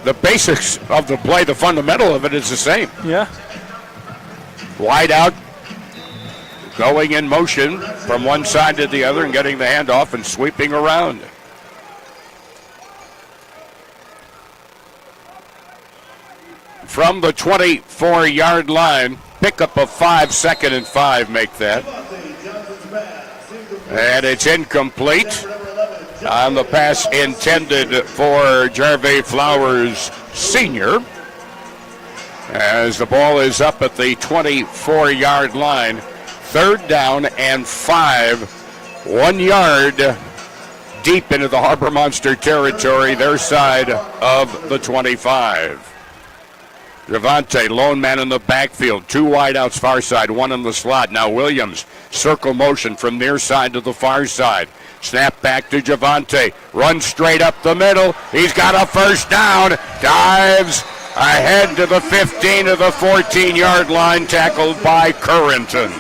The basics of the play, the fundamental of it is the same. Yeah. Wide out, going in motion from one side to the other and getting the handoff and sweeping around. From the 24-yard line, pickup of 5, 2nd and 5 make that. And it's incomplete on the pass intended for Jarvey Flowers Sr. as the ball is up at the 24-yard line. 3rd down and 5, 1 yard deep into the Harbor Monster territory, their side of the 25. Javante, lone man in the backfield, 2 wideouts far side, 1 in the slot. Now Williams, circle motion from near side to the far side. Snap back to Javante, runs straight up the middle. He's got a 1st down, dives ahead to the 15 to the 14-yard line, tackled by Currington.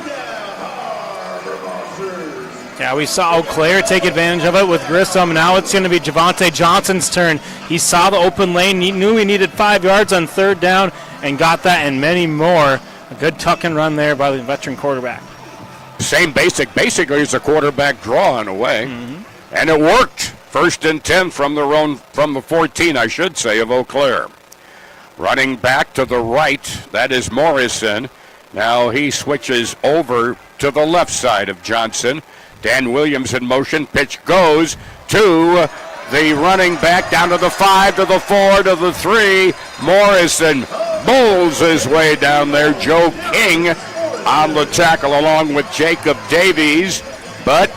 Yeah, we saw Eau Claire take advantage of it with Grissom. Now it's going to be Javante Johnson's turn. He saw the open lane. He knew he needed 5 yards on 3rd down and got that and many more. A good tuck and run there by the veteran quarterback. Same basically as a quarterback draw in a way. And it worked. 1st and 10 from the 14, I should say, of Eau Claire. Running back to the right, that is Morrison. Now he switches over to the left side of Johnson. Dan Williams in motion. Pitch goes to the running back down to the 5, to the 4, to the 3. Morrison bowls his way down there. Joe King on the tackle along with Jacob Davies. But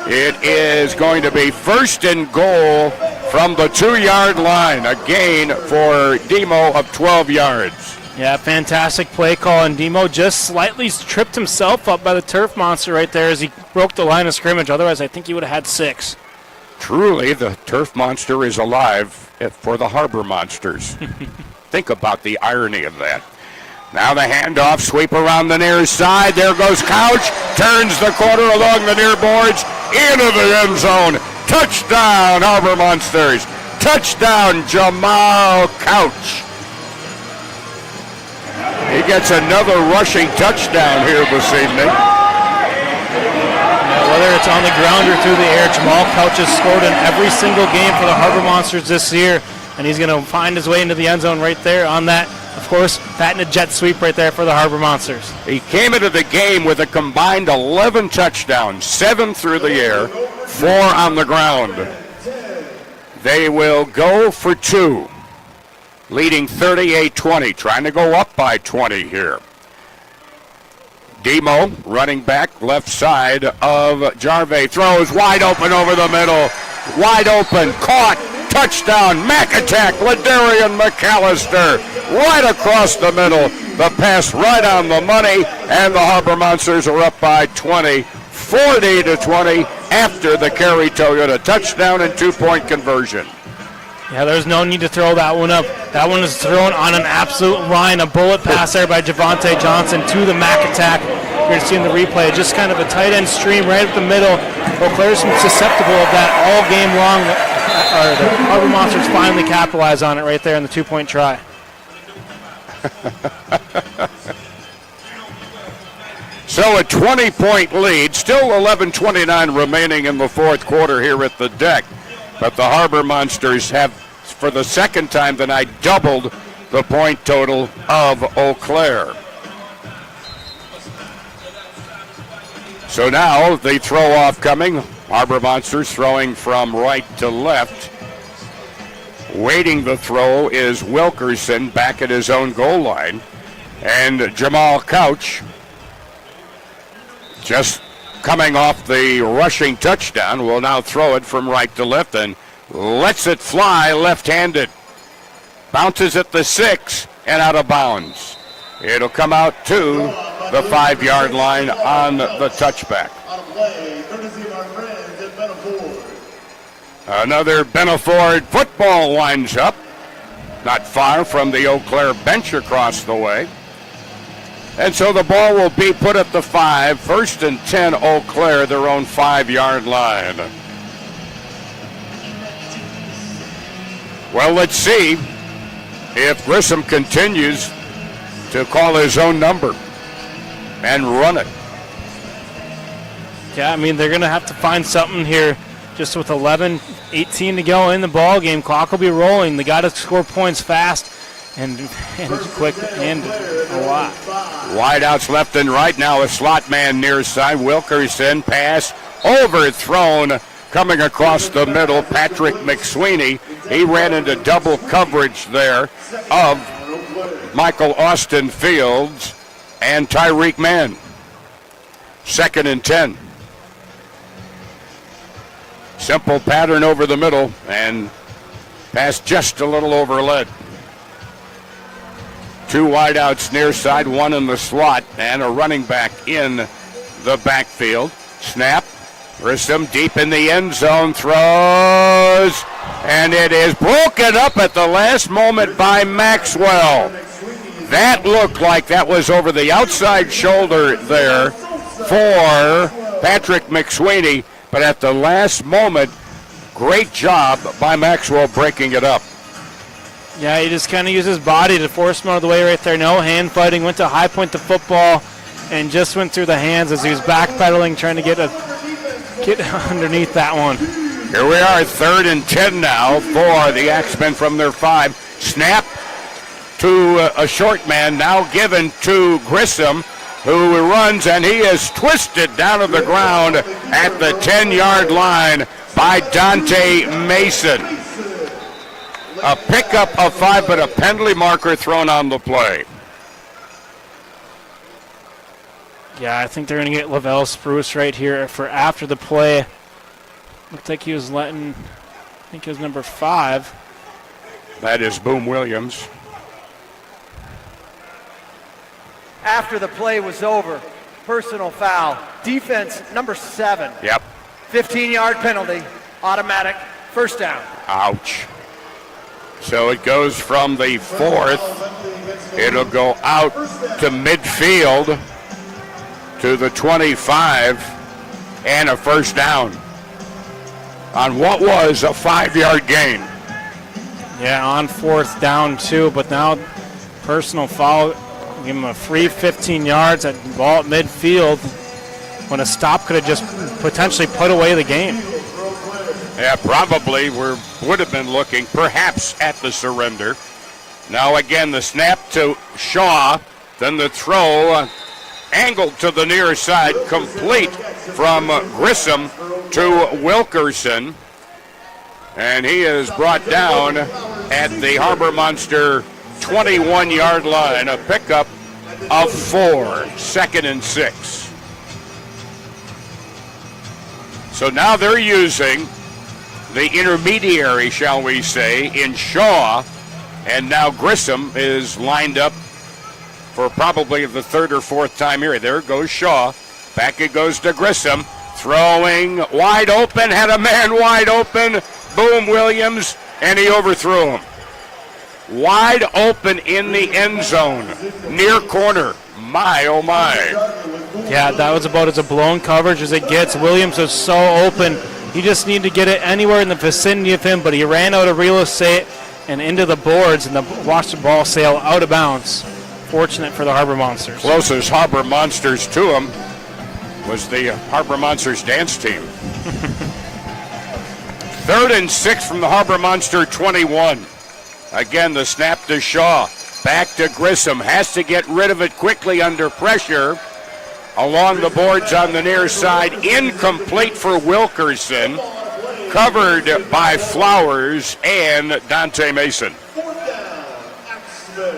it is going to be 1st and goal from the 2-yard line. A gain for Demo of 12 yards. Yeah, fantastic play call, and Demo just slightly tripped himself up by the turf monster right there as he broke the line of scrimmage. Otherwise, I think he would have had 6. Truly, the turf monster is alive for the Harbor Monsters. Think about the irony of that. Now the handoff, sweep around the near side. There goes Couch, turns the corner along the near boards, into the end zone. Touchdown, Harbor Monsters. Touchdown, Jamal Couch. He gets another rushing touchdown here this evening. Yeah, whether it's on the ground or through the air, Jamal Couch has scored in every single game for the Harbor Monsters this year, and he's going to find his way into the end zone right there on that, of course, patented jet sweep right there for the Harbor Monsters. He came into the game with a combined 11 touchdowns, 7 through the air, 4 on the ground. They will go for 2. Leading 38-20, trying to go up by 20 here. Demo, running back, left side of Jarvey, throws wide open over the middle. Wide open, caught, touchdown, Mac attack, Ladarian McAllister, right across the middle. The pass right on the money, and the Harbor Monsters are up by 20, 40-20 after the Cary Toyota touchdown and 2-point conversion. Yeah, there's no need to throw that one up. That one is thrown on an absolute line, a bullet pass there by Javante Johnson to the Mac attack. You're going to see in the replay, just kind of a tight end stream right up the middle. Eau Claire's susceptible of that all game long. The Harbor Monsters finally capitalize on it right there in the 2-point try. So a 20-point lead, still 11:29 remaining in the 4th quarter here at the deck. But the Harbor Monsters have, for the second time tonight, doubled the point total of Eau Claire. So now the throw-off coming. Harbor Monsters throwing from right to left. Waiting the throw is Wilkerson back at his own goal line. And Jamal Couch, just coming off the rushing touchdown, will now throw it from right to left and lets it fly left-handed. Bounces at the 6 and out of bounds. It'll come out to the 5-yard line on the touchback. Another Benaford football winds up, not far from the Eau Claire bench across the way. And so the ball will be put at the 5, 1st and 10, Eau Claire, their own 5-yard line. Well, let's see if Grissom continues to call his own number and run it. Yeah, I mean, they're going to have to find something here just with 11-18 to go in the ball game. Clock will be rolling. They got to score points fast and quick and a lot. Wideouts left and right now. A slot man near side. Wilkerson pass overthrown coming across the middle. Patrick McSweeney. He ran into double coverage there of Michael Austin Fields and Tyreek Mann. 2nd and 10. Simple pattern over the middle and pass just a little over lead. 2 wideouts near side, 1 in the slot, and a running back in the backfield. Snap. Grissom deep in the end zone, throws, and it is broken up at the last moment by Maxwell. That looked like that was over the outside shoulder there for Patrick McSweeney, but at the last moment, great job by Maxwell breaking it up. Yeah, he just kind of used his body to force him out of the way right there. No hand fighting, went to high point the football, and just went through the hands as he was backpedaling, trying to get underneath that one. Here we are, 3rd and 10 now for the Axemen from their 5. Snap to a short man, now given to Grissom, who runs, and he is twisted down to the ground at the 10-yard line by Dante Mason. A pickup of 5, but a penalty marker thrown on the play. Yeah, I think they're going to get Lavelle Spruce right here for after the play. Looked like he was letting, I think it was number 5. That is Boom Williams. After the play was over, personal foul. Defense, number 7. Yep. 15-yard penalty, automatic, 1st down. Ouch. So it goes from the 4th. It'll go out to midfield to the 25 and a 1st down on what was a 5-yard gain. Yeah, on 4th down too, but now personal foul. Give him a free 15 yards at the ball at midfield when a stop could have just potentially put away the game. Yeah, probably would have been looking perhaps at the surrender. Now again, the snap to Shaw, then the throw angled to the near side, complete from Grissom to Wilkerson. And he is brought down at the Harbor Monster 21-yard line, a pickup of 4, 2nd and 6. So now they're using the intermediary, shall we say, in Shaw, and now Grissom is lined up for probably the 3rd or 4th time here. There goes Shaw. Back it goes to Grissom. Throwing wide open, had a man wide open. Boom Williams, and he overthrew him. Wide open in the end zone, near corner. My, oh my. Yeah, that was about as a blown coverage as it gets. Williams was so open. He just needed to get it anywhere in the vicinity of him, but he ran out of real estate and into the boards and watched the ball sail out of bounds. Fortunate for the Harbor Monsters. Closest Harbor Monsters to him was the Harbor Monsters dance team. 3rd and 6 from the Harbor Monster 21. Again, the snap to Shaw. Back to Grissom. Has to get rid of it quickly under pressure. Along the boards on the near side. Incomplete for Wilkerson. Covered by Flowers and Dante Mason.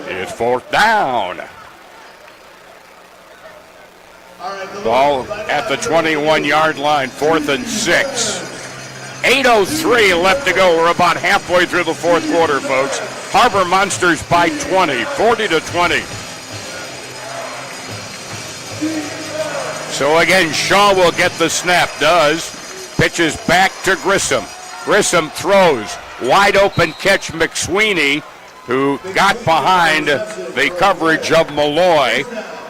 It's 4th down. Ball at the 21-yard line. 4th and 6. 8:03 left to go. We're about halfway through the 4th quarter, folks. Harbor Monsters by 20, 40-20. So again, Shaw will get the snap, pitches back to Grissom. Grissom throws, wide open catch McSweeney, who got behind the coverage of Malloy,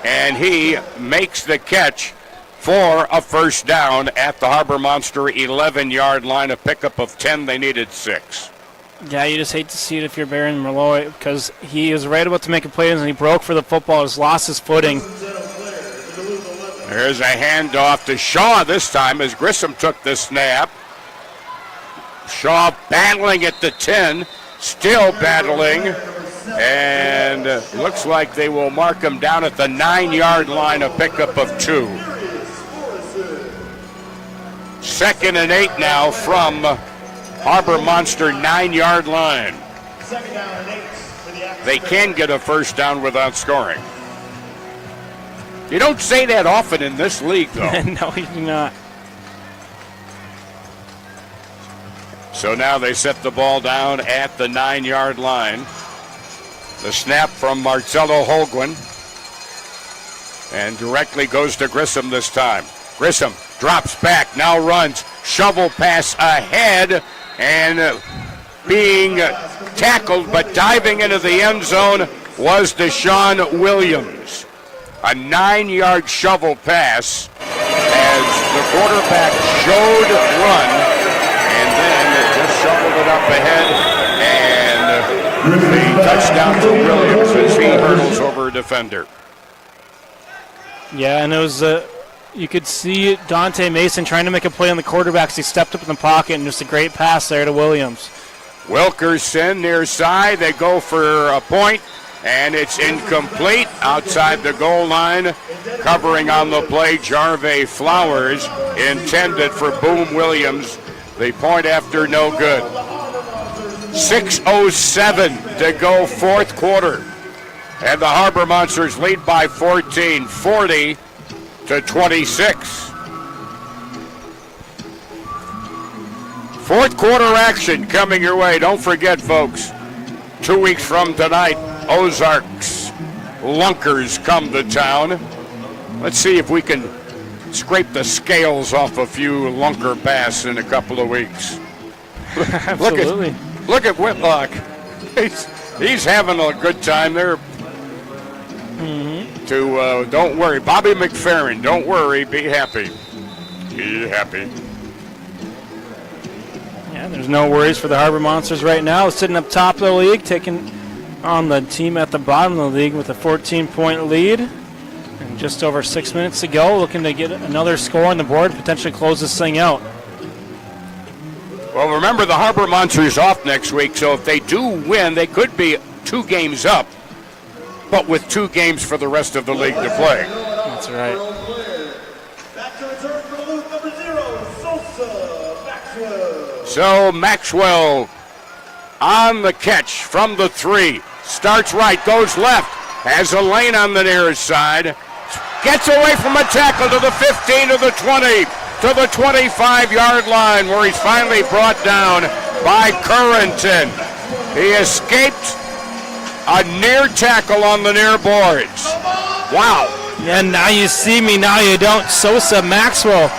and he makes the catch for a first down at the Harbor Monster 11-yard line, a pickup of 10. They needed 6. Yeah, you just hate to see it if you're Baron Malloy, because he is right about to make a play, and he broke for the football, has lost his footing. There's a handoff to Shaw this time as Grissom took the snap. Shaw battling at the 10, still battling, and looks like they will mark him down at the 9-yard line, a pickup of 2. 2nd and 8 now from Harbor Monster 9-yard line. They can get a first down without scoring. You don't say that often in this league, though. No, you do not. So now they set the ball down at the 9-yard line. The snap from Marcelo Holguin. And directly goes to Grissom this time. Grissom drops back, now runs. Shovel pass ahead. And being tackled but diving into the end zone was Deshaun Williams. A 9-yard shovel pass as the quarterback showed run and then just shoveled it up ahead, and the touchdown for Williams as he hurdles over a defender. Yeah, and it was you could see Dante Mason trying to make a play on the quarterback as he stepped up in the pocket, and just a great pass there to Williams. Wilkerson near side, they go for a point. And it's incomplete outside the goal line. Covering on the play, Jarve Flowers, intended for Boom Williams. The point after no good. 6:07 to go, fourth quarter. And the Harbor Monsters lead by 14, 40-26. Fourth quarter action coming your way. Don't forget, folks, 2 weeks from tonight, Ozarks Lunkers come to town. Let's see if we can scrape the scales off a few Lunker bass in a couple of weeks. Absolutely. Look at Whitlock. He's having a good time there. Don't worry. Bobby McFerrin, don't worry. Be happy. Be happy. Yeah, there's no worries for the Harbor Monsters right now. Sitting up top of the league, taking on the team at the bottom of the league with a 14-point lead. And just over 6 minutes to go, looking to get another score on the board, potentially close this thing out. Well, remember the Harbor Monsters off next week, so if they do win, they could be 2 games up, but with 2 games for the rest of the league to play. That's right. So Maxwell on the catch from the 3. Starts right, goes left, has a lane on the near side. Gets away from a tackle to the 15, to the 20, to the 25-yard line, where he's finally brought down by Currington. He escaped a near tackle on the near boards. Wow. And now you see me, now you don't. Sosa Maxwell.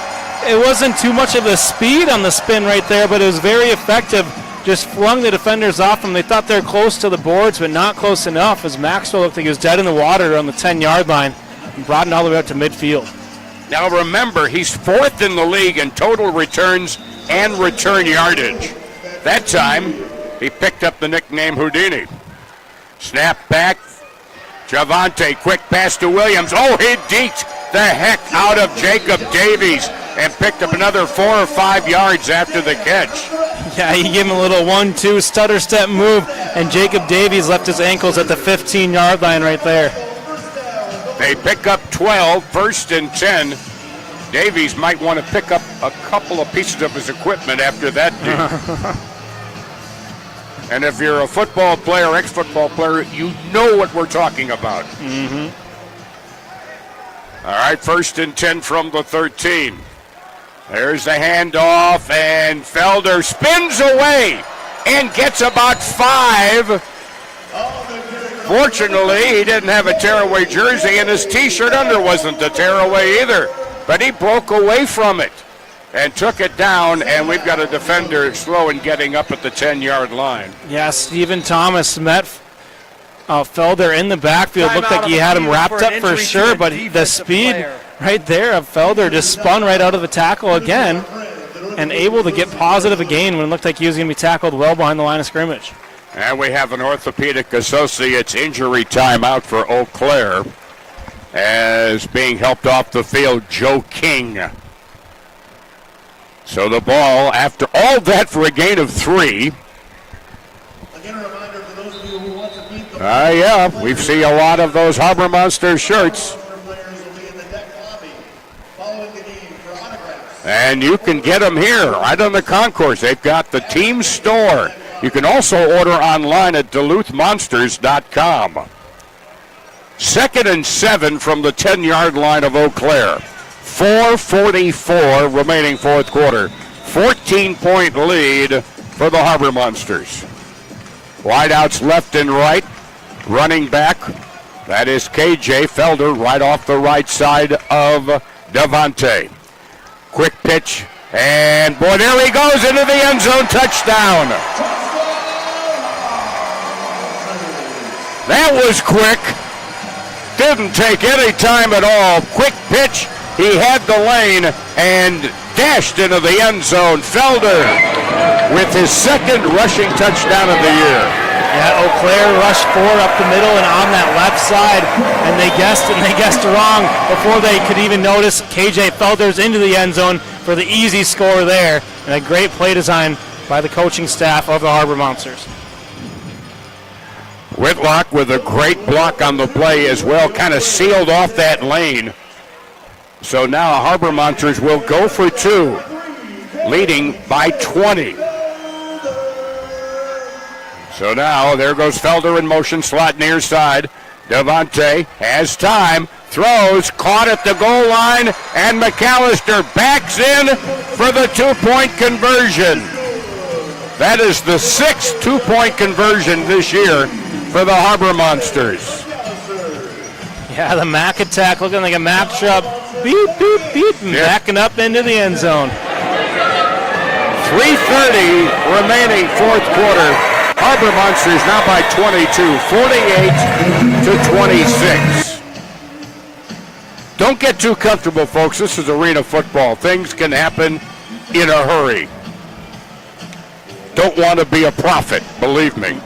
It wasn't too much of a speed on the spin right there, but it was very effective. Just flung the defenders off them. They thought they were close to the boards, but not close enough, as Maxwell looked like he was dead in the water on the 10-yard line and brought it all the way up to midfield. Now remember, he's 4th in the league in total returns and return yardage. That time, he picked up the nickname Houdini. Snap back. Javante, quick pass to Williams. Oh, he deked the heck out of Jacob Davies and picked up another 4 or 5 yards after the catch. Yeah, he gave him a little 1-2 stutter step move, and Jacob Davies left his ankles at the 15-yard line right there. They pick up 12, 1st and 10. Davies might want to pick up a couple of pieces of his equipment after that deal. And if you're a football player, ex-football player, you know what we're talking about. All right, 1st and 10 from the 13. There's the handoff, and Felder spins away and gets about 5 Fortunately, he didn't have a tearaway jersey, and his T-shirt under wasn't a tearaway either. But he broke away from it and took it down, and we've got a defender slow in getting up at the 10-yard line. Yeah, Stephen Thomas met Felder in the backfield. Looked like he had him wrapped up for sure, but the speed right there of Felder just spun right out of the tackle again and able to get positive a gain when it looked like he was going to be tackled well behind the line of scrimmage. And we have an Orthopedic Associates injury timeout for Eau Claire as being helped off the field, Joe King. So the ball, after all that for a gain of 3. Yeah, we've seen a lot of those Harbor Monsters shirts. And you can get them here, right on the concourse. They've got the team store. You can also order online at DuluthMonsters.com. 2nd and 7 from the 10-yard line of Eau Claire. 4:44 remaining fourth quarter. 14-point lead for the Harbor Monsters. Wideouts left and right. Running back, that is KJ Felder, right off the right side of Devontae. Quick pitch, and boy, there he goes into the end zone, touchdown. That was quick. Didn't take any time at all. Quick pitch, he had the lane and dashed into the end zone. Felder with his second rushing touchdown of the year. Yeah, Eau Claire rushed forward up the middle and on that left side, and they guessed wrong before they could even notice KJ Felder's into the end zone for the easy score there, and a great play design by the coaching staff of the Harbor Monsters. Whitlock with a great block on the play as well, kind of sealed off that lane. So now Harbor Monsters will go for 2, leading by 20. So now there goes Felder in motion, slot near side. Devontae has time, throws, caught at the goal line, and McAllister backs in for the 2-point conversion. That is the 6th 2-point conversion this year for the Harbor Monsters. Yeah, the Mac attack looking like a Mac truck. Beep, beep, beep, and backing up into the end zone. 3:30 remaining fourth quarter. Harbor Monsters now by 22, 48-26. Don't get too comfortable, folks. This is arena football. Things can happen in a hurry. Don't want to be a prophet, believe me.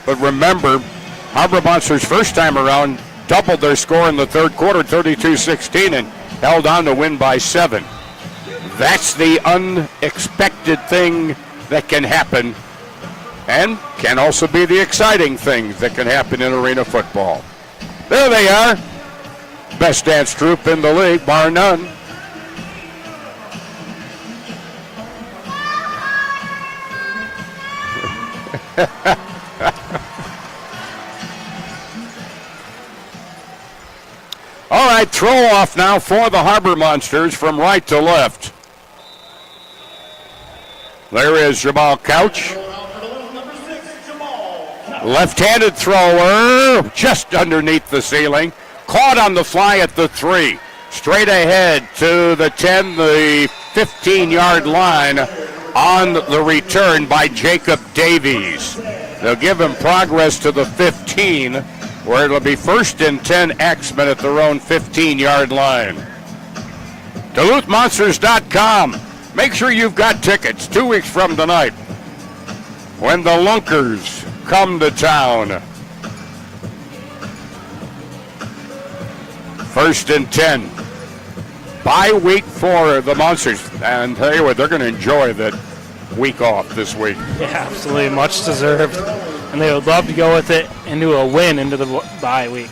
But remember, Harbor Monsters first time around doubled their score in the third quarter, 32-16, and held on to win by 7. That's the unexpected thing that can happen, and can also be the exciting thing that can happen in arena football. There they are. Best dance troupe in the league, bar none. All right, throw off now for the Harbor Monsters from right to left. There is Jamal Couch. Left-handed thrower, just underneath the ceiling. Caught on the fly at the 3. Straight ahead to the 10, the 15-yard line on the return by Jacob Davies. They'll give him progress to the 15, where it'll be 1st and 10 Axemen at their own 15-yard line. DuluthMonsters.com. Make sure you've got tickets 2 weeks from tonight when the Lunkers come to town. 1st and 10. Bye week for the Monsters. And tell you what, they're going to enjoy that week off this week. Yeah, absolutely. Much deserved. And they would love to go with it into a win into the bye week.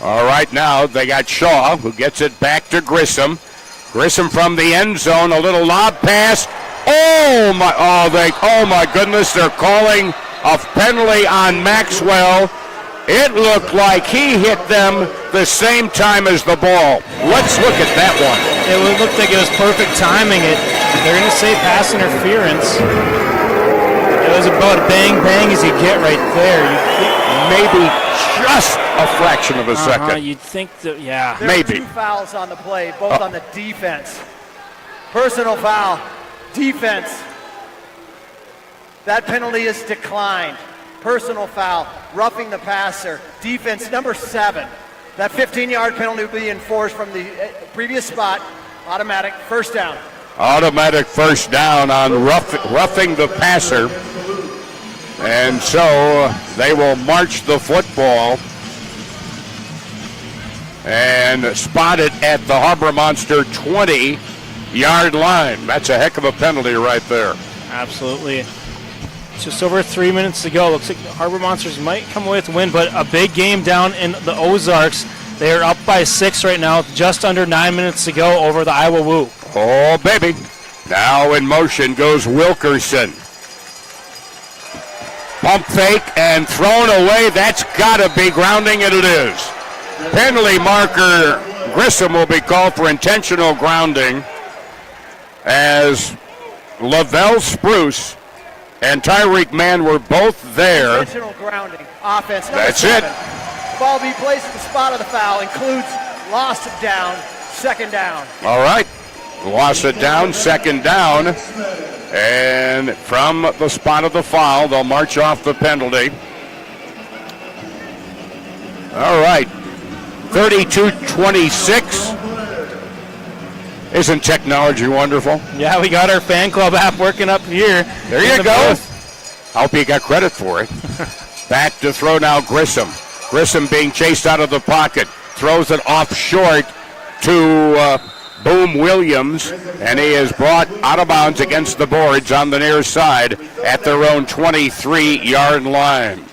All right, now they got Shaw, who gets it back to Grissom. Grissom from the end zone, a little lob pass. Oh my goodness, they're calling a penalty on Maxwell. It looked like he hit them the same time as the ball. Let's look at that one. It looked like it was perfect timing. They're going to say pass interference. It was about a bang as you get right there. You maybe just a fraction of a second. You'd think that, yeah. There maybe. were 2 fouls on the play, both on the defense. Personal foul, defense. That penalty is declined. Personal foul, roughing the passer, defense number 7. That 15-yard penalty will be enforced from the previous spot. Automatic first down. Automatic first down on roughing the passer. And so they will march the football and spot it at the Harbor Monster 20-yard line. That's a heck of a penalty right there. Absolutely. Just over 3 minutes to go. Looks like the Harbor Monsters might come away with a win, but a big game down in the Ozarks. They are up by 6 right now, just under 9 minutes to go over the Iowa Woo. Oh, baby. Now in motion goes Wilkerson. Pump fake and thrown away. That's got to be grounding, and it is. Penalty marker Grissom will be called for intentional grounding as Lavelle Spruce and Tyreek Mann were both there. Intentional grounding. Offense. That's 7. it. Ball be placed at the spot of the foul. Includes loss of down, second down. All right. Loss it down, second down. And from the spot of the foul, they'll march off the penalty. All right. 32-26. Isn't technology wonderful? Yeah, we got our fan club app working up here. There you go. I hope you got credit for it. Back to throw now, Grissom. Grissom being chased out of the pocket. Throws it off short to Boom Williams, and he is brought out of bounds against the boards on the near side at their own 23-yard line.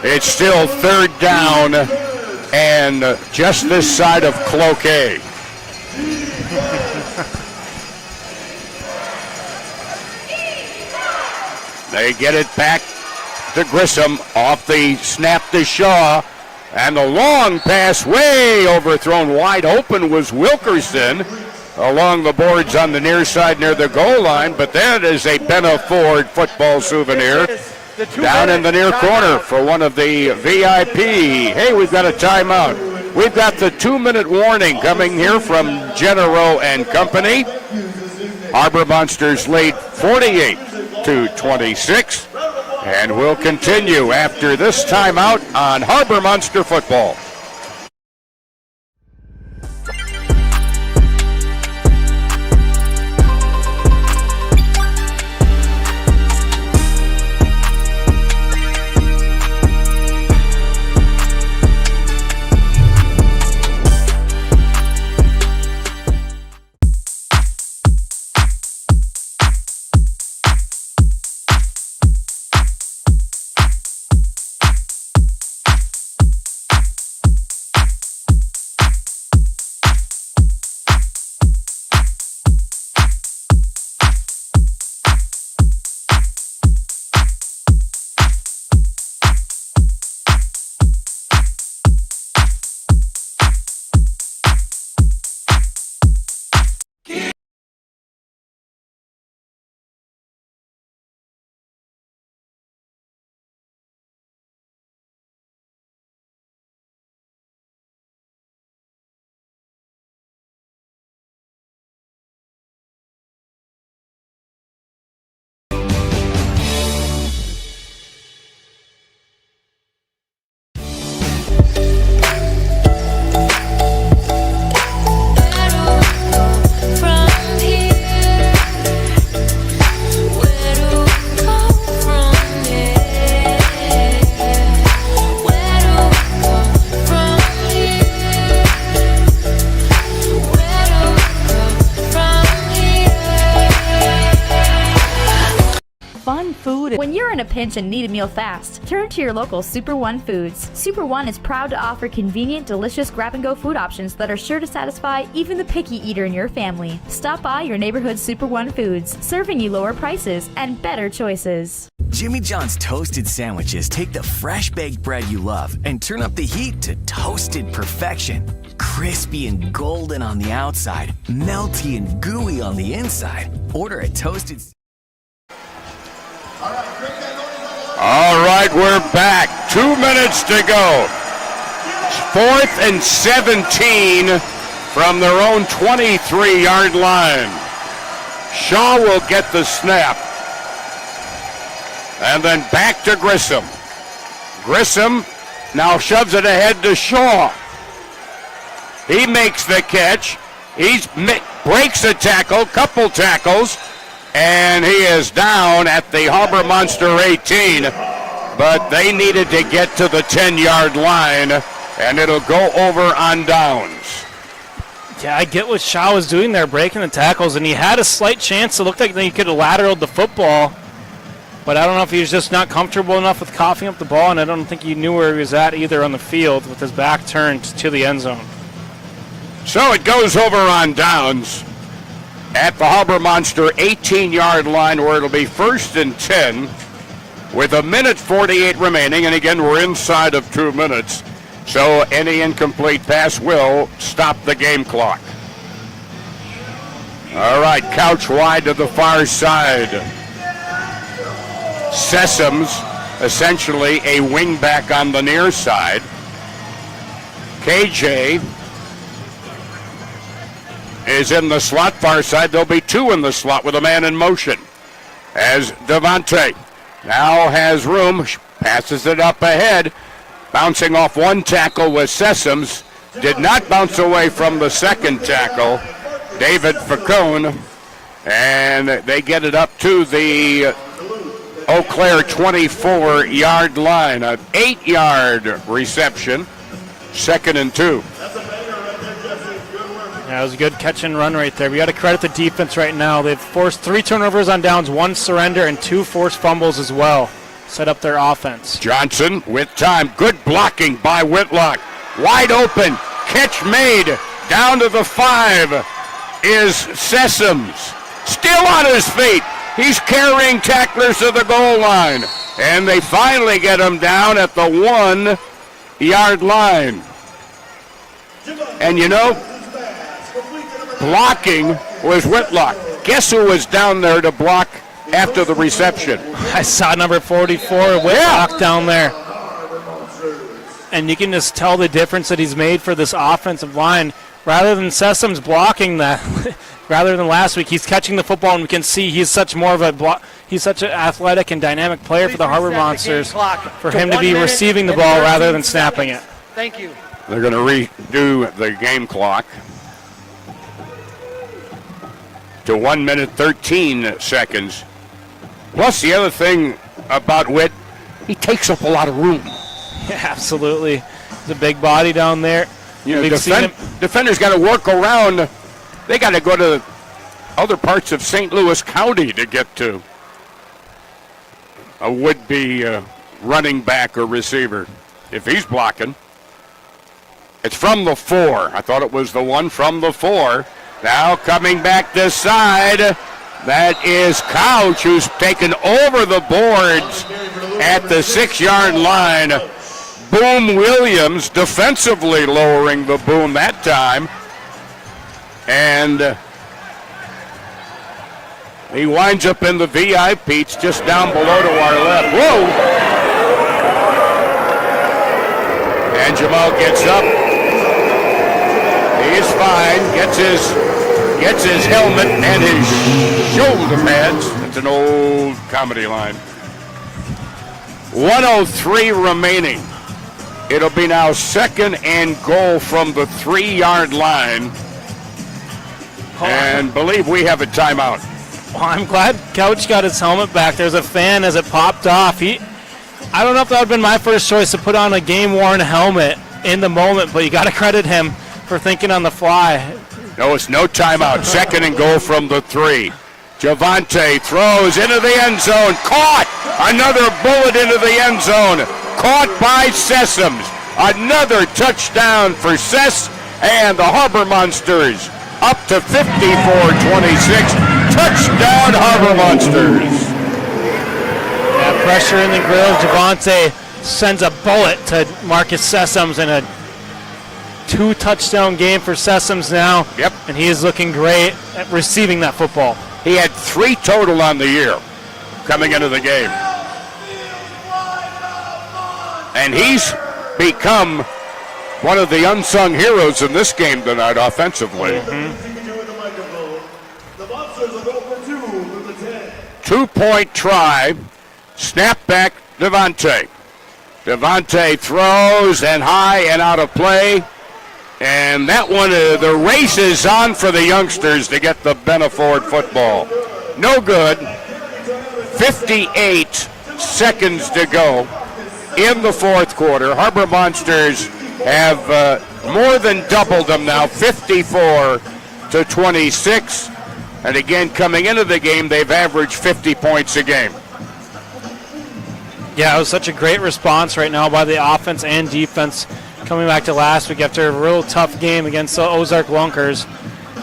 It's still third down and just this side of Cloquet. They get it back to Grissom off the snap to Shaw. And the long pass way overthrown wide open was Wilkerson along the boards on the near side near the goal line. But that is a Benna Ford football souvenir down in the near corner for one of the VIP. Hey, we've got a timeout. We've got the 2-minute warning coming here from Genero and Company. Harbor Monsters lead 48-26. And we'll continue after this timeout on Harbor Monster Football. When you're in a pinch and need a meal fast, turn to your local Super One Foods. Super One is proud to offer convenient, delicious grab-and-go food options that are sure to satisfy even the picky eater in your family. Stop by your neighborhood Super One Foods, serving you lower prices and better choices. Jimmy John's toasted sandwiches take the fresh baked bread you love and turn up the heat to toasted perfection. Crispy and golden on the outside, melty and gooey on the inside. Order a toasted... All right. All right, we're back. 2 minutes to go. 4th and 17 from their own 23-yard line. Shaw will get the snap. And then back to Grissom. Grissom now shoves it ahead to Shaw. He makes the catch. He breaks a tackle, couple tackles, and he is down at the Harbor Monster 18. But they needed to get to the 10-yard line, and it'll go over on downs. Yeah, I get what Shaw was doing there, breaking the tackles, and he had a slight chance. It looked like he could have lateraled the football, but I don't know if he was just not comfortable enough with coughing up the ball, and I don't think he knew where he was at either on the field with his back turned to the end zone. So it goes over on downs at the Harbor Monster 18-yard line, where it'll be 1st and 10 with 1:48 remaining, and again, we're inside of 2 minutes. So any incomplete pass will stop the game clock. All right, couch wide to the far side. Sessoms, essentially a wingback on the near side. KJ is in the slot far side. There'll be 2 in the slot with a man in motion. As Devontae now has room, passes it up ahead. Bouncing off one tackle was Sessoms. Did not bounce away from the second tackle, David Facone. And they get it up to the Eau Claire 24-yard line. An 8-yard reception, 2nd and 2. Yeah, it was a good catch and run right there. We got to credit the defense right now. They've forced 3 turnovers on downs, 1 surrender, and 2 forced fumbles as well. Set up their offense. Johnson with time. Good blocking by Whitlock. Wide open. Catch made. Down to the 5 is Sessoms. Still on his feet. He's carrying tacklers to the goal line. And they finally get him down at the 1-yard line. And you know, blocking was Whitlock. Guess who was down there to block after the reception? I saw number 44, Whitlock, down there. And you can just tell the difference that he's made for this offensive line. Rather than Sessoms blocking that, rather than last week, he's catching the football, and we can see he's such more of a he's such an athletic and dynamic player for the Harbor Monsters. For him to be receiving the ball rather than snapping it. Thank you. They're going to redo the game clock to 1 minute 13 seconds. Plus, the other thing about Witt, he takes up a lot of room. Yeah, absolutely. He's a big body down there. You know, defenders got to work around. They got to go to other parts of St. Louis County to get to a would-be running back or receiver. If he's blocking, it's from the 4. I thought it was the one from the 4. Now coming back this side. That is Couch, who's taken over the boards at the 6-yard line. Boom Williams defensively lowering the boom that time. And he winds up in the VIP. It's just down below to our left. Whoa! And Jamal gets up. He is fine. Gets his helmet and his shoulder pads. That's an old comedy line. 1:03 remaining. It'll be now 2nd and goal from the 3-yard line. And believe we have a timeout. Well, I'm glad Couch got his helmet back. There's a fan as it popped off. I don't know if that would have been my first choice to put on a game-worn helmet in the moment, but you got to credit him for thinking on the fly. No, it's no timeout. 2nd and goal from the 3. Javante throws into the end zone. Caught! Another bullet into the end zone. Caught by Sessoms. Another touchdown for Sess and the Harbor Monsters. Up to 54-26. Touchdown, Harbor Monsters. Yeah, pressure in the grill. Javante sends a bullet to Marcus Sessoms in a 2-touchdown game for Sessoms now. Yep. And he is looking great at receiving that football. He had 3 total on the year coming into the game. And he's become one of the unsung heroes in this game tonight offensively. 2-point try. Snap back, Devontae. Devontae throws and high and out of play. And that one, the race is on for the youngsters to get the Benaford football. No good. 58 seconds to go in the fourth quarter. Harbor Monsters have more than doubled them now, 54-26. And again, coming into the game, they've averaged 50 points a game. Yeah, it was such a great response right now by the offense and defense. Coming back to last week after a real tough game against the Ozark Lunkers,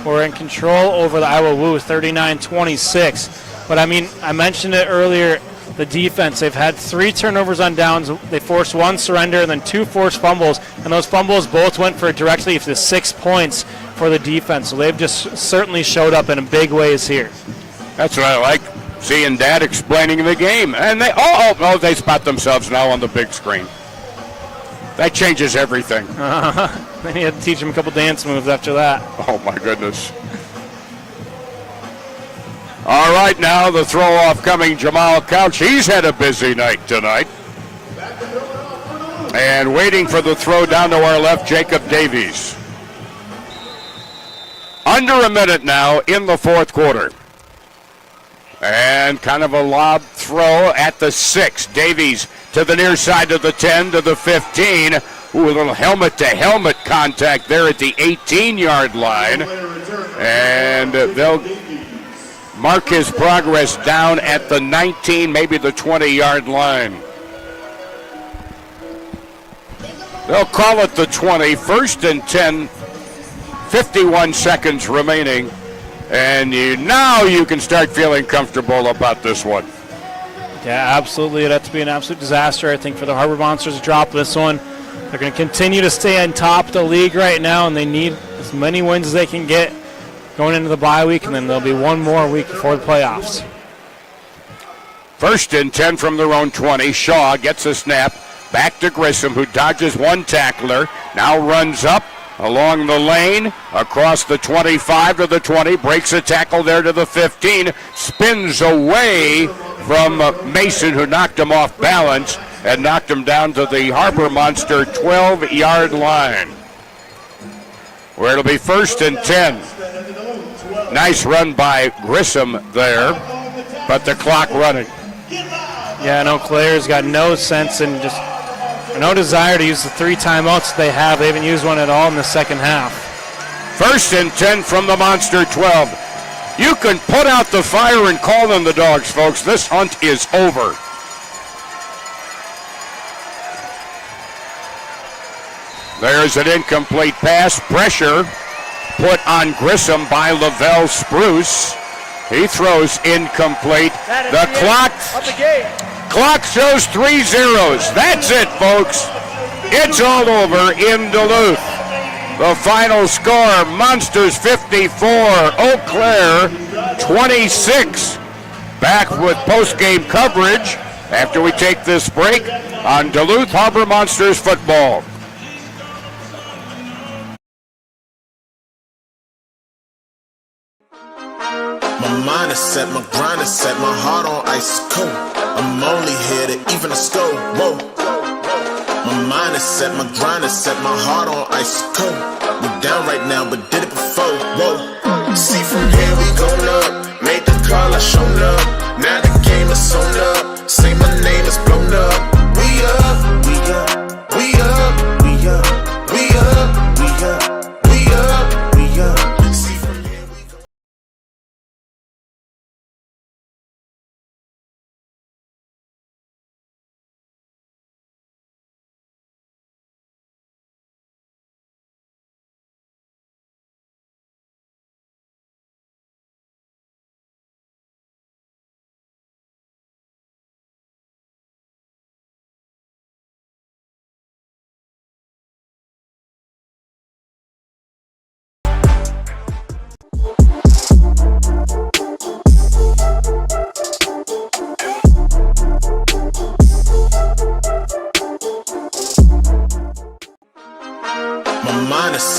we're in control over the Iowa Woo, 39-26. But I mean, I mentioned it earlier, the defense, they've had 3 turnovers on downs. They forced 1 surrender and then 2 forced fumbles, and those fumbles both went for directly to 6 points for the defense. So they've just certainly showed up in big ways here. That's what I like, seeing Dad explaining the game. And they they spot themselves now on the big screen. That changes everything. Then you had to teach them a couple dance moves after that. Oh, my goodness. All right, now the throw-off coming, Jamal Couch. He's had a busy night tonight. And waiting for the throw down to our left, Jacob Davies. Under a minute now in the fourth quarter. And kind of a lob throw at the 6. Davies to the near side of the 10 to the 15. Ooh, a little helmet-to-helmet contact there at the 18-yard line. And they'll mark his progress down at the 19, maybe the 20-yard line. They'll call it the 20. First and 10, 51 seconds remaining. And now you can start feeling comfortable about this one. Yeah, absolutely. It'd have to be an absolute disaster, I think, for the Harbor Monsters to drop this one. They're going to continue to stay on top of the league right now, and they need as many wins as they can get going into the bye week, and then there'll be one more week before the playoffs. First and 10 from their own 20. Shaw gets a snap. Back to Grissom, who dodges one tackler. Now runs up along the lane, across the 25 to the 20, breaks a tackle there to the 15, spins away from Mason, who knocked him off balance and knocked him down to the Harbor Monster 12-yard line, where it'll be first and 10. Nice run by Grissom there, but the clock running. Yeah, I know Claire's got no sense and just no desire to use the 3 timeouts they have. They haven't used one at all in the second half. First and 10 from the Monster 12. You can put out the fire and call in the dogs, folks. This hunt is over. There's an incomplete pass. Pressure put on Grissom by Lavelle Spruce. He throws incomplete. The clock shows 3 zeros. That's it, folks. It's all over in Duluth. The final score, Monsters 54, Eau Claire 26. Back with post-game coverage after we take this break on Duluth Harbor Monsters football. My mind is set, my grind is set, my heart on ice cold. I'm only here to even the score. Whoa. My mind is set, my grind is set, my heart on ice cold. We down right now, but did it before. Whoa. See from here we going up. Made the call, I shown up. Now the game is on up. Say my name is blown up. We up, we up, we up, we up, we up, we up, we up, we up.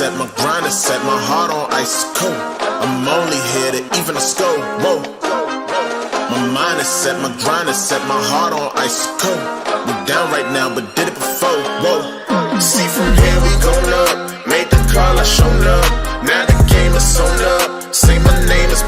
set, my grind is set, my heart on ice cold. I'm only here to even a score. Whoa. My mind is set, my grind is set, my heart on ice cold. We down right now, but did it before. Whoa. See from here we gon' up. Made the call, I shown up. Now the game is sewn up. Say my name is